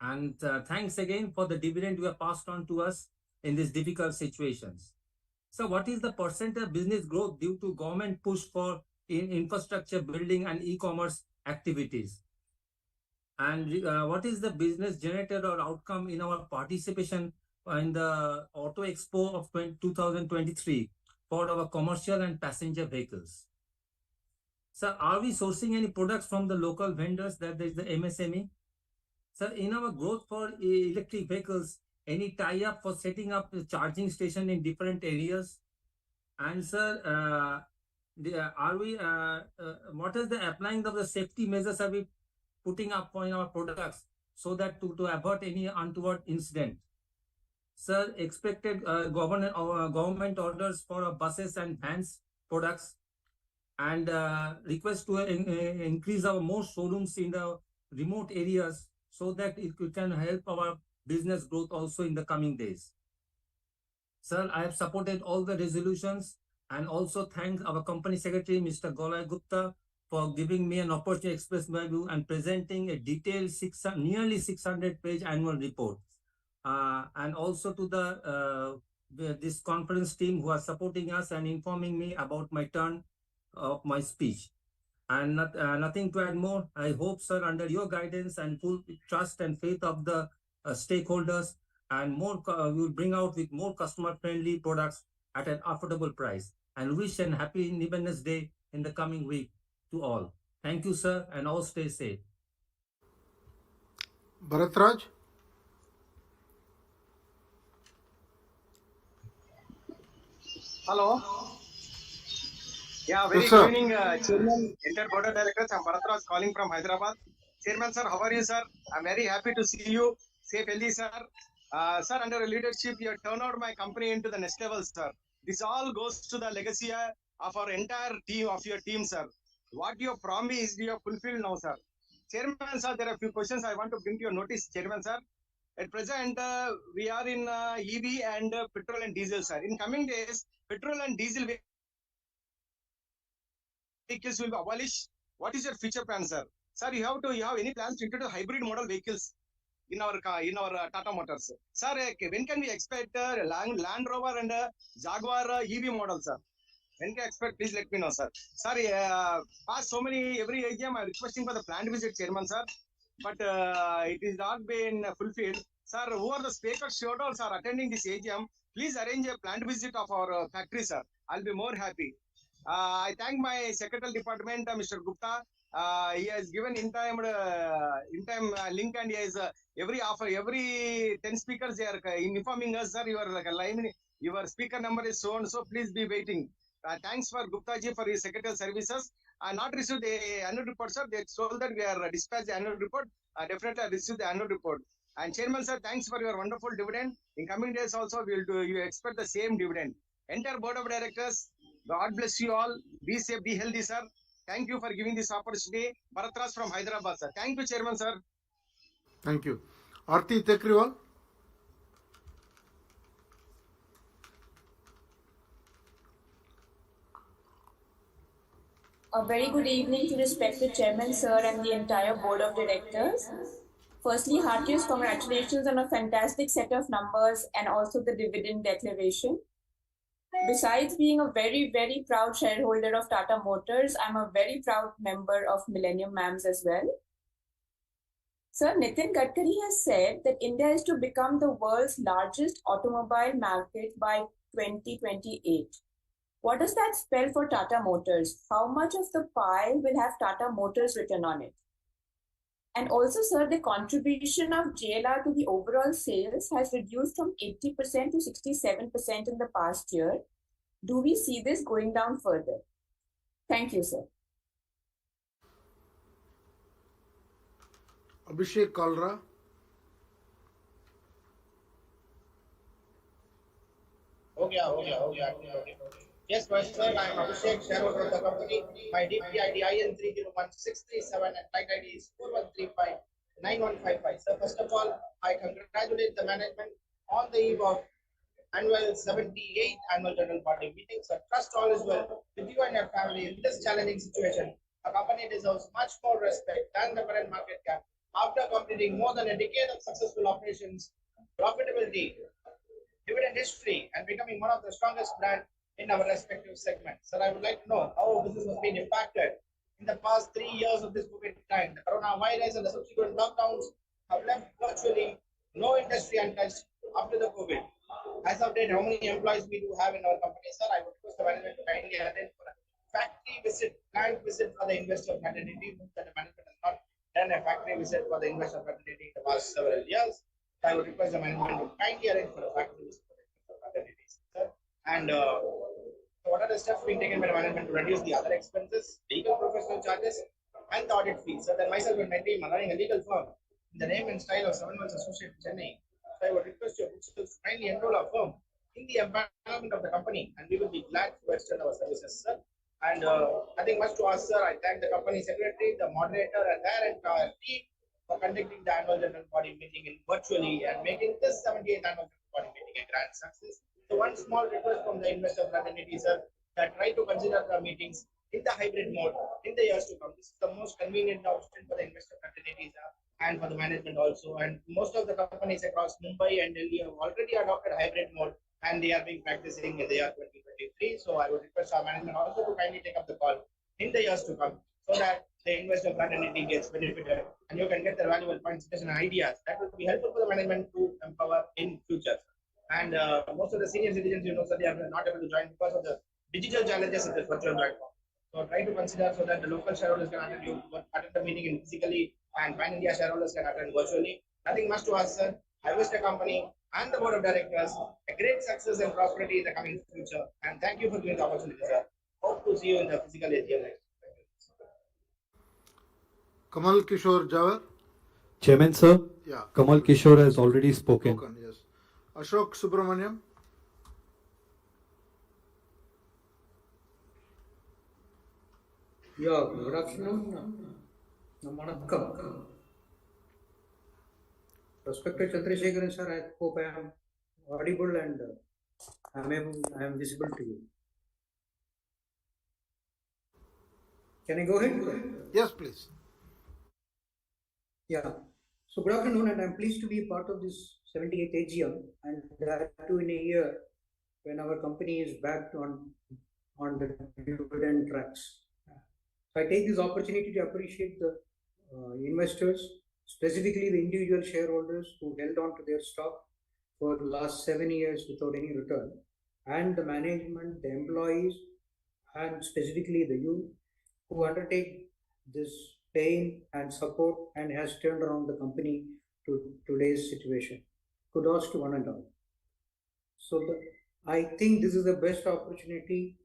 And thanks again for the dividend you have passed on to us in these difficult situations. So what is the percent of business growth due to government push for infrastructure building and e-commerce activities? And what is the business generated or outcome in our participation in the Auto Expo of 2023 for our commercial and passenger vehicles? Sir, are we sourcing any products from the local vendors, that is the MSME? Sir, in our growth for electric vehicles, any tie-up for setting up the charging station in different areas? And sir, what is the applying of the safety measures are we putting up on our products so that to avert any untoward incident? Sir, expected government orders for buses and vans products, and request to increase our more showrooms in the remote areas so that it can help our business growth also in the coming days. Sir, I have supported all the resolutions and also thank our company secretary, Mr. Golay Gupta, for giving me an opportunity to express my view and presenting a detailed nearly 600-page annual report. And also to this conference team who are supporting us and informing me about my turn of my speech. And nothing to add more. I hope, sir, under your guidance and full trust and faith of the stakeholders, and more will bring out with more customer-friendly products at an affordable price. And wish and happy Independence Day in the coming week to all. Thank you, sir, and all stay safe. Bharatraj. Hello. Yeah, very Yes, good sir. evening, Chairman, entire Board of Directors. I'm Bharatraj calling from Hyderabad. Chairman, sir, how are you, sir? I'm very happy to see you. Safe, healthy, sir. Sir, under your leadership, you have turned out my company into the next level, sir. This all goes to the legacy of our entire team, of your team, sir. What you have promised, you have fulfilled now, sir. Chairman, sir, there are a few questions I want to bring to your notice, Chairman, sir. At present, we are in EV and petrol and diesel, sir. In coming days, petrol and diesel vehicles will be abolished. What is your future plan, sir? Sir, you have any plans to introduce hybrid model vehicles in our Tata Motors? Sir, when can we expect Land Rover and Jaguar EV model, sir? When can I expect? Please let me know, sir. Sorry, past so many every AGM I'm requesting for the plant visit, Chairman, sir, but it is not been fulfilled. Sir, who are the speakers shareholders are attending this AGM? Please arrange a plant visit of our factory, sir. I'll be more happy. I thank my secretarial department, Mr. Gupta. He has given in time link, and he has every 10 speakers they are informing us, sir. Your speaker number is so and so. Please be waiting. Thanks for Gupta ji for his secretarial services. Not received the annual report, sir. They told that we are dispatched the annual report. Definitely I received the annual report. And Chairman, sir, thanks for your wonderful dividend. In coming days also, you expect the same dividend. Entire board of directors, God bless you all. Be safe, be healthy, sir. Thank you for giving this opportunity. Bharatras from Hyderabad, sir. Thank you, Chairman, sir. Thank you. Aarti Tekriwal. A very good evening to respected Chairman, sir, and the entire board of directors. Firstly, heartiest congratulations on a fantastic set of numbers and also the dividend declaration. Besides being a very, very proud shareholder of Tata Motors, I'm a very proud member of Millennium Mams as well. Sir, Nitin Gadkari has said that India is to become the world's largest automobile market by 2028. What does that spell for Tata Motors? How much of the pie will have Tata Motors written on it? And also, sir, the contribution of JLR to the overall sales has reduced from 80% to 67% in the past year. Do we see this going down further? Thank you, sir. Abhishek Kalra. Okay. Yes, my sir, I am Abhishek, shareholder of the company. My DPID IN 301637 and client ID is 41359155. So first of all, I congratulate the management on the eve of annual 78th annual general body meeting. So trust all is well with you and your family in this challenging situation. The company deserves much more respect than the current market cap. After completing more than a decade of successful operations, profitability, dividend history, and becoming one of the strongest brands in our respective segments. Sir, I would like to know how business has been impacted in the past 3 years of this COVID time. The coronavirus and the subsequent lockdowns have left virtually no industry untouched after the COVID. As of date, how many employees we do have in our company, sir? I would request the management to kindly attend for a factory visit, plant visit for the investor fraternity. That the management has not done a factory visit for the investor fraternity in the past several years. I would request the management to kindly arrange for a factory visit for the investor fraternity, sir. And what are the steps being taken by the management to reduce the other expenses, legal professional charges, and the audit fees? So that myself and my team are running a legal firm in the name and style of 7 Months Associate Chennai. So I would request your booksellers to kindly enroll our firm in the empowerment of the company, and we will be glad to extend our services, sir. And nothing much to ask, sir. I thank the company secretary, the moderator, and their entire team for conducting the annual general body meeting virtually and making this 78th annual general body meeting a grand success. So one small request from the investor fraternity, sir, that try to consider the meetings in the hybrid mode in the years to come. This is the most convenient option for the investor fraternities and for the management also. And most of the companies across Mumbai and Delhi have already adopted hybrid mode, and they are being practicing in the year 2023. So I would request our management also to kindly take up the call in the years to come, so that the investor fraternity gets benefited and you can get the valuable points and ideas that will be helpful for the management to empower in future. And most of the senior citizens, they are not able to join because of the digital challenges of the virtual platform. So try to consider so that the local shareholders can attend the meeting physically, and Pan India shareholders can attend virtually. Nothing much to ask, sir. I wish the company and the board of directors a great success and prosperity in the coming future. And thank you for giving the opportunity, sir. Hope to see you in the physical AGM next. Kamal Kishore Jawar. Chairman, sir. Yeah. Kamal Kishore has already spoken. Yes. Ashok Subramaniam. Yeah, good afternoon. Vanakkam. Respected Chandrasekharan sir, I hope I am audible and I am visible to you. Can I go ahead? Yes, please. Yeah. So good afternoon, and I'm pleased to be a part of this 78th AGM, and that too in a year when our company is back on the dividend tracks. So I take this opportunity to appreciate the investors, specifically the individual shareholders who held on to their stock for the last 7 years without any return, and the management, the employees, and specifically the youth who undertake this pain and support and has turned around the company to today's situation. Kudos to one and all. So I think this is the best opportunity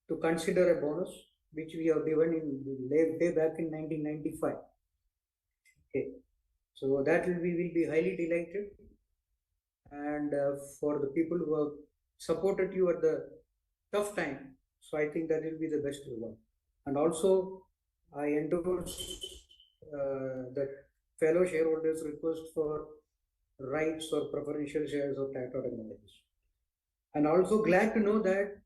to consider a bonus which we have given in way back in 1995. Okay, so that we will be highly delighted, and for the people who have supported you at the tough time, so I think that will be the best reward. And also I endorse that fellow shareholders request for rights or preferential shares of TATA Technologies. And also glad to know that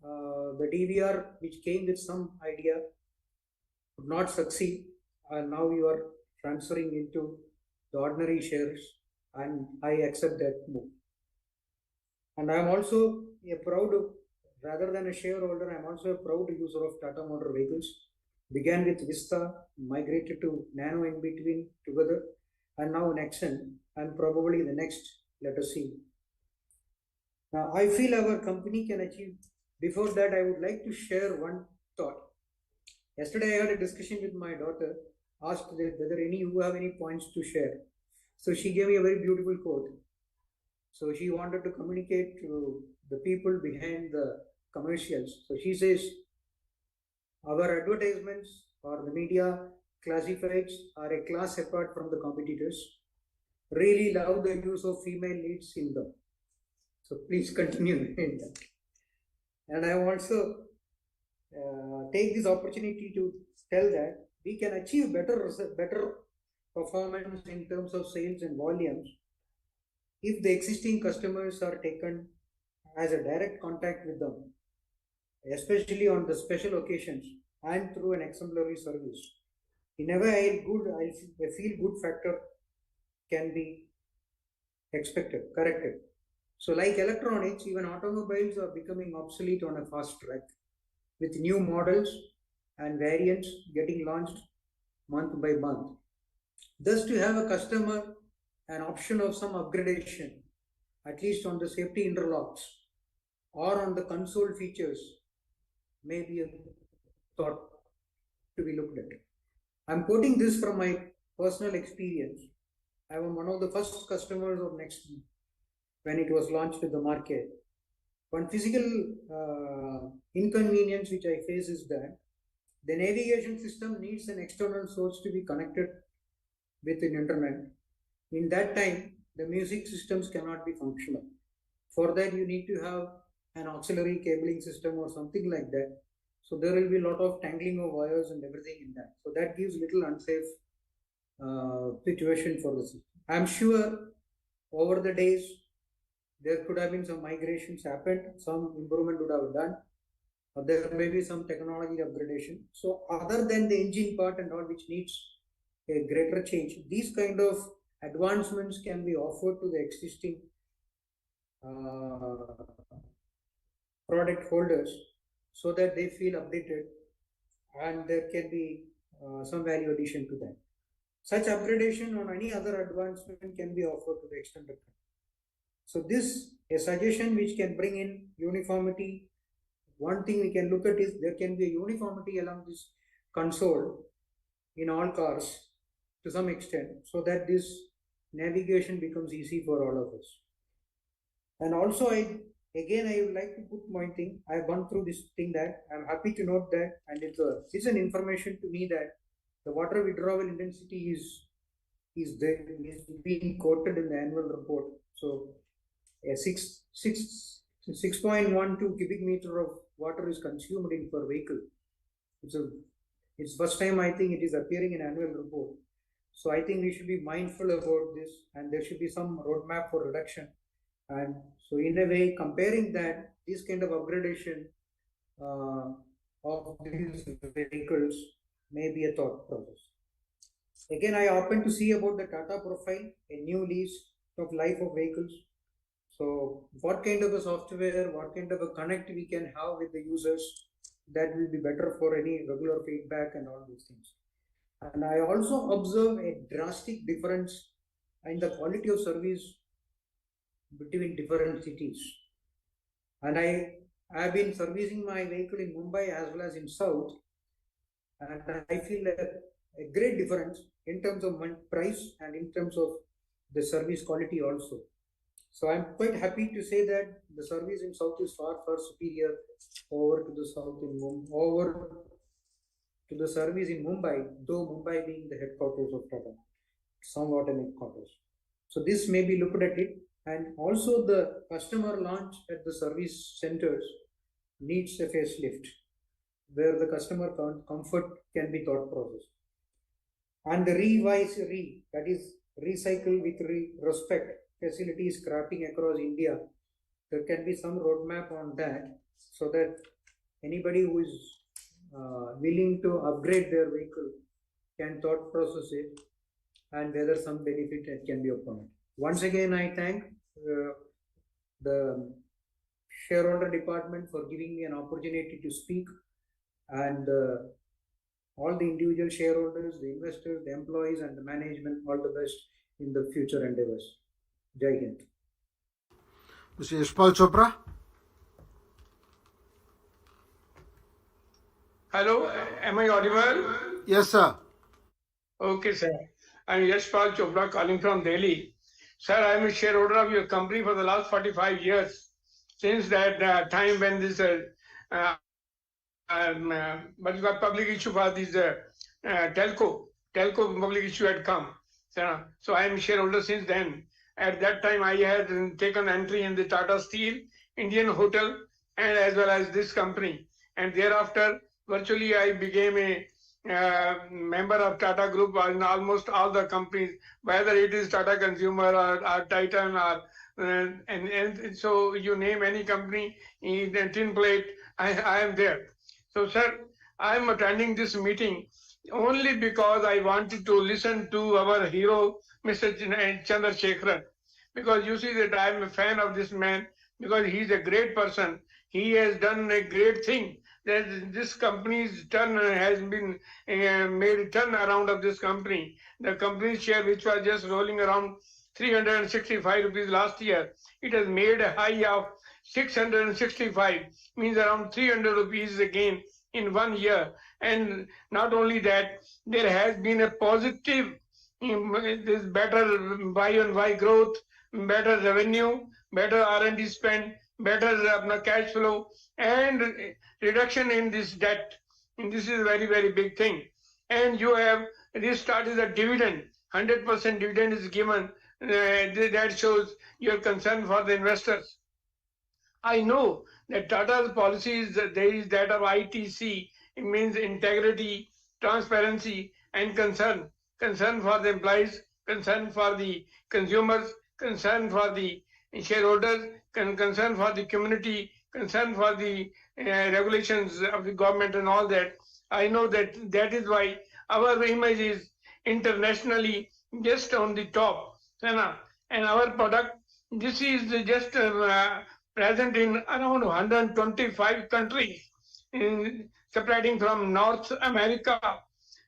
the DVR which came with some idea could not succeed, and now you are transferring into the ordinary shares, and I accept that move. And I am also a proud, rather than a shareholder, I am also a proud user of Tata Motor vehicles. Began with Vista, migrated to Nano in between together, and now Nexon, and probably the next, let us see. Now, I feel our company can achieve. Before that, I would like to share one thought. Yesterday, I had a discussion with my daughter, asked whether you have any points to share. So she gave me a very beautiful quote. So she wanted to communicate to the people behind the commercials. So she says, our advertisements or the media classifieds are a class apart from the competitors. Really love the use of female leads in them. So please continue in that. And I also take this opportunity to tell that we can achieve better performance in terms of sales and volumes if the existing customers are taken as a direct contact with them, especially on the special occasions and through an exemplary service. In a way, a feel good factor can be corrected. So like electronics, even automobiles are becoming obsolete on a fast track, with new models and variants getting launched month by month. Thus, to have a customer an option of some upgradation, at least on the safety interlocks or on the console features, may be a thought to be looked at. I'm quoting this from my personal experience. I was one of the first customers of Next when it was launched to the market. One physical inconvenience which I face is that the navigation system needs an external source to be connected with an internet. In that time, the music systems cannot be functional. For that, you need to have an auxiliary cabling system or something like that. So there will be a lot of tangling of wires and everything in that. So that gives little unsafe situation for the system. I'm sure over the days, there could have been some migrations happened, some improvement would have done, or there may be some technology upgradation. So other than the engine part and all which needs a greater change, these kind of advancements can be offered to the existing product holders so that they feel updated and there can be some value addition to that. Such upgradation on any other advancement can be offered to the extended. So this a suggestion which can bring in uniformity. One thing we can look at is there can be a uniformity along this console in all cars to some extent, so that this navigation becomes easy for all of us. And also I would like to put one thing. I've gone through this thing that I'm happy to note that, and it's an information to me that the water withdrawal intensity is being quoted in the annual report. So a 6.12 cubic meter of water is consumed per vehicle. It's first time I think it is appearing in annual report. So I think we should be mindful about this, and there should be some roadmap for reduction. And so in a way, comparing that, this kind of upgradation of these vehicles may be a thought process. Again, I happen to see about the Tata profile, a new lease of life of vehicles. So what kind of a software, what kind of a connect we can have with the users, that will be better for any regular feedback and all these things. And I also observe a drastic difference in the quality of service between different cities. And I have been servicing my vehicle in Mumbai as well as in South, and I feel a great difference in terms of price and in terms of the service quality also. So I'm quite happy to say that the service in South is far superior over to the South in over to the service in Mumbai, though Mumbai being the headquarters of Tata, somewhat an headquarters. So this may be looked at it, and also the customer launch at the service centers needs a facelift, where the customer comfort can be thought process. And the that is recycle with respect facility scrapping across India, there can be some roadmap on that, so that anybody who is willing to upgrade their vehicle can thought process it, and whether some benefit it can be upon it. Once again, I thank the shareholder department for giving me an opportunity to speak, and all the individual shareholders, the investors, the employees, and the management, all the best in the future endeavors. Jai Hind. Mr. Yashpal Chopra. Hello, am I audible? Yes, sir. Okay, sir. I'm Yashpal Chopra calling from Delhi. Sir, I am a shareholder of your company for the last 45 years. Since that time when this public issue for this telco public issue had come. So I am a shareholder since then. At that time, I had taken entry in the Tata Steel, Indian Hotel, and as well as this company. And thereafter, virtually I became a member of Tata Group in almost all the companies, whether it is Tata Consumer or Titan or and so you name any company in the tin plate, I am there. So, sir, I am attending this meeting only because I wanted to listen to our hero, Mr. Chandrasekharan, because you see that I am a fan of this man, because he is a great person. He has done a great thing. That this company's turn has been made a turn around of this company. The company's share, which was just rolling around 365 rupees last year, it has made a high of 665, means around 300 rupees again in 1 year. And not only that, there has been a positive, this better Y-on-Y growth, better revenue, better R&D spend, better cash flow, and reduction in this debt. And this is a very, very big thing. And you have restarted the dividend. 100% dividend is given. That shows your concern for the investors. I know that Tata's policy is there is that of ITC. It means integrity, transparency, and concern. Concern for the employees, concern for the consumers, concern for the shareholders, concern for the community, concern for the regulations of the government and all that. I know that that is why our image is internationally just on the top. And our product, this is just present in around 125 countries, separating from North America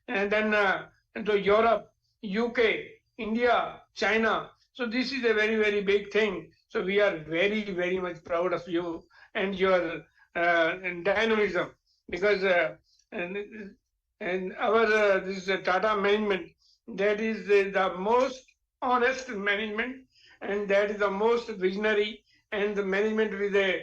and then to Europe, UK, India, China. So this is a very, very big thing. So we are very, very much proud of you and your dynamism, because and our this Tata management, that is the most honest management, and that is the most visionary, and the management with an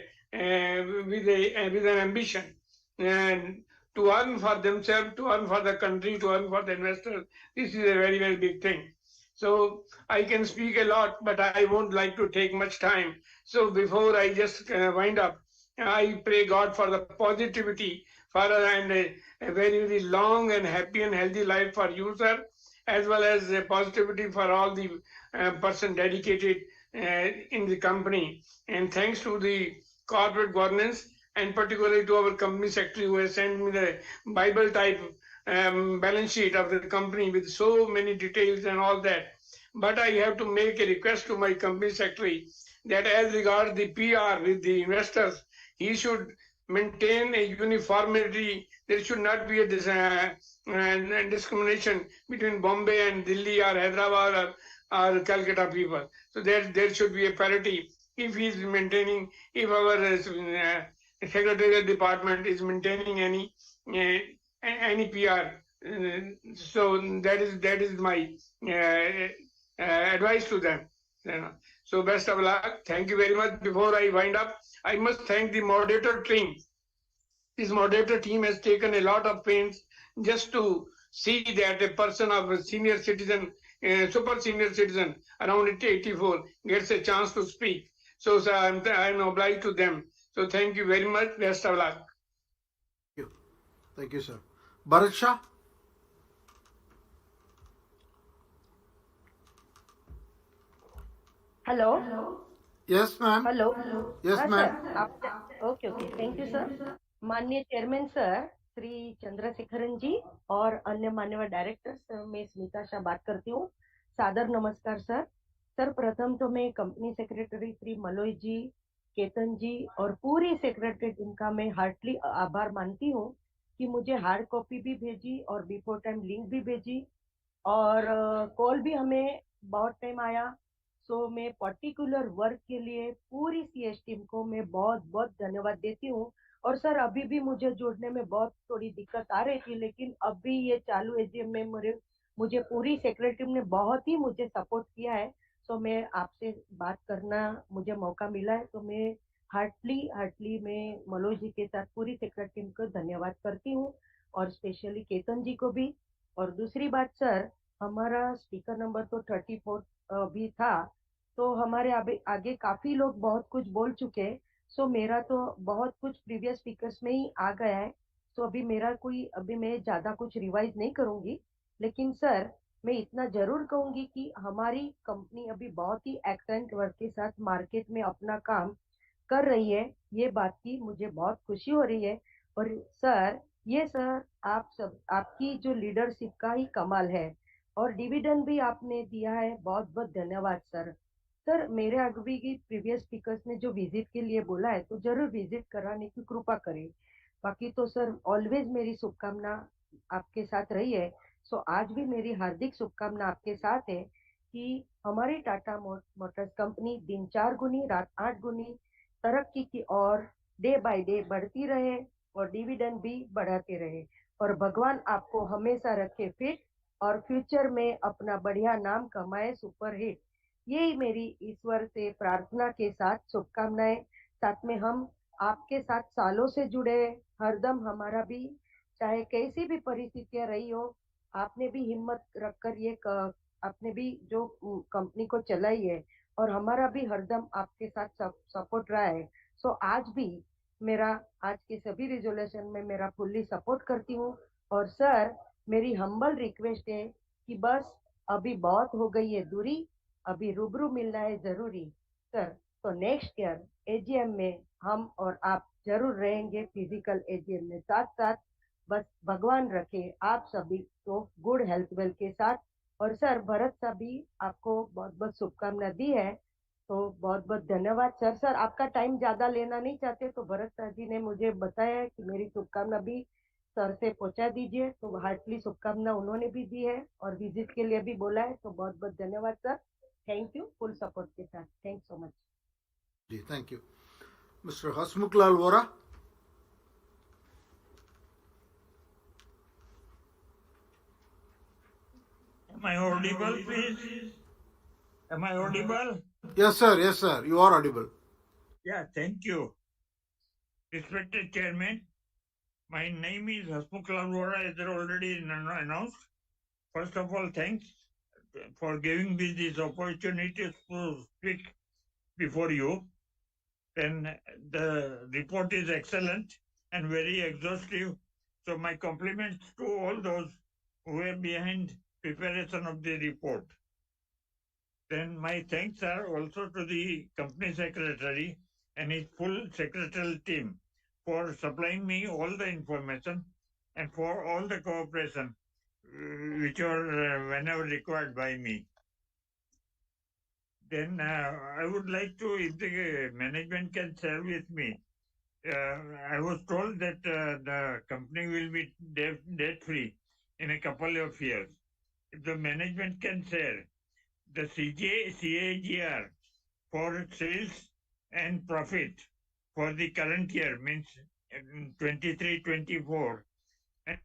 ambition, and to earn for themselves, to earn for the country, to earn for the investors. This is a very, very big thing. So I can speak a lot, but I won't like to take much time. So before I just wind up, I pray God for the positivity for and a very, very long and happy and healthy life for you, sir, as well as positivity for all the person dedicated in the company. And thanks to the corporate governance and particularly to our company secretary who has sent me the Bible type balance sheet of the company with so many details and all that. But I have to make a request to my company secretary that as regards the PR with the investors, he should maintain a uniformity. There should not be a discrimination between Bombay and Delhi or Hyderabad or Calcutta people. So there should be a parity. If he is maintaining, if our secretarial department is maintaining any PR, so that is my advice to them. So best of luck. Thank you very much. Before I wind up, I must thank the moderator team. This moderator team has taken a lot of pains just to see that a person of a senior citizen, super senior citizen, around 84, gets a chance to speak. So I'm obliged to them. So thank you very much. Best of luck. Thank you, sir. Bharat Shah? Hello. Yes, ma'am. Hello. Yes, हाँ ma'am. Sir okay okay thank you sir. माननीय chairman sir Shri Chandrasekaran जी और अन्य मान्यवर directors, मैं स्मिता शाह बात करती हूँ. सादर नमस्कार सर. सर प्रथम तो मैं कंपनी सेक्रेटरी श्री मलोई जी, केतन जी और पूरी सेक्रेटरी टीम का मैं हार्टली आभार मानती हूँ कि मुझे हार्ड कॉपी भी भेजी और बिफोर टाइम लिंक भी भेजी और कॉल भी हमें बहुत टाइम आया. सो मैं पर्टिकुलर वर्क के लिए पूरी सीएस टीम को मैं बहुत बहुत धन्यवाद देती हूँ. और सर अभी भी मुझे जुड़ने में बहुत थोड़ी दिक्कत आ रही थी, लेकिन अभी ये चालू एजीएम में मुझे पूरी सेक्रेटरी ने बहुत ही मुझे सपोर्ट किया है. सो मैं आपसे बात करना मुझे मौका मिला है, तो मैं हार्टली मैं मलोज जी के साथ पूरी सेक्रेटरी टीम को धन्यवाद करती हूँ और स्पेशली केतन जी को भी. और दूसरी बात सर, हमारा स्पीकर नंबर तो 34 भी था, तो हमारे आगे काफी लोग बहुत कुछ बोल चुके हैं. सो मेरा तो बहुत कुछ प्रीवियस स्पीकर्स में ही आ गया है. सो अभी मैं ज्यादा कुछ रिवाइज नहीं करूंगी, लेकिन सर मैं इतना जरूर कहूंगी कि हमारी कंपनी अभी बहुत ही एक्सेलेंट वर्क के साथ मार्केट में अपना काम कर रही है. ये बात की मुझे बहुत खुशी हो रही है. और सर आपकी जो लीडरशिप का ही कमाल है और डिविडेंड भी आपने दिया है. बहुत बहुत धन्यवाद सर. सर मेरे आगे की प्रीवियस स्पीकर्स ने जो विजिट के लिए बोला है, तो जरूर विजिट कराने की कृपा करें. बाकी तो सर ऑलवेज मेरी शुभकामना आपके साथ रही है. सो आज भी मेरी हार्दिक शुभकामना आपके साथ है कि हमारी टाटा मोटर्स कंपनी दिन 4 गुनी रात 8 गुनी तरक्की की ओर डे बाय डे बढ़ती रहे और डिविडेंड भी बढ़ाते रहे. और भगवान आपको हमेशा रखे फिट और फ्यूचर में अपना बढ़िया नाम कमाए सुपर हिट. यही मेरी ईश्वर से प्रार्थना के साथ शुभकामनाएं. साथ में हम आपके साथ सालों से जुड़े, हरदम हमारा भी चाहे कैसी भी परिस्थितियां रही हो, आपने भी हिम्मत रखकर आपने भी जो कंपनी को चलाई है और हमारा भी हरदम आपके साथ सपोर्ट रहा है. सो आज भी आज के सभी रिजोल्यूशन में मेरा फुल्ली सपोर्ट करती हूँ. और सर मेरी हम्बल रिक्वेस्ट है कि बस अभी बहुत हो गई है दूरी, अभी रूबरू मिलना है जरूरी सर. तो नेक्स्ट ईयर एजीएम में हम और आप जरूर रहेंगे, फिजिकल एजीएम में. साथ साथ बस भगवान रखे आप सभी को गुड हेल्थ वेल के साथ. और सर भरत साहब भी आपको बहुत बहुत शुभकामना दी है, तो बहुत बहुत धन्यवाद सर. सर आपका टाइम ज्यादा लेना नहीं चाहते, तो भरत साहब जी ने मुझे बताया है कि मेरी शुभकामना भी सर से पहुंचा दीजिए. तो हार्टली शुभकामना उन्होंने भी दी है और विजिट के लिए भी बोला है. तो बहुत बहुत धन्यवाद sir. Thank you. Full support के साथ. Thank so much ji. Thank you. Mister Hasmukhlal Vora. Am I audible, please? Am I audible? Yes, sir. Yes, sir. You are audible. Yeah, thank you. Respected Chairman, my name is Hasmukhlal Vora, as already announced. First of all, thanks for giving me this opportunity to speak before you. And the report is excellent and very exhaustive. So my compliments to all those who were behind preparation of the report. Then my thanks are also to the company secretary and his full secretarial team for supplying me all the information and for all the cooperation which are whenever required by me. Then I would like to, if the management can share with me, I was told that the company will be debt-free in a couple of years. If the management can share the CAGR for sales and profit for the current year, means 23-24, and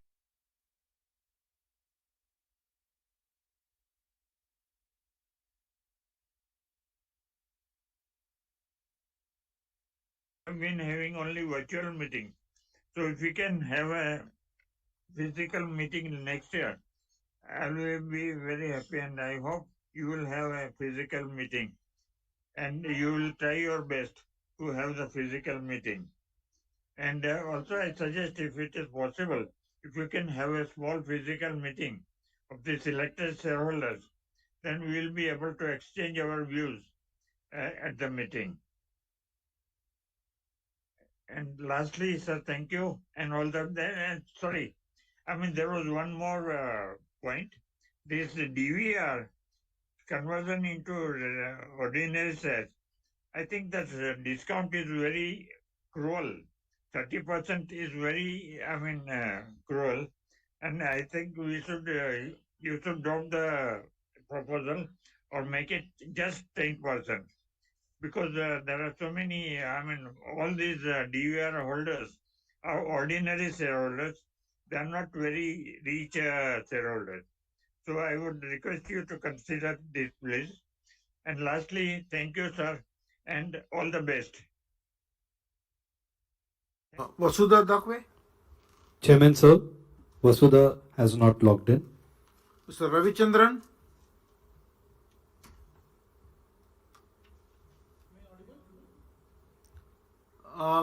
have been having only virtual meetings. So if we can have a physical meeting next year, I will be very happy, and I hope you will have a physical meeting and you will try your best to have the physical meeting. And also I suggest, if it is possible, if you can have a small physical meeting of the selected shareholders, then we will be able to exchange our views at the meeting. And lastly, sir, thank you. And all the, sorry, I mean, there was one more point. This DVR conversion into ordinary shares. I think that discount is very cruel. 30% is very, cruel. And I think we should, you should drop the proposal or make it just 10%. Because there are so many, all these DVR holders are ordinary shareholders. They are not very rich shareholders. So I would request you to consider this, please. And lastly, thank you, sir, and all the best. Vasudha Dakwe, Chairman, sir, Vasudha has not logged in. Mr. Ravichandran.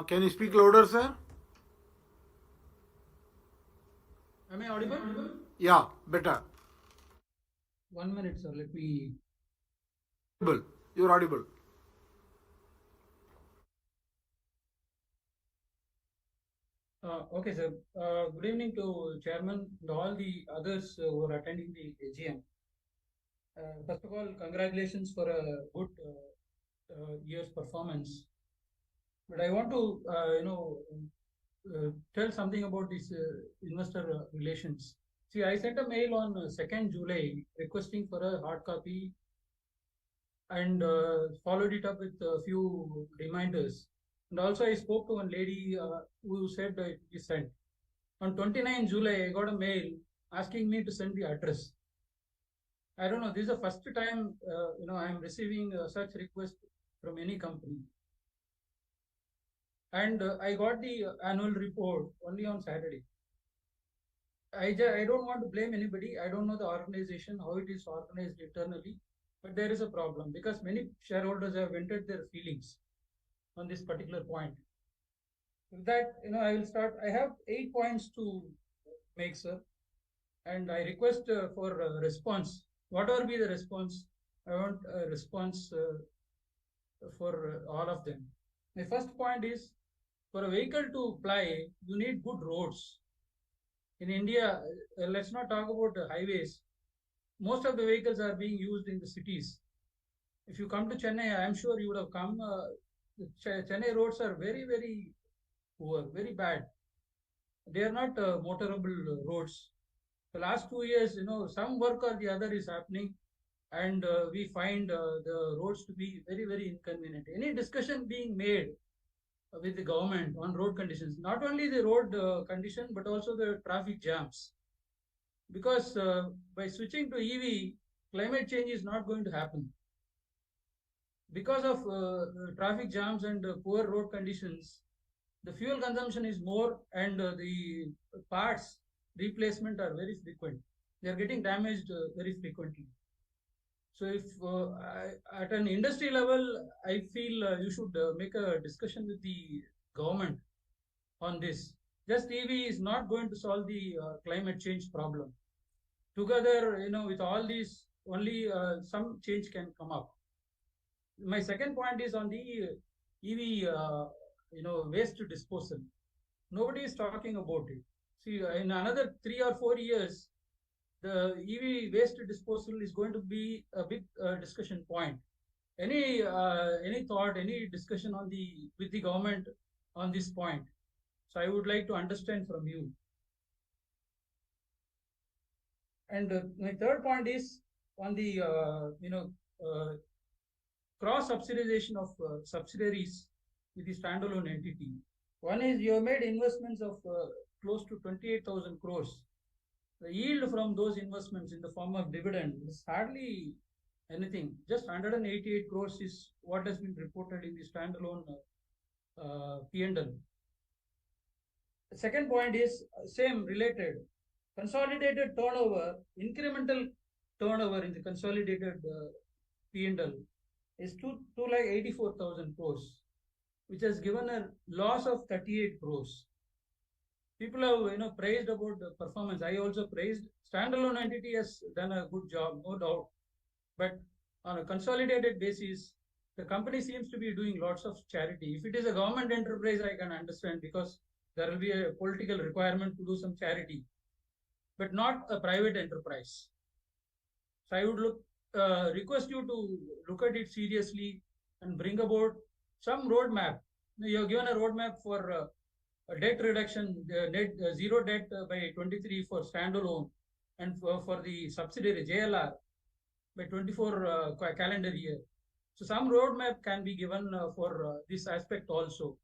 Can you speak louder, sir? Am I audible? Yeah, better. 1 minute, sir. Let me. You're audible. Okay, sir. Good evening to Chairman and all the others who are attending the AGM. First of all, congratulations for a good year's performance. But I want to, tell something about this investor relations. See, I sent a mail on 2nd July requesting for a hard copy and followed it up with a few reminders. And also I spoke to one lady who said that it is sent. On 29 July, I got a mail asking me to send the address. I don't know, this is the first time, I'm receiving such request from any company. And I got the annual report only on Saturday. I don't want to blame anybody. I don't know the organization, how it is organized internally, but there is a problem because many shareholders have vented their feelings on this particular point. With that, I will start. I have 8 points to make, sir, and I request for a response. Whatever be the response, I want a response for all of them. My first point is, for a vehicle to ply, you need good roads. In India, let's not talk about highways. Most of the vehicles are being used in the cities. If you come to Chennai, I'm sure you would have come. The Chennai roads are very, very poor, very bad. They are not motorable roads. The last 2 years, some work or the other is happening, and we find the roads to be very, very inconvenient. Any discussion being made with the government on road conditions, not only the road condition, but also the traffic jams. Because by switching to EV, climate change is not going to happen. Because of traffic jams and poor road conditions, the fuel consumption is more and the parts replacement are very frequent. They are getting damaged very frequently. So if at an industry level, I feel you should make a discussion with the government on this. Just EV is not going to solve the climate change problem. together, with all these, only some change can come up. My second point is on the EV, waste disposal. Nobody is talking about it. See, in another 3 or 4 years, the EV waste disposal is going to be a big discussion point. Any thought, any discussion with the government on this point? So I would like to understand from you. And my third point is on the cross subsidization of subsidiaries with the standalone entity. One is you have made investments of close to 28,000 crores. The yield from those investments in the form of dividend is hardly anything. Just 188 crores is what has been reported in the standalone P&L. The second point is same related. Consolidated turnover, incremental turnover in the consolidated P&L is 284,000 crores, which has given a loss of 38 crores. People have praised about the performance. I also praised. Standalone entity has done a good job, no doubt. But on a consolidated basis, the company seems to be doing lots of charity. If it is a government enterprise, I can understand because there will be a political requirement to do some charity, but not a private enterprise. So I would request you to look at it seriously and bring about some roadmap. You have given a roadmap for debt reduction, net zero debt by 23 for standalone, and for the subsidiary JLR by 24 calendar year. So some roadmap can be given for this aspect also.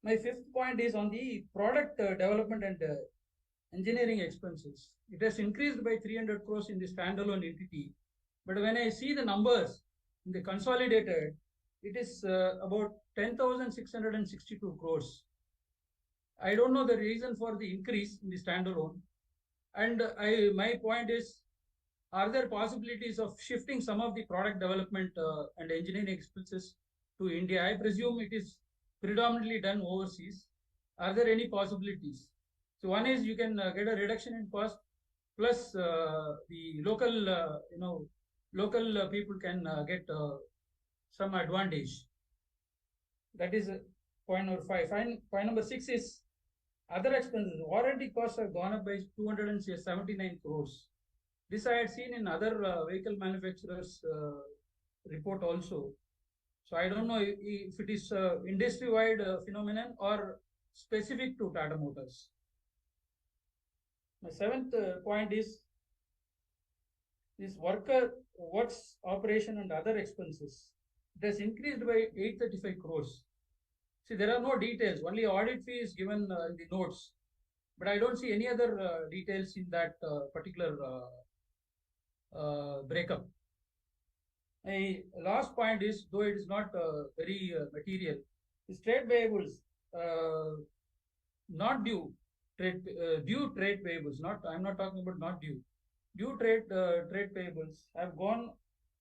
My fifth point is on the product development and engineering expenses. It has increased by 300 crores in the standalone entity, but when I see the numbers in the consolidated, it is about 10,662 crores. I don't know the reason for the increase in the standalone. And my point is, are there possibilities of shifting some of the product development and engineering expenses to India? I presume it is predominantly done overseas. Are there any possibilities? So one is you can get a reduction in cost, plus the local people can get some advantage. That is point number 5. Point number 6 is other expenses. Warranty costs have gone up by 279 crores. This I had seen in other vehicle manufacturers' report also. So I don't know if it is industry-wide phenomenon or specific to Tata Motors. My seventh point is this works operation and other expenses. It has increased by 835 crores. See, there are no details. Only audit fee is given in the notes, but I don't see any other details in that particular breakup. My last point is, though it is not very material, is trade payables, not due trade payables. I'm not talking about not due. Due trade payables have gone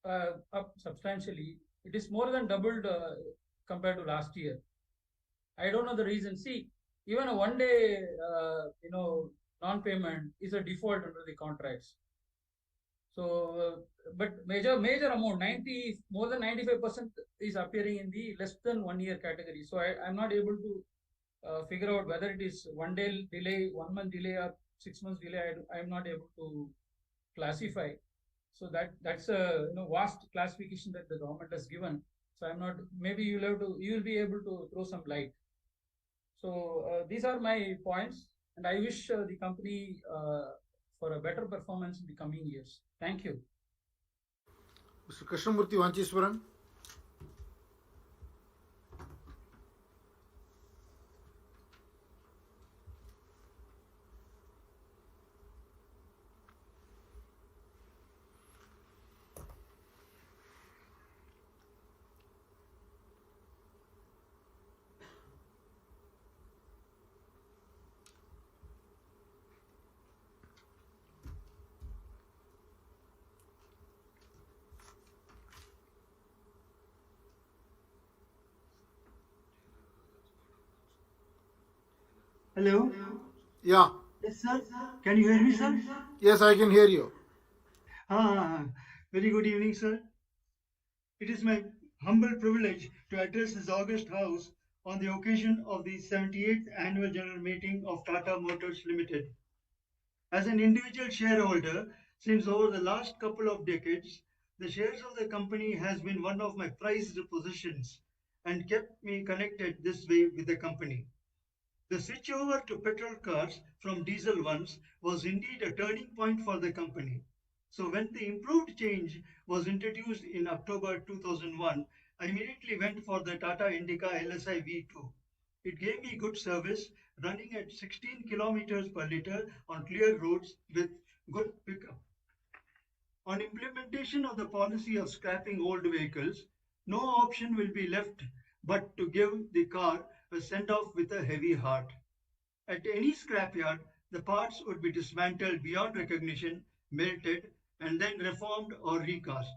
up substantially. It is more than doubled compared to last year. I don't know the reason. See, even a one-day non-payment is a default under the contracts. So, but major amount, more than 95% is appearing in the less than 1 year category. So I'm not able to figure out whether it is 1 day delay, 1 month delay, or 6 months delay. I'm not able to classify. So that's a vast classification that the government has given. So I'm not. Maybe you'll be able to throw some light. So these are my points, and I wish the company for a better performance in the coming years. Thank you. Mr. Krishnamurthy Vancheswaran. Hello. Yeah. Yes, sir. Can you hear me, sir? Yes, I can hear you. Very good evening, sir. It is my humble privilege to address this august house on the occasion of the 78th annual general meeting of Tata Motors Limited. As an individual shareholder, since over the last couple of decades, the shares of the company has been one of my prized possessions and kept me connected this way with the company. The switchover to petrol cars from diesel ones was indeed a turning point for the company. So when the improved change was introduced in October 2001, I immediately went for the Tata Indica LSI V2. It gave me good service, running at 16 kilometers per liter on clear roads with good pickup. On implementation of the policy of scrapping old vehicles, no option will be left but to give the car a send-off with a heavy heart. At any scrapyard, the parts would be dismantled beyond recognition, melted, and then reformed or recast.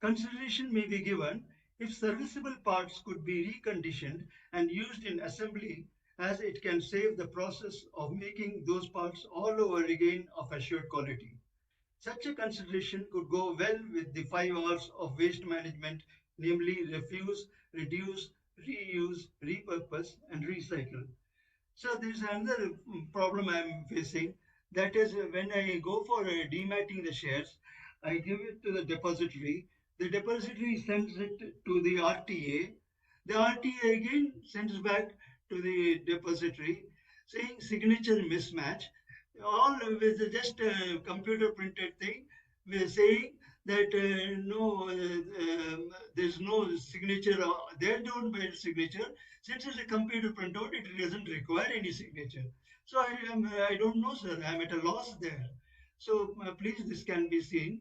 Consideration may be given if serviceable parts could be reconditioned and used in assembly, as it can save the process of making those parts all over again of assured quality. Such a consideration could go well with the 5 R's of waste management, namely refuse, reduce, reuse, repurpose, and recycle. So there's another problem I'm facing. That is when I go for dematting the shares, I give it to the depository. The depository sends it to the RTA. The RTA again sends back to the depository saying signature mismatch. All with just a computer printed thing. We're saying that there's no signature. They don't bear signature. Since it's a computer printout, it doesn't require any signature. So I don't know, sir. I'm at a loss there. So please, this can be seen.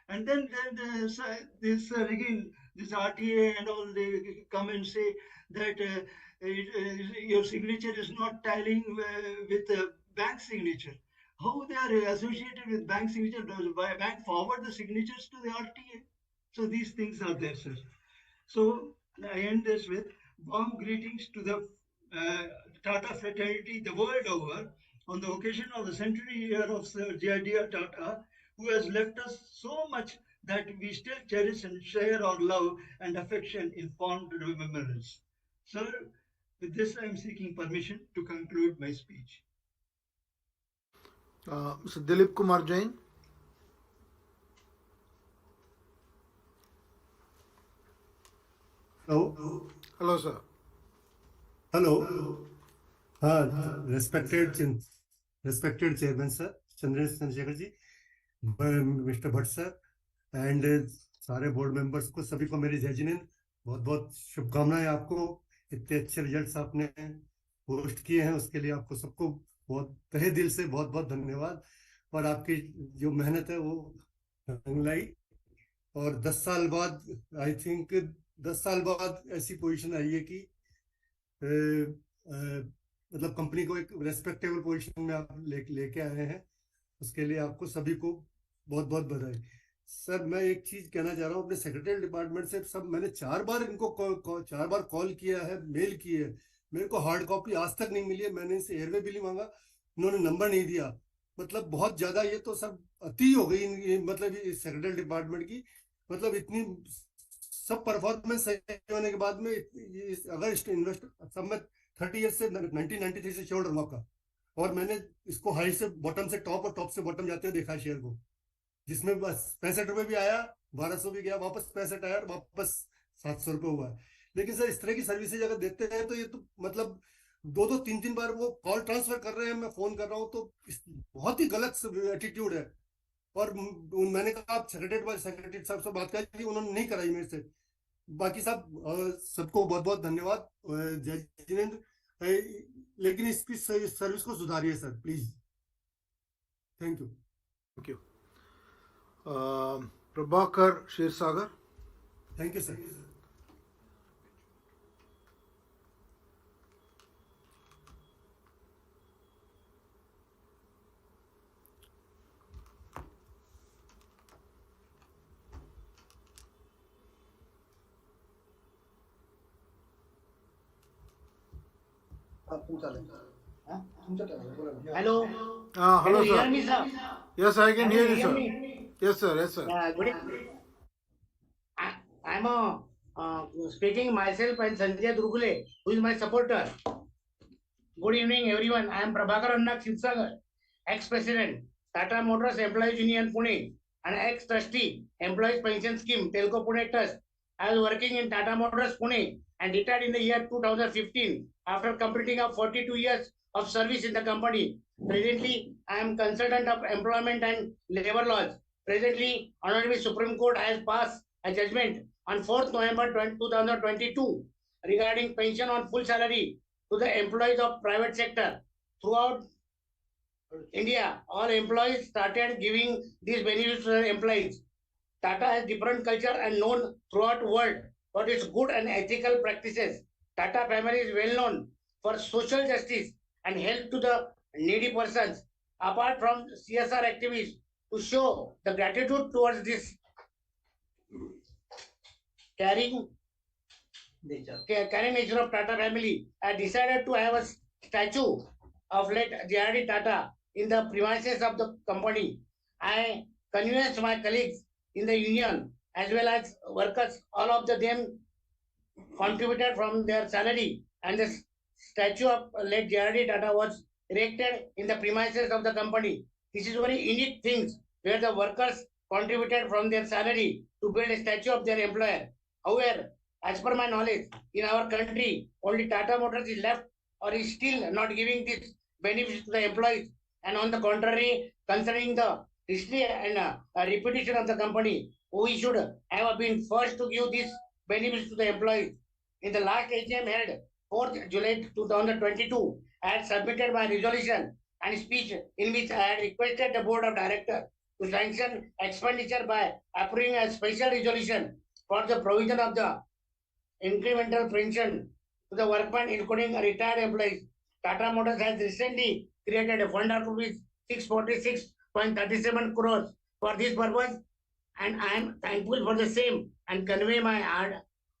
And then this again, this RTA and all, they come and say that your signature is not tallying with the bank signature. How they are associated with bank signature? Does bank forward the signatures to the RTA? So these things are there, sir. So I end this with warm greetings to the Tata fraternity the world over on the occasion of the centenary year of Sir J.D.R. Tata, who has left us so much that we still cherish and share our love and affection in fond remembrance. Sir, with this I am seeking permission to conclude my speech. Mr. Dilip Kumar Jain. Hello. Hello, sir. Hello. Respected Chairman Sir, Chandrasekhar ji, Mr. Bhatt Sir, and सारे board members को सभी को मेरी जय जिनेंद्र, बहुत बहुत शुभकामनाएं आपको। इतने अच्छे रिजल्ट्स आपने पोस्ट किए हैं उसके लिए आपको सबको बहुत तहे दिल से बहुत बहुत धन्यवाद। और आपकी जो मेहनत है वो रंग लाई। और 10 साल बाद आई थिंक 10 साल बाद ऐसी पोजीशन आई है कि मतलब कंपनी को एक रेस्पेक्टेबल पोजीशन में आप लेके आए हैं, उसके लिए आपको सभी को बहुत बहुत बधाई। सर, मैं एक चीज कहना चाह रहा हूँ अपने सेक्रेटरी डिपार्टमेंट से। सब मैंने 4 बार इनको 4 बार कॉल किया है, मेल की है, मेरे को हार्ड कॉपी आज तक नहीं मिली है। मैंने इनसे एयरवे बिल मांगा, इन्होंने नंबर नहीं दिया। मतलब बहुत ज्यादा ये तो सब अति हो गई मतलब सेक्रेटरी डिपार्टमेंट की। मतलब इतनी सब परफॉर्मेंस सही होने के बाद में अगर इन्वेस्टर सब में 30 ईयर्स से 1993 से शेयर हूँ आपका, और मैंने इसको हाई से बॉटम से टॉप और टॉप से बॉटम जाते हुए देखा शेयर को, जिसमें बस 65 रुपए भी आया, 1200 भी गया, वापस 65 आया, वापस 700 रुपए हुआ है। लेकिन सर इस तरह की सर्विसेज अगर देते हैं तो ये तो मतलब 2-2, 3-3 बार वो कॉल ट्रांसफर कर रहे हैं, मैं फोन कर रहा हूँ, तो बहुत ही गलत एटीट्यूड है। और मैंने कहा आप सेक्रेटरी साहब से बात करी, उन्होंने नहीं कराई मेरे से। बाकी साहब सबको बहुत बहुत धन्यवाद, जय जिनेंद्र। लेकिन इसकी सर्विस को सुधारिए sir, please. Thank you. Thank you. Prabhakar Kshirsagar. Thank you sir. Hello Hello, Can you sir. hear me, sir? Yes, I can hear you, hear sir. me? Yes, sir. Yes, sir. Good evening. I'm speaking myself and Sanjay Durgule, who is my supporter. Good evening, everyone. I am Prabhakar Anna Shivsagar, ex-president, Tata Motors Employees Union Pune, and ex-trustee, Employees Pension Scheme, Telco Pune Trust. I was working in Tata Motors Pune and retired in the year 2015 after completing of 42 years of service in the company. Presently, I am consultant of employment and labor laws. Presently, Honorable Supreme Court has passed a judgment on 4th November 2022 regarding pension on full salary to the employees of private sector. Throughout India, all employees started giving these benefits to their employees. Tata has different culture and known throughout world for its good and ethical practices. Tata family is well known for social justice and help to the needy persons. Apart from CSR activities, to show the gratitude towards this caring nature of Tata family, I decided to have a statue of late J.R.D. Tata in the premises of the company. I convinced my colleagues in the union as well as workers, all of them contributed from their salary, and the statue of late J.R.D. Tata was erected in the premises of the company. This is very unique things where the workers contributed from their salary to build a statue of their employer. However, as per my knowledge, in our country, only Tata Motors is left or is still not giving this benefits to the employees. And on the contrary, concerning the history and reputation of the company, we should have been first to give this benefits to the employees. In the last AGM held 4th July 2022, I had submitted my resolution and speech in which I had requested the Board of Directors to sanction expenditure by approving a special resolution for the provision of the incremental pension to the workmen, including retired employees. Tata Motors has recently created a fund of rupees 646.37 crores for this purpose, and I am thankful for the same and convey my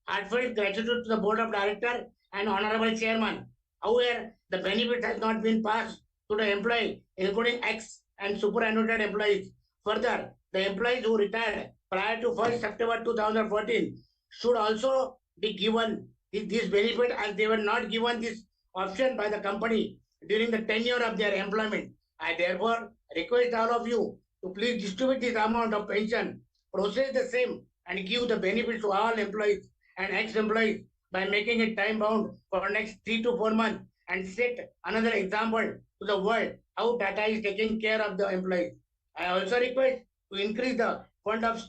heartfelt gratitude to the Board of Directors and Honorable Chairman. However, the benefit has not been passed to the employee, including ex and superannuated employees. Further, the employees who retired prior to 1st September 2014 should also be given this benefit, as they were not given this option by the company during the tenure of their employment. I therefore request all of you to please distribute this amount of pension, process the same, and give the benefits to all employees and ex-employees by making it time-bound for next 3 to 4 months and set another example to the world how Tata is taking care of the employees. I also request to increase the fund of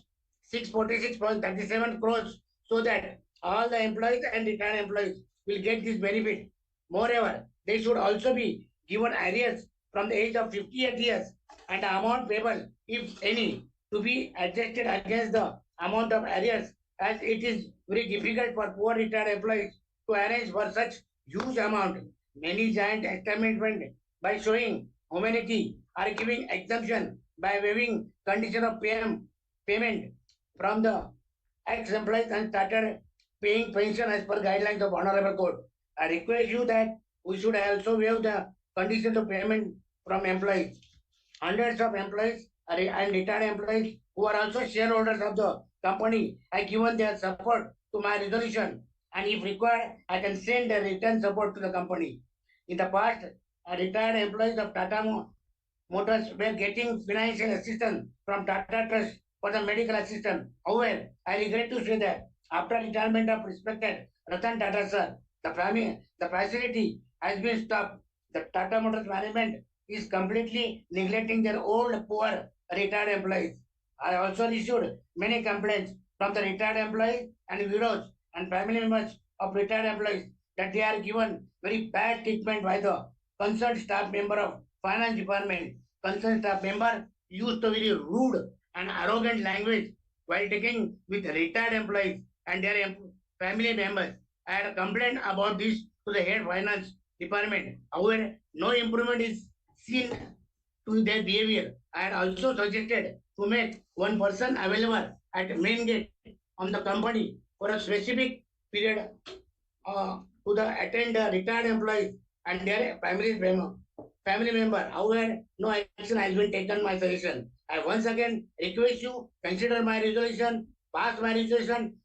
646.37 crores so that all the employees and retired employees will get this benefit. Moreover, they should also be given arrears from the age of 58 years and the amount payable, if any, to be adjusted against the amount of arrears, as it is very difficult for poor retired employees to arrange for such huge amount. Many giant establishments, by showing humanity, are giving exemption by waiving condition of payment from the ex-employees and started paying pension as per guidelines of Honorable Court. I request you that we should also waive the conditions of payment from employees. Hundreds of employees and retired employees who are also shareholders of the company have given their support to my resolution, and if required, I can send the return support to the company. In the past, retired employees of Tata Motors were getting financial assistance from Tata Trust for the medical assistance. However, I regret to say that after retirement of respected Ratan Tata sir, the facility has been stopped. The Tata Motors management is completely neglecting their old, poor, retired employees. I also received many complaints from the retired employees and widows and family members of retired employees that they are given very bad treatment by the concerned staff member of finance department. Concerned staff member used a very rude and arrogant language while taking with retired employees and their family members. I had a complaint about this to the head finance department. However, no improvement is seen to their behavior. I had also suggested to make one person available at the main gate of the company for a specific period to the attend retired employees and their family members. family member. However, no action has been taken on my suggestion. I once again request you consider my resolution, pass my resolution,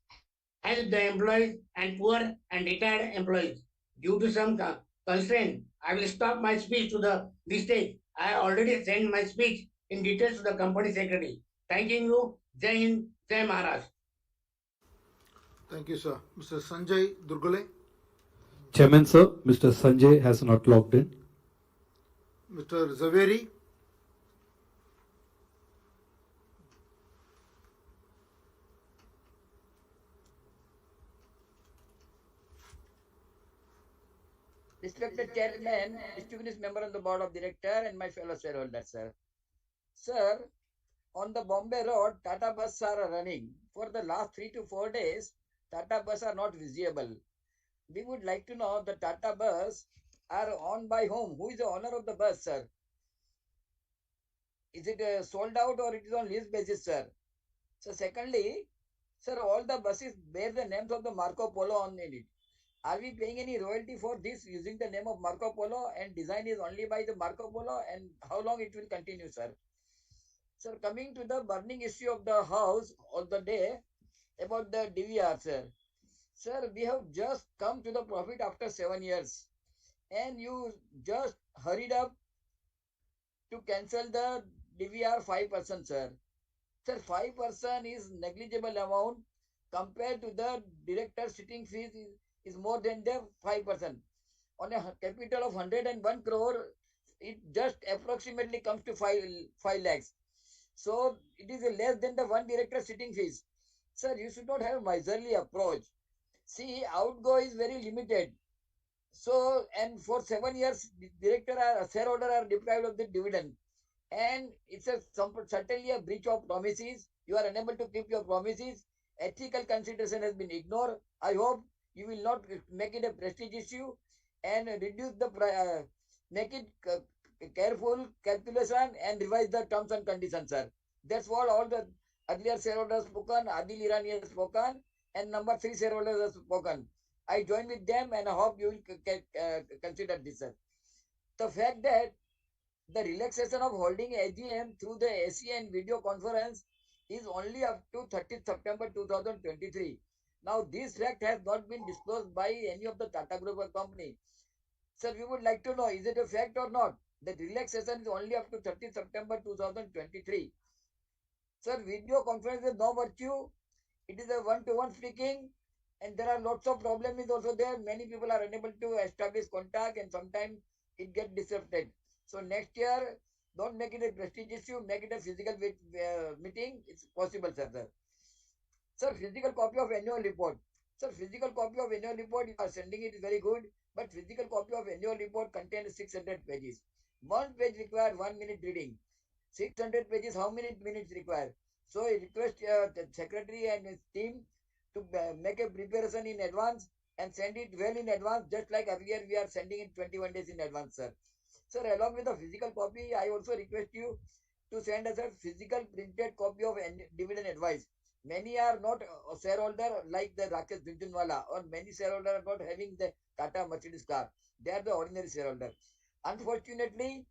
help the employees and poor and retired employees. Due to some constraint, I will stop my speech to this stage. I already sent my speech in details to the company secretary. Thanking you. Jai Hind, Jai Maharashtra. Thank you, sir. Mr. Sanjay Durgule. Chairman, sir, Mr. Sanjay has not logged in. Mr. Zaveri. Respected Chairman, distinguished member of the Board of Directors, and my fellow shareholders, sir. Sir, on the Bombay Road, Tata bus are running. For the last 3 to 4 days, Tata bus are not visible. We would like to know the Tata bus are owned by whom? Who is the owner of the bus, sir? Is it sold out or it is on lease basis, sir? So secondly, sir, all the buses bear the names of the Marco Polo on it. Are we paying any royalty for this using the name of Marco Polo and design is only by the Marco Polo, and how long it will continue, sir? Sir, coming to the burning issue of the house of the day about the DVR, sir. Sir, we have just come to the profit after 7 years and you just hurried up to cancel the DVR 5%, sir. Sir, 5% is negligible amount compared to the director sitting fees is more than the 5%. On a capital of 101 crore, it just approximately comes to 5 lakhs. So it is less than the one director sitting fees. Sir, you should not have a miserly approach. See, outgo is very limited. So, and for 7 years, shareholder are deprived of the dividend. And it's certainly a breach of promises. You are unable to keep your promises. Ethical consideration has been ignored. I hope you will not make it a prestige issue and reduce the make it careful calculation and revise the terms and conditions, sir. That's what all the earlier shareholders spoken, Adil Irani has spoken, and number 3 shareholders have spoken. I join with them and I hope you will consider this, sir. The fact that the relaxation of holding AGM through the AC and video conference is only up to 30th September 2023. Now, this fact has not been disclosed by any of the Tata Group of company. Sir, we would like to know, is it a fact or not? The relaxation is only up to 30th September 2023. Sir, video conference is no virtue. It is a one-to-one speaking, and there are lots of problems also there. Many people are unable to establish contact, and sometimes it gets disrupted. So next year, don't make it a prestige issue, make it a physical meeting. It's possible, sir. Sir, physical copy of annual report. Sir, physical copy of annual report, you are sending it is very good, but physical copy of annual report contains 600 pages. One page requires 1 minute reading. 600 pages, how many minutes required? So I request the secretary and his team to make a preparation in advance and send it well in advance, just like earlier we are sending it 21 days in advance, sir. Sir, along with the physical copy, I also request you to send us a physical printed copy of dividend advice. Many are not a shareholder like the Rakesh Jhunjhunwala, or many shareholders are not having the Tata Mercedes car. They are the ordinary shareholder. Unfortunately,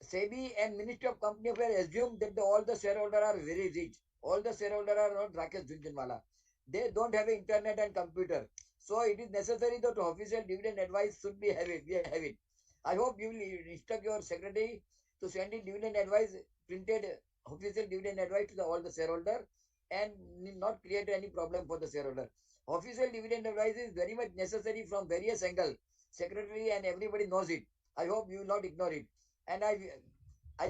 SEBI and Ministry of Company Affairs assume that all the shareholders are very rich. All the shareholders are not Rakesh Jhunjhunwala. They don't have internet and computer. So it is necessary that official dividend advice should be have it. I hope you will instruct your secretary to send in dividend advice, printed official dividend advice to all the shareholder, and not create any problem for the shareholder. Official dividend advice is very much necessary from various angles. Secretary and everybody knows it. I hope you will not ignore it. And I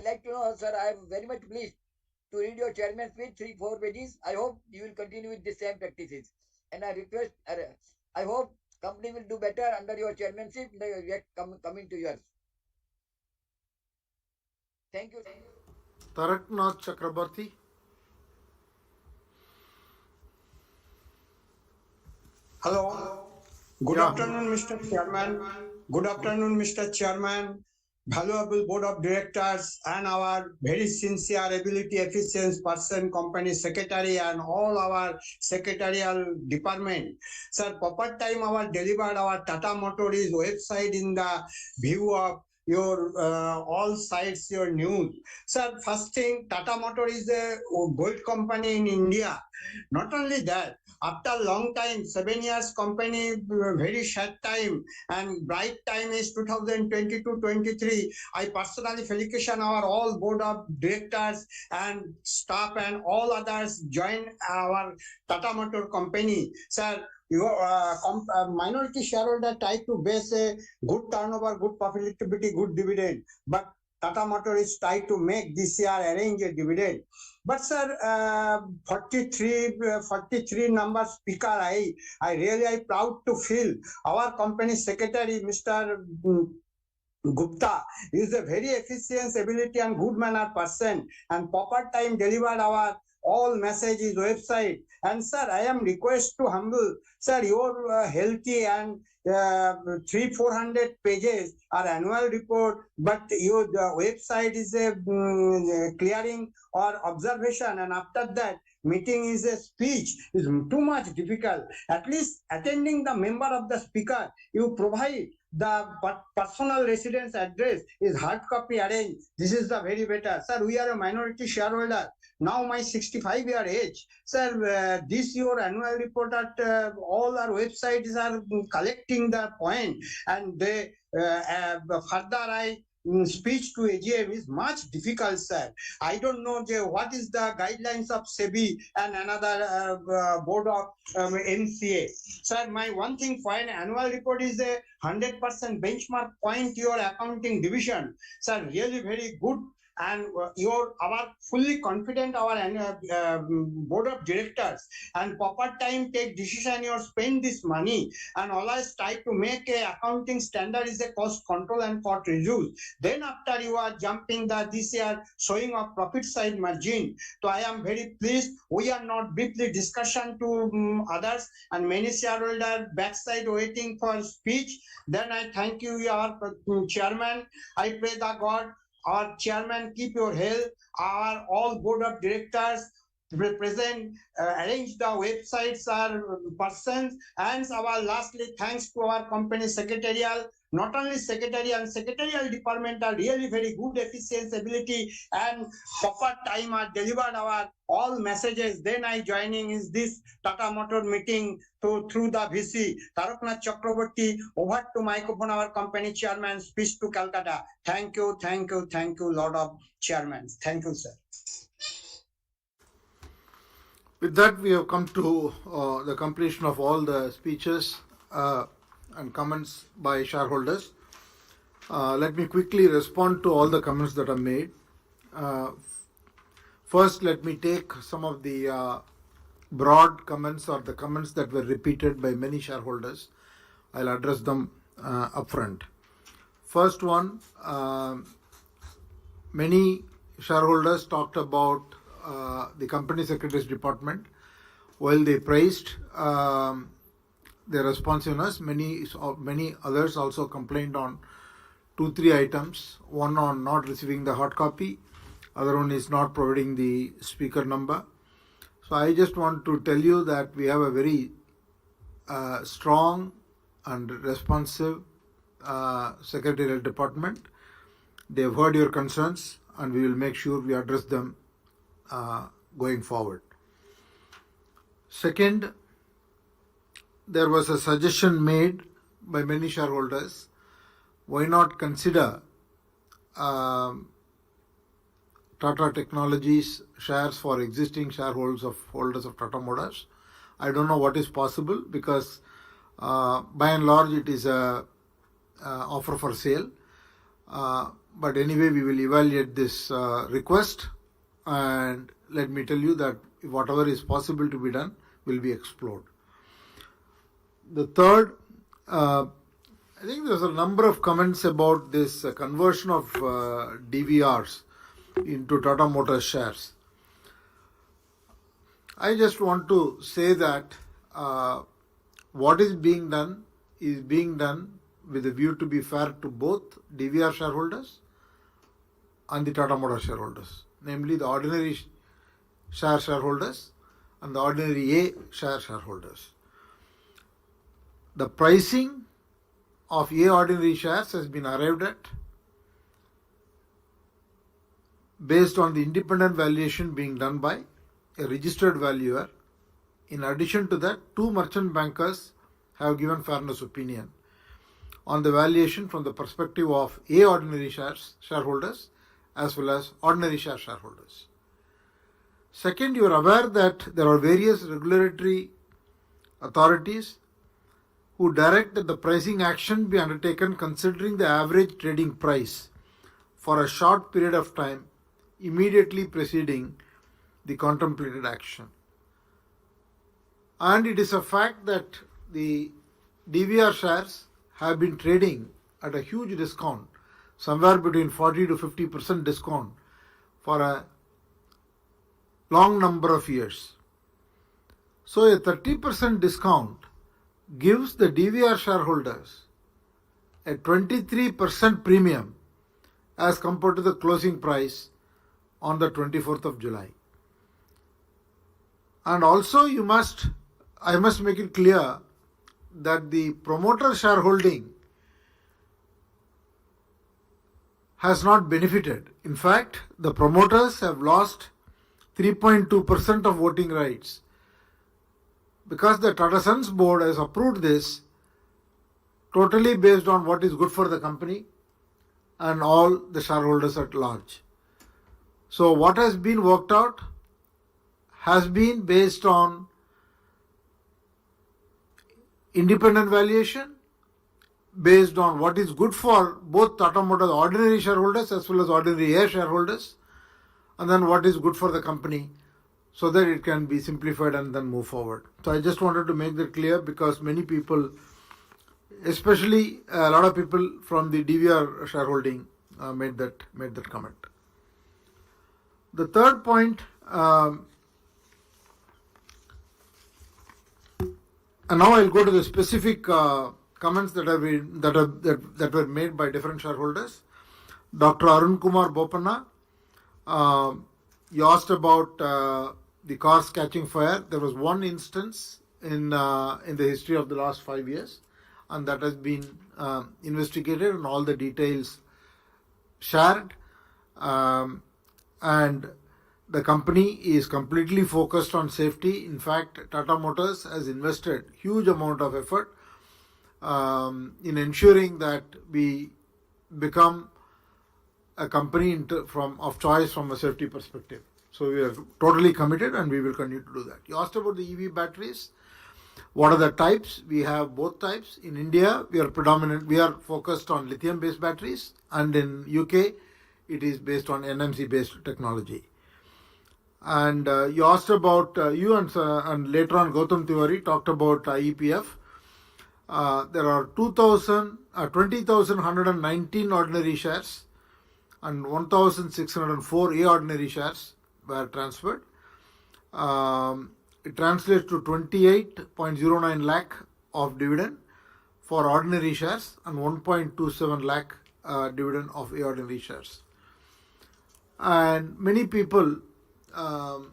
like to know, sir, I am very much pleased to read your chairman's speech, 3-4 pages. I hope you will continue with the same practices. And I request, I hope company will do better under your chairmanship in the coming 2 years. Thank you. Taraknath Chakrabarti. Hello. Good afternoon, Mr. Chairman. Good afternoon, Mr. Chairman, valuable board of directors, and our very sincere ability, efficient person, company secretary, and all our secretarial department. Sir, proper time our delivered our Tata Motors website in the view of your all sides, your news. Sir, first thing, Tata Motor is a gold company in India. Not only that, after a long time, 7 years company, very short time, and bright time is 2022-23. I personally felicitation our all board of directors and staff and all others join our Tata Motor company. Sir, your minority shareholder try to base a good turnover, good profitability, good dividend, but Tata Motor is trying to make this year arrange a dividend. But sir, 43 number speaker, I really proud to feel our company secretary, Mr. Gupta is a very efficient, ability and good manner person, and proper time delivered our all messages website. And sir, I am request to humble sir, your healthy and 300-400 pages are annual report, but your website is a clearing or observation, and after that meeting is a speech is too much difficult. At least attending the member of the speaker, you provide the personal residence address is hard copy arranged. This is the very better. Sir, we are a minority shareholder. Now my 65-year age. Sir, this your annual report at all our websites are collecting the point, and they further I speech to AGM is much difficult, sir. I don't know what is the guidelines of SEBI and another board of MCA. Sir, my one thing point, annual report is a 100% benchmark point your accounting division. Sir, really very good. And our fully confident our board of directors and proper time take decision you spend this money, and always try to make a accounting standard is a cost control and cost reduce. Then after you are jumping the this year showing of profit side margin. So I am very pleased. We are not briefly discussion to others, and many shareholder backside waiting for speech. Then I thank you, our chairman. I pray the God, our chairman, keep your health. Our all board of directors represent, arrange the websites, our persons, and our lastly thanks to our company secretarial. Not only secretary and secretarial department are really very good efficiency ability and proper time are delivered our all messages. Then I joining is this Tata Motor meeting through the VC. Taraknath Chakraborty, over to microphone our company chairman, speech to Calcutta. Thank you, Lord of Chairman. Thank you, sir. With that, we have come to the completion of all the speeches and comments by shareholders. Let me quickly respond to all the comments that are made. First, let me take some of the broad comments or the comments that were repeated by many shareholders. I'll address them upfront. First one, many shareholders talked about the company secretary's department. While they praised their responsiveness, many others also complained on 2-3 items. One on not receiving the hard copy, other one is not providing the speaker number. So I just want to tell you that we have a very strong and responsive secretarial department. They have heard your concerns, and we will make sure we address them going forward. Second, there was a suggestion made by many shareholders, why not consider Tata Technologies shares for existing shareholders of Tata Motors. I don't know what is possible, because by and large it is a offer for sale. But anyway, we will evaluate this request, and let me tell you that whatever is possible to be done will be explored. The third, I think there's a number of comments about this conversion of DVRs into Tata Motors shares. I just want to say that what is being done with a view to be fair to both DVR shareholders and the Tata Motors shareholders, namely the ordinary share shareholders and the ordinary A share shareholders. The pricing of A ordinary shares has been arrived at based on the independent valuation being done by a registered valuer. In addition to that, 2 merchant bankers have given fairness opinion on the valuation from the perspective of ordinary shareholders as well as ordinary shareholders. Second, you are aware that there are various regulatory authorities who direct that the pricing action be undertaken considering the average trading price for a short period of time immediately preceding the contemplated action. And it is a fact that the DVR shares have been trading at a huge discount, somewhere between 40 to 50% discount for a long number of years. So a 30% discount gives the DVR shareholders a 23% premium as compared to the closing price on the 24th of July. And also I must make it clear that the promoter shareholding has not benefited. In fact, the promoters have lost 3.2% of voting rights because the Tata Sons board has approved this totally based on what is good for the company and all the shareholders at large. So what has been worked out has been based on independent valuation, based on what is good for both Tata Motors ordinary shareholders as well as ordinary A shareholders, and then what is good for the company so that it can be simplified and then move forward. So I just wanted to make that clear because many people, especially a lot of people from the DVR shareholding made that comment. The third point, and now I'll go to the specific comments that were made by different shareholders. Dr. Arun Kumar Bopanna, you asked about the cars catching fire. There was one instance in the history of the last 5 years, and that has been investigated and all the details shared. And the company is completely focused on safety. In fact, Tata Motors has invested huge amount of effort in ensuring that we become a company of choice from a safety perspective. So we are totally committed and we will continue to do that. You asked about the EV batteries. What are the types? We have both types. In India, we are focused on lithium-based batteries, and in UK, it is based on NMC-based technology. And you asked about and later on Gautam Tiwari talked about IEPF. There are 20,119 ordinary shares and 1,604 A ordinary shares were transferred. It translates to 28.09 lakh of dividend for ordinary shares and 1.27 lakh dividend of A ordinary shares. And many people, Mrs.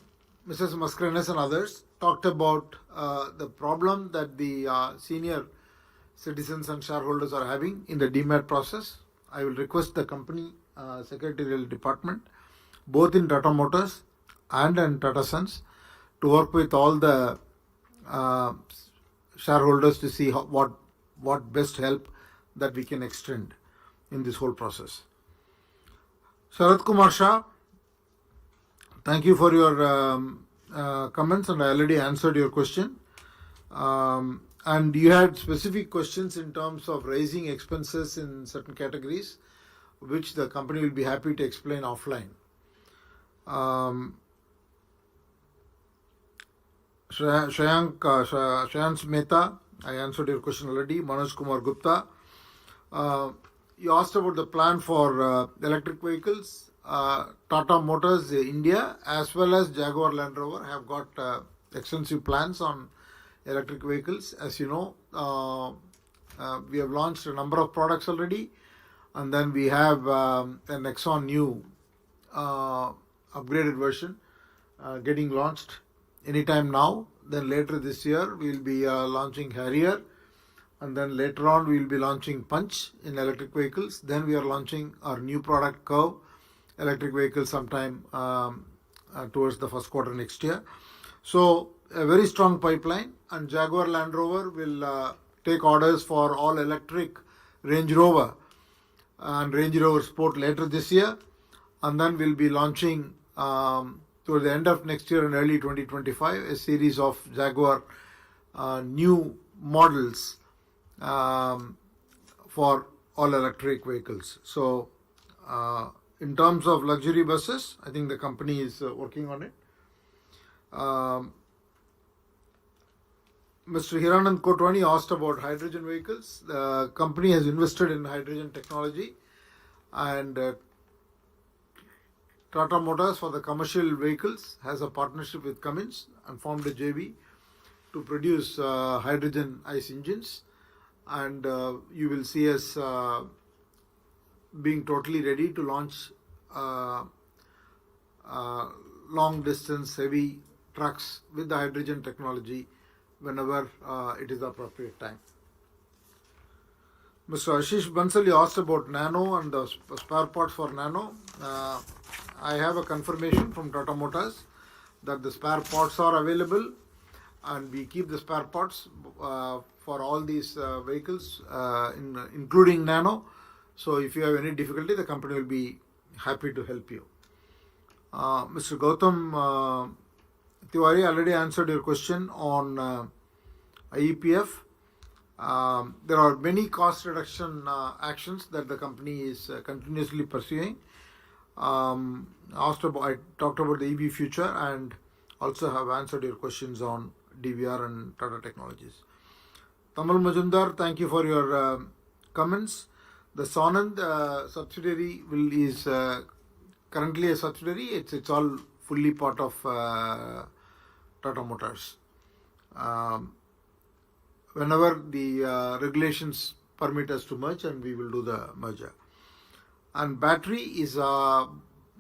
Mascarenhas and others, talked about the problem that the senior citizens and shareholders are having in the demat process. I will request the company secretarial department, both in Tata Motors and in Tata Sons, to work with all the shareholders to see what best help that we can extend in this whole process. Sharat Kumar Shah, thank you for your comments, and I already answered your question. And you had specific questions in terms of raising expenses in certain categories, which the company will be happy to explain offline. Shayans Mehta, I answered your question already. Manoj Kumar Gupta, you asked about the plan for electric vehicles. Tata Motors India as well as Jaguar Land Rover have got extensive plans on electric vehicles. As you know, we have launched a number of products already, and then we have a Nexon new upgraded version getting launched anytime now. Then later this year we will be launching Harrier, and then later on we will be launching Punch in electric vehicles. Then we are launching our new product Curve electric vehicles sometime towards the first quarter next year. So a very strong pipeline, and Jaguar Land Rover will take orders for all electric Range Rover and Range Rover Sport later this year, and then we'll be launching toward the end of next year and early 2025 a series of Jaguar new models for all electric vehicles. So in terms of luxury buses, I think the company is working on it. Mr. Hiranand Kotwani asked about hydrogen vehicles. The company has invested in hydrogen technology, and Tata Motors for the commercial vehicles has a partnership with Cummins and formed a JV to produce hydrogen ICE engines, and you will see us being totally ready to launch long distance heavy trucks with the hydrogen technology whenever it is the appropriate time. Mr. Ashish Bansali asked about Nano and the spare parts for Nano. I have a confirmation from Tata Motors that the spare parts are available, and we keep the spare parts for all these vehicles, including Nano. So if you have any difficulty, the company will be happy to help you. Mr. Gautam Tiwari already answered your question on IEPF. There are many cost reduction actions that the company is continuously pursuing. I talked about the EV future and also have answered your questions on DVR and Tata Technologies. Tamal Majumdar, thank you for your comments. The Sonand subsidiary is currently a subsidiary. It's all fully part of Tata Motors. Whenever the regulations permit us to merge, and we will do the merger. And battery is the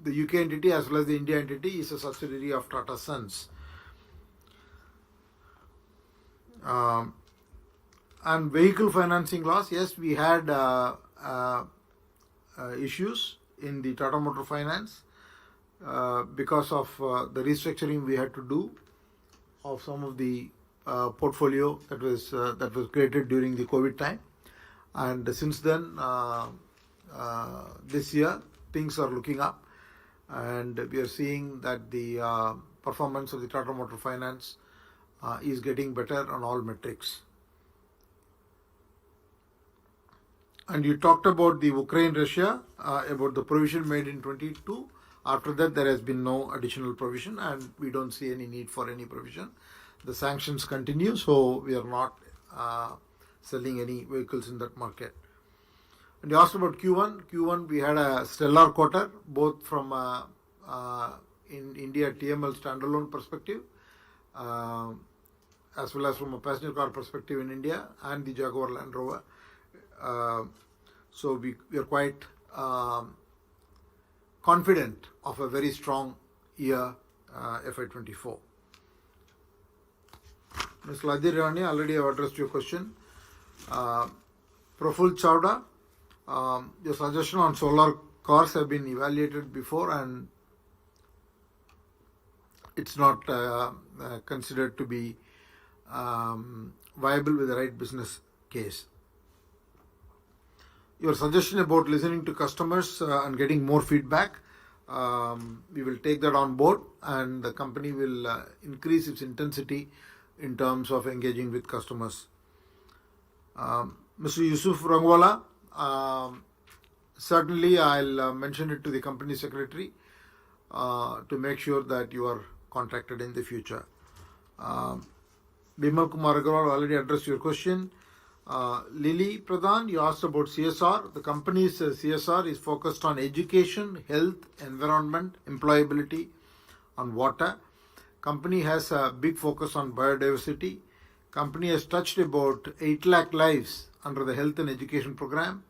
UK entity as well as the India entity is a subsidiary of Tata Sons. And vehicle financing loss, yes, we had issues in the Tata Motor Finance because of the restructuring we had to do of some of the portfolio that was created during the COVID time, and since then this year things are looking up, and we are seeing that the performance of the Tata Motor Finance is getting better on all metrics. And you talked about the Ukraine-Russia, about the provision made in 22. After that, there has been no additional provision, and we don't see any need for any provision. The sanctions continue, so we are not selling any vehicles in that market. And you asked about Q1. Q1, we had a stellar quarter, both from in India TML standalone perspective, as well as from a passenger car perspective in India and the Jaguar Land Rover. So we are quite confident of a very strong year, FY24. Ms. Ladhi Rani, already have addressed your question. Praful Chawda, your suggestion on solar cars have been evaluated before, and it's not considered to be viable with the right business case. Your suggestion about listening to customers and getting more feedback, we will take that on board, and the company will increase its intensity in terms of engaging with customers. Mr. Yusuf Rangwala, certainly I'll mention it to the company secretary to make sure that you are contacted in the future. Bimal Kumar Agarwal already addressed your question. Lily Pradhan, you asked about CSR. The company's CSR is focused on education, health, environment, employability, on water. Company has a big focus on biodiversity. Company has touched about 8 lakh lives under the health and education program.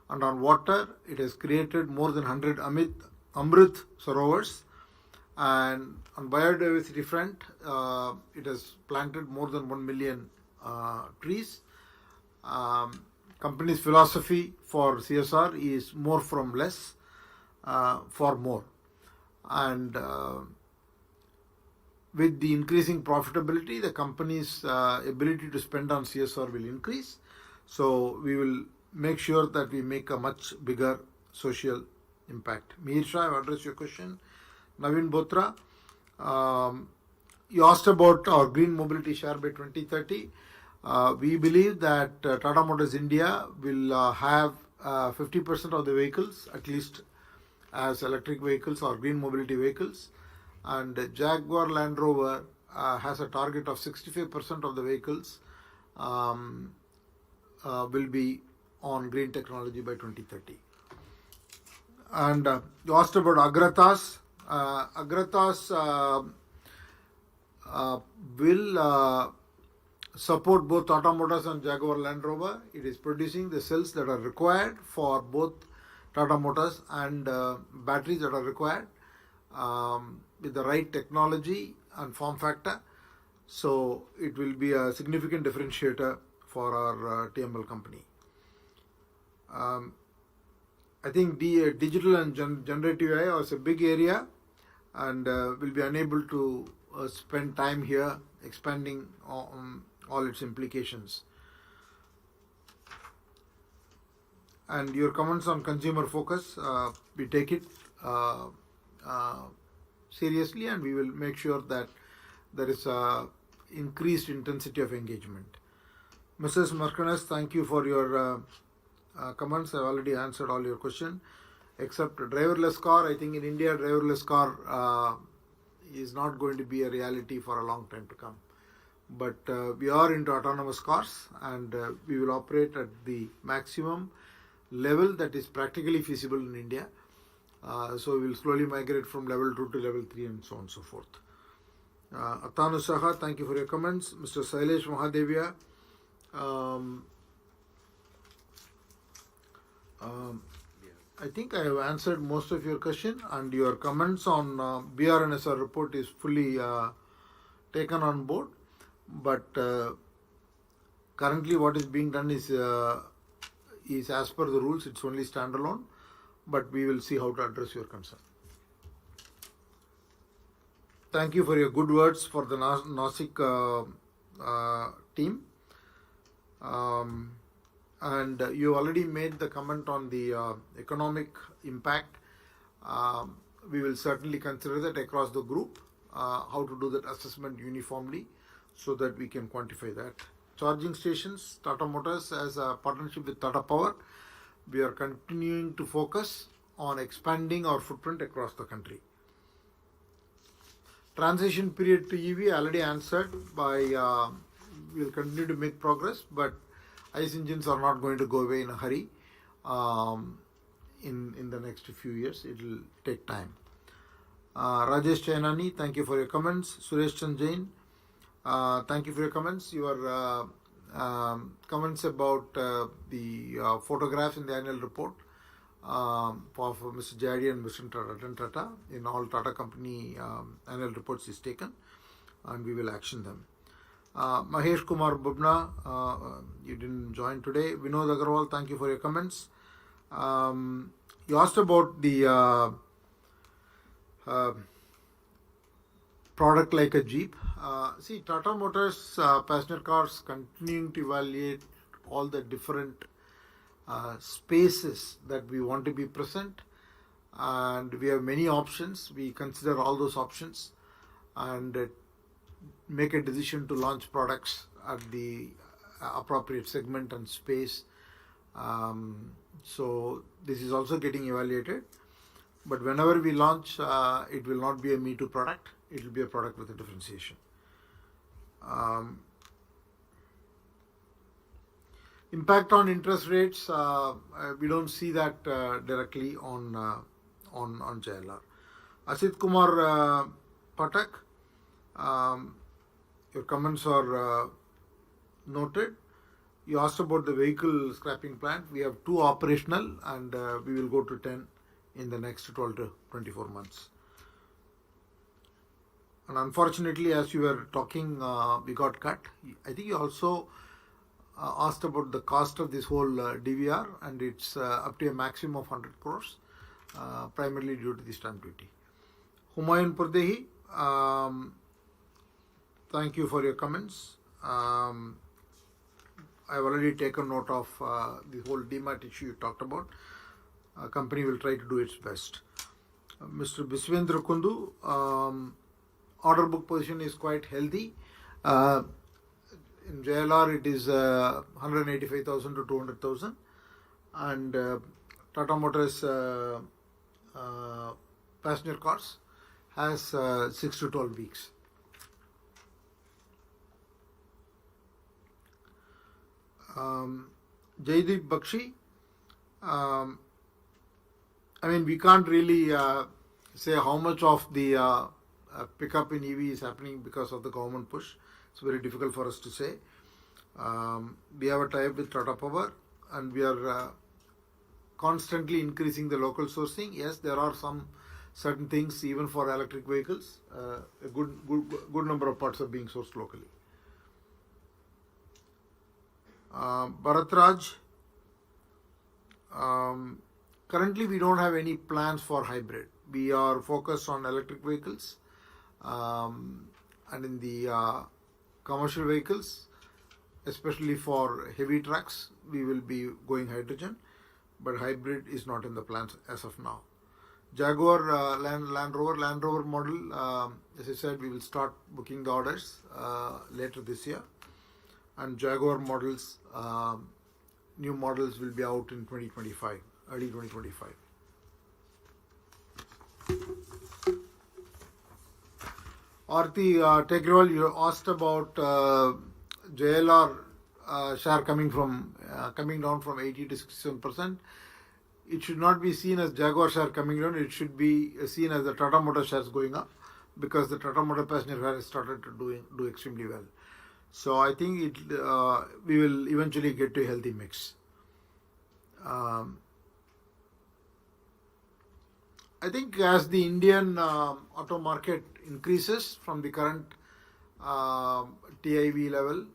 And on water, it has created more than 100 Amrit Sarovars. And on biodiversity front, it has planted more than 1 million trees. Company's philosophy for CSR is more from less. for more. And with the increasing profitability, the company's ability to spend on CSR will increase. So we will make sure that we make a much bigger social impact. Mihir Shah, I've addressed your question. Naveen Botra, you asked about our green mobility share by 2030. We believe that Tata Motors India will have 50% of the vehicles at least as electric vehicles or green mobility vehicles, and Jaguar Land Rover has a target of 65% of the vehicles will be on green technology by 2030. And you asked about Agratas. Agratas will support both Tata Motors and Jaguar Land Rover. It is producing the cells that are required for both Tata Motors and batteries that are required with the right technology and form factor. So it will be a significant differentiator for our TML company. I think the digital and generative AI is a big area, and we'll be unable to spend time here expanding on all its implications. And your comments on consumer focus, we take it seriously, and we will make sure that there is a increased intensity of engagement. Mrs. Markanas, thank you for your comments. I've already answered all your questions. Except driverless car, I think in India, driverless car is not going to be a reality for a long time to come. But we are into autonomous cars, and we will operate at the maximum level that is practically feasible in India. So we will slowly migrate from level 2 to level 3 and so on and so forth. Atanu Saha, thank you for your comments. Mr. Sailesh Mahadevia, I think I have answered most of your question, and your comments on BRNSR report is fully taken on board. But currently what is being done is as per the rules. It's only standalone, but we will see how to address your concern. Thank you for your good words for the Nasik team. And you already made the comment on the economic impact. We will certainly consider that across the group, how to do that assessment uniformly so that we can quantify that. Charging stations, Tata Motors as a partnership with Tata Power, we are continuing to focus on expanding our footprint across the country. Transition period to EV, I already answered by we will continue to make progress, but ICE engines are not going to go away in a hurry in the next few years. It will take time. Rajesh Chainani, thank you for your comments. Suresh Chand Jain, thank you for your comments. Your comments about the photographs in the annual report for Mr. Jadi and Mr. Tata in all Tata company annual reports is taken, and we will action them. Mahesh Kumar Bubna, you didn't join today. Vinod Agarwal, thank you for your comments. You asked about the product like a Jeep. See, Tata Motors passenger cars continuing to evaluate all the different spaces that we want to be present, and we have many options. We consider all those options and make a decision to launch products at the appropriate segment and space. So this is also getting evaluated. But whenever we launch, it will not be a Me Too product. It will be a product with a differentiation. Impact on interest rates, we don't see that directly on JLR. Asit Kumar Patak, your comments are noted. You asked about the vehicle scrapping plant. We have 2 operational, and we will go to 10 in the next 12 to 24 months. And unfortunately, as you were talking, we got cut. I think you also asked about the cost of this whole DVR, and it's up to a maximum of 100 crores. primarily due to the stamp duty. Humayun Purdehi, thank you for your comments. I've already taken note of the whole demat issue you talked about. Company will try to do its best. Mr. Biswendra Kundu, order book position is quite healthy. In JLR, it is 185,000 to 200,000, and Tata Motors passenger cars has 6 to 12 weeks. Jaideep Bakshi, I mean, we can't really say how much of the pickup in EV is happening because of the government push. It's very difficult for us to say. We have a tie-up with Tata Power, and we are constantly increasing the local sourcing. Yes, there are some certain things even for electric vehicles. A good number of parts are being sourced locally. Bharatraj, currently we don't have any plans for hybrid. We are focused on electric vehicles, and in the commercial vehicles, especially for heavy trucks, we will be going hydrogen, but hybrid is not in the plans as of now. Jaguar Land Rover model, as I said, we will start booking the orders later this year, and Jaguar models, new models will be out in 2025, early 2025. Aarti Tegrawal, you asked about JLR share coming down from 80 to 67%. It should not be seen as Jaguar share coming down. It should be seen as the Tata Motor shares going up, because the Tata Motor passenger car has started to do extremely well. So I think we will eventually get to a healthy mix. I think as the Indian auto market increases from the current TIV level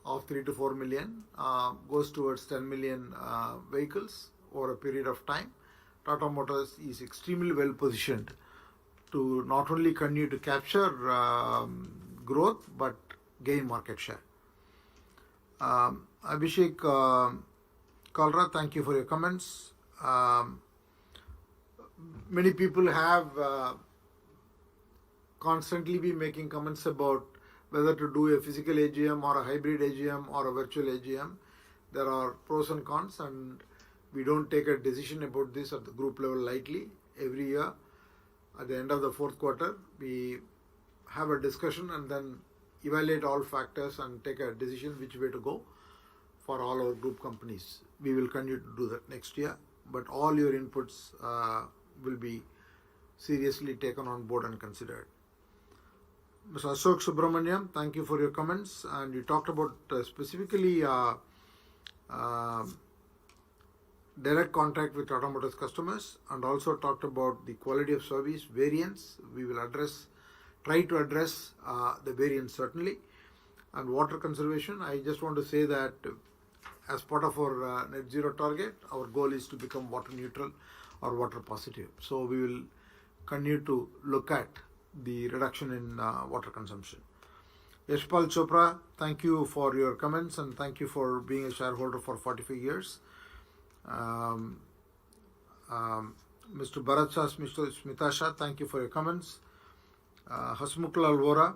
of 3 to 4 million, goes towards 10 million vehicles over a period of time, Tata Motors is extremely well positioned to not only continue to capture growth but gain market share. Abhishek Kalra, thank you for your comments. Many people have constantly been making comments about whether to do a physical AGM or a hybrid AGM or a virtual AGM. There are pros and cons, and we don't take a decision about this at the group level lightly. Every year, at the end of the fourth quarter, we have a discussion and then evaluate all factors and take a decision which way to go for all our group companies. We will continue to do that next year, but all your inputs will be seriously taken on board and considered. Mr. Ashok Subramaniam, thank you for your comments, and you talked about specifically direct contact with Tata Motors customers, and also talked about the quality of service variance. We will try to address the variance certainly. And water conservation, I just want to say that as part of our net zero target, our goal is to become water neutral or water positive. So we will continue to look at the reduction in water consumption. Yashpal Chopra, thank you for your comments and thank you for being a shareholder for 45 years. Mr. Bharat Shah, Mr. Smita Shah, thank you for your comments. Hasmukh Alvora,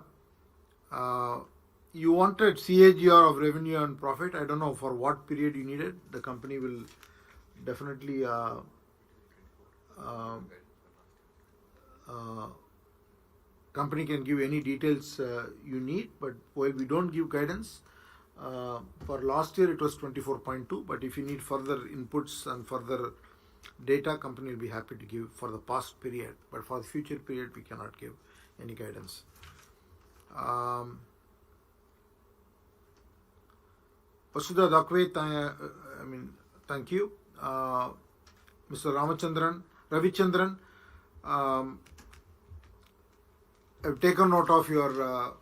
you wanted CAGR of revenue and profit. I don't know for what period you needed. The company will definitely company can give any details you need, but while we don't give guidance, for last year it was 24.2, but if you need further inputs and further data, company will be happy to give for the past period, but for the future period we cannot give any guidance. Vasudha Dakwe, thank you. Mr. Ravichandran, I've taken note of your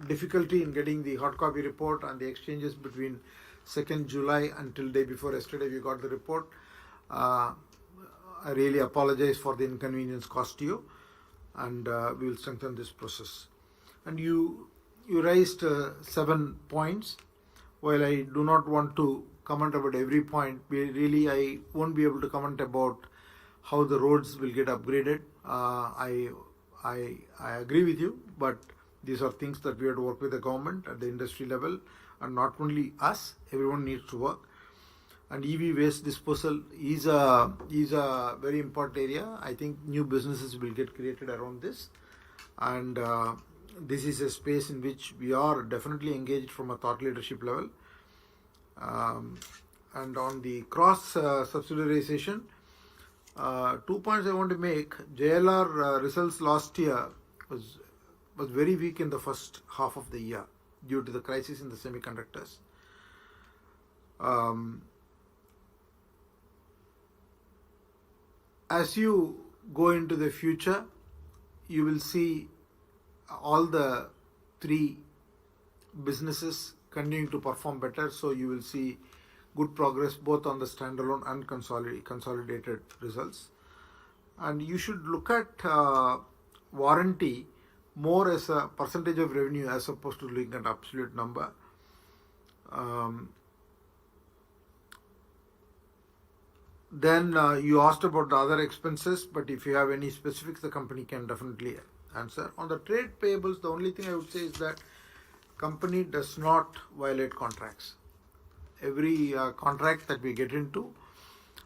difficulty in getting the hard copy report and the exchanges between 2nd July until day before yesterday we got the report. I really apologize for the inconvenience caused to you, and we will strengthen this process. And you raised 7 points. While I do not want to comment about every point, I won't be able to comment about how the roads will get upgraded. I agree with you, but these are things that we have to work with the government at the industry level, and not only us, everyone needs to work. And EV waste disposal is a very important area. I think new businesses will get created around this, and this is a space in which we are definitely engaged from a thought leadership level. And on the cross subsidiarization, 2 points I want to make. JLR results last year was very weak in the first half of the year due to the crisis in the semiconductors. As you go into the future, you will see all the 3 businesses continuing to perform better. So you will see good progress both on the standalone and consolidated results. And you should look at warranty more as a percentage of revenue as opposed to looking at absolute number. Then you asked about the other expenses, but if you have any specifics, the company can definitely answer. On the trade payables, the only thing I would say is that company does not violate contracts. Every contract that we get into,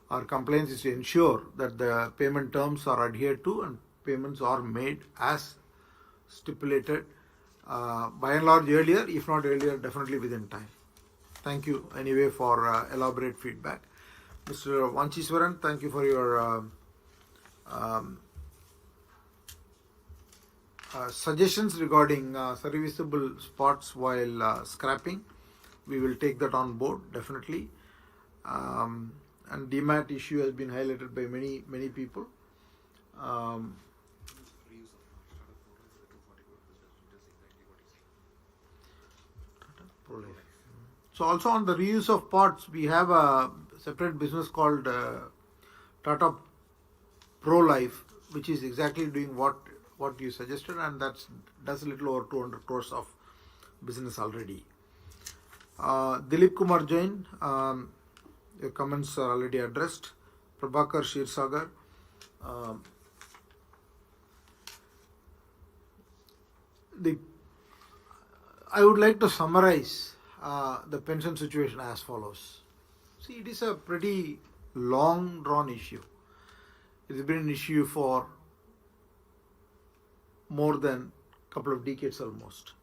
our compliance is to ensure that the payment terms are adhered to and payments are made as stipulated, by and large earlier, if not earlier, definitely within time. Thank you anyway for elaborate feedback. Mr. Vanchiswaran, thank you for your suggestions regarding serviceable spots while scrapping. We will take that on board, definitely. And DMAT issue has been highlighted by many people. So also on the reuse of pots, we have a separate business called Tata Pro Life, which is exactly doing what you suggested, and does a little over 200 crores of business already. Dilip Kumar Jain, your comments are already addressed. Prabhakar Shirsagar, I would like to summarize the pension situation as follows. See, it is a pretty long drawn issue. It has been an issue for more than a couple of decades almost.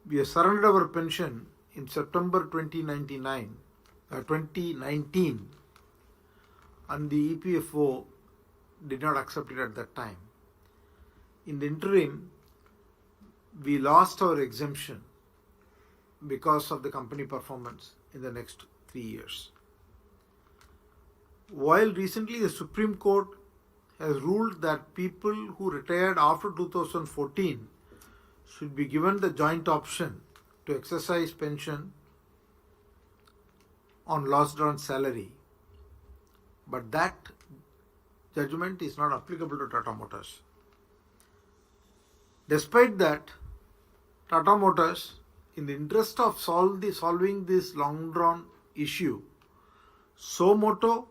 We have surrendered our pension in September 2019, and the EPFO did not accept it at that time. In the interim, we lost our exemption because of the company performance in the next 3 years. While recently the Supreme Court has ruled that people who retired after 2014 should be given the joint option to exercise pension on lost drawn salary, but that judgment is not applicable to Tata Motors. Despite that, Tata Motors, in the interest of solving this long drawn issue, so moto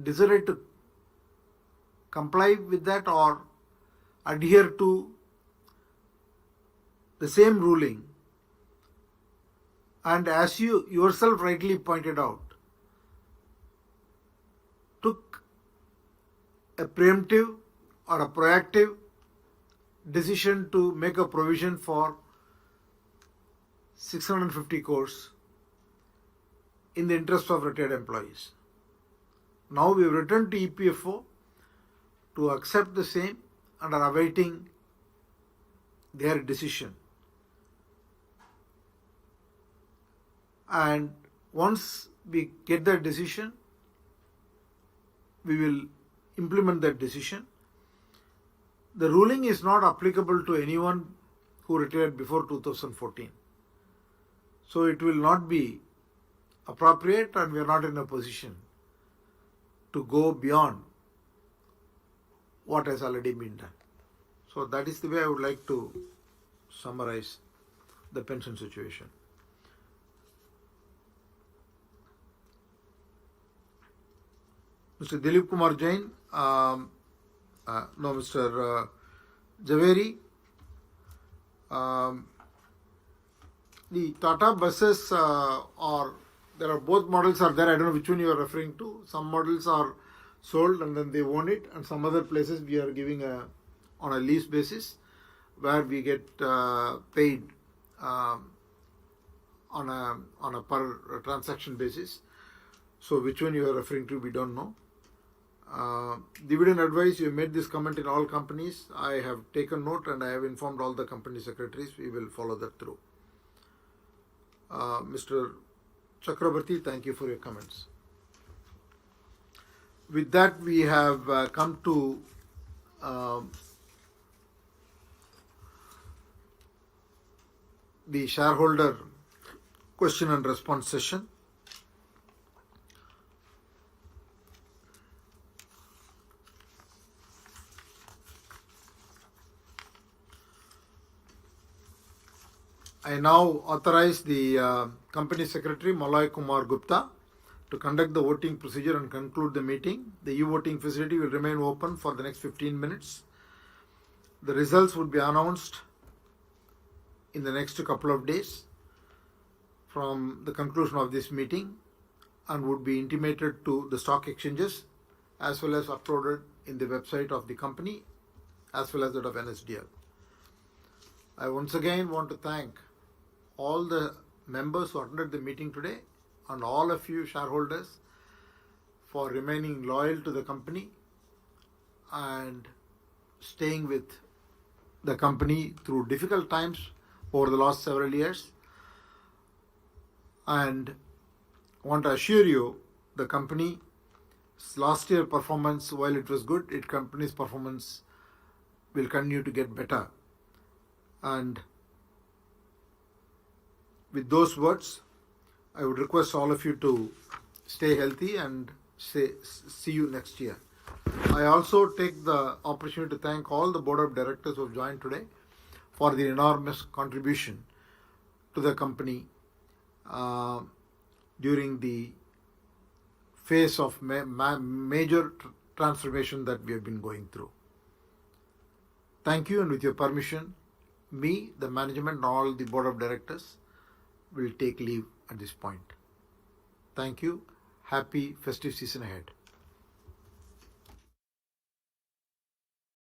decided to comply with that or adhere to the same ruling, and as you yourself rightly pointed out, took a preemptive or a proactive decision to make a provision for 650 crores in the interest of retired employees. Now we have returned to EPFO to accept the same and are awaiting their decision. And once we get that decision, we will implement that decision. The ruling is not applicable to anyone who retired before 2014. So it will not be appropriate, and we are not in a position to go beyond what has already been done. So that is the way I would like to summarize the pension situation. Mr. Dilip Kumar Jain, Mr. Javeri, the Tata buses there are both models are there. I don't know which one you are referring to. Some models are sold and then they own it, and some other places we are giving on a lease basis where we get paid on a per transaction basis. So which one you are referring to, we don't know. Dividend advice, you made this comment in all companies. I have taken note and I have informed all the company secretaries. We will follow that through. Mr. Chakrabarti, thank you for your comments. With that, we have come to the shareholder question and response session. I now authorize the Company Secretary Malay Kumar Gupta to conduct the voting procedure and conclude the meeting. The e-voting facility will remain open for the next 15 minutes. The results would be announced in the next couple of days from the conclusion of this meeting and would be intimated to the stock exchanges as well as uploaded in the website of the company as well as that of NSDL. I once again want to thank all the members who attended the meeting today and all of you shareholders for remaining loyal to the company and staying with the company through difficult times over the last several years. And I want to assure you the company's last year performance, while it was good, its company's performance will continue to get better. And with those words, I would request all of you to stay healthy and see you next year. I also take the opportunity to thank all the board of directors who have joined today for the enormous contribution to the company during the phase of major transformation that we have been going through. Thank you, and with your permission, me, the management, and all the board of directors will take leave at this point. Thank you. Happy festive season ahead.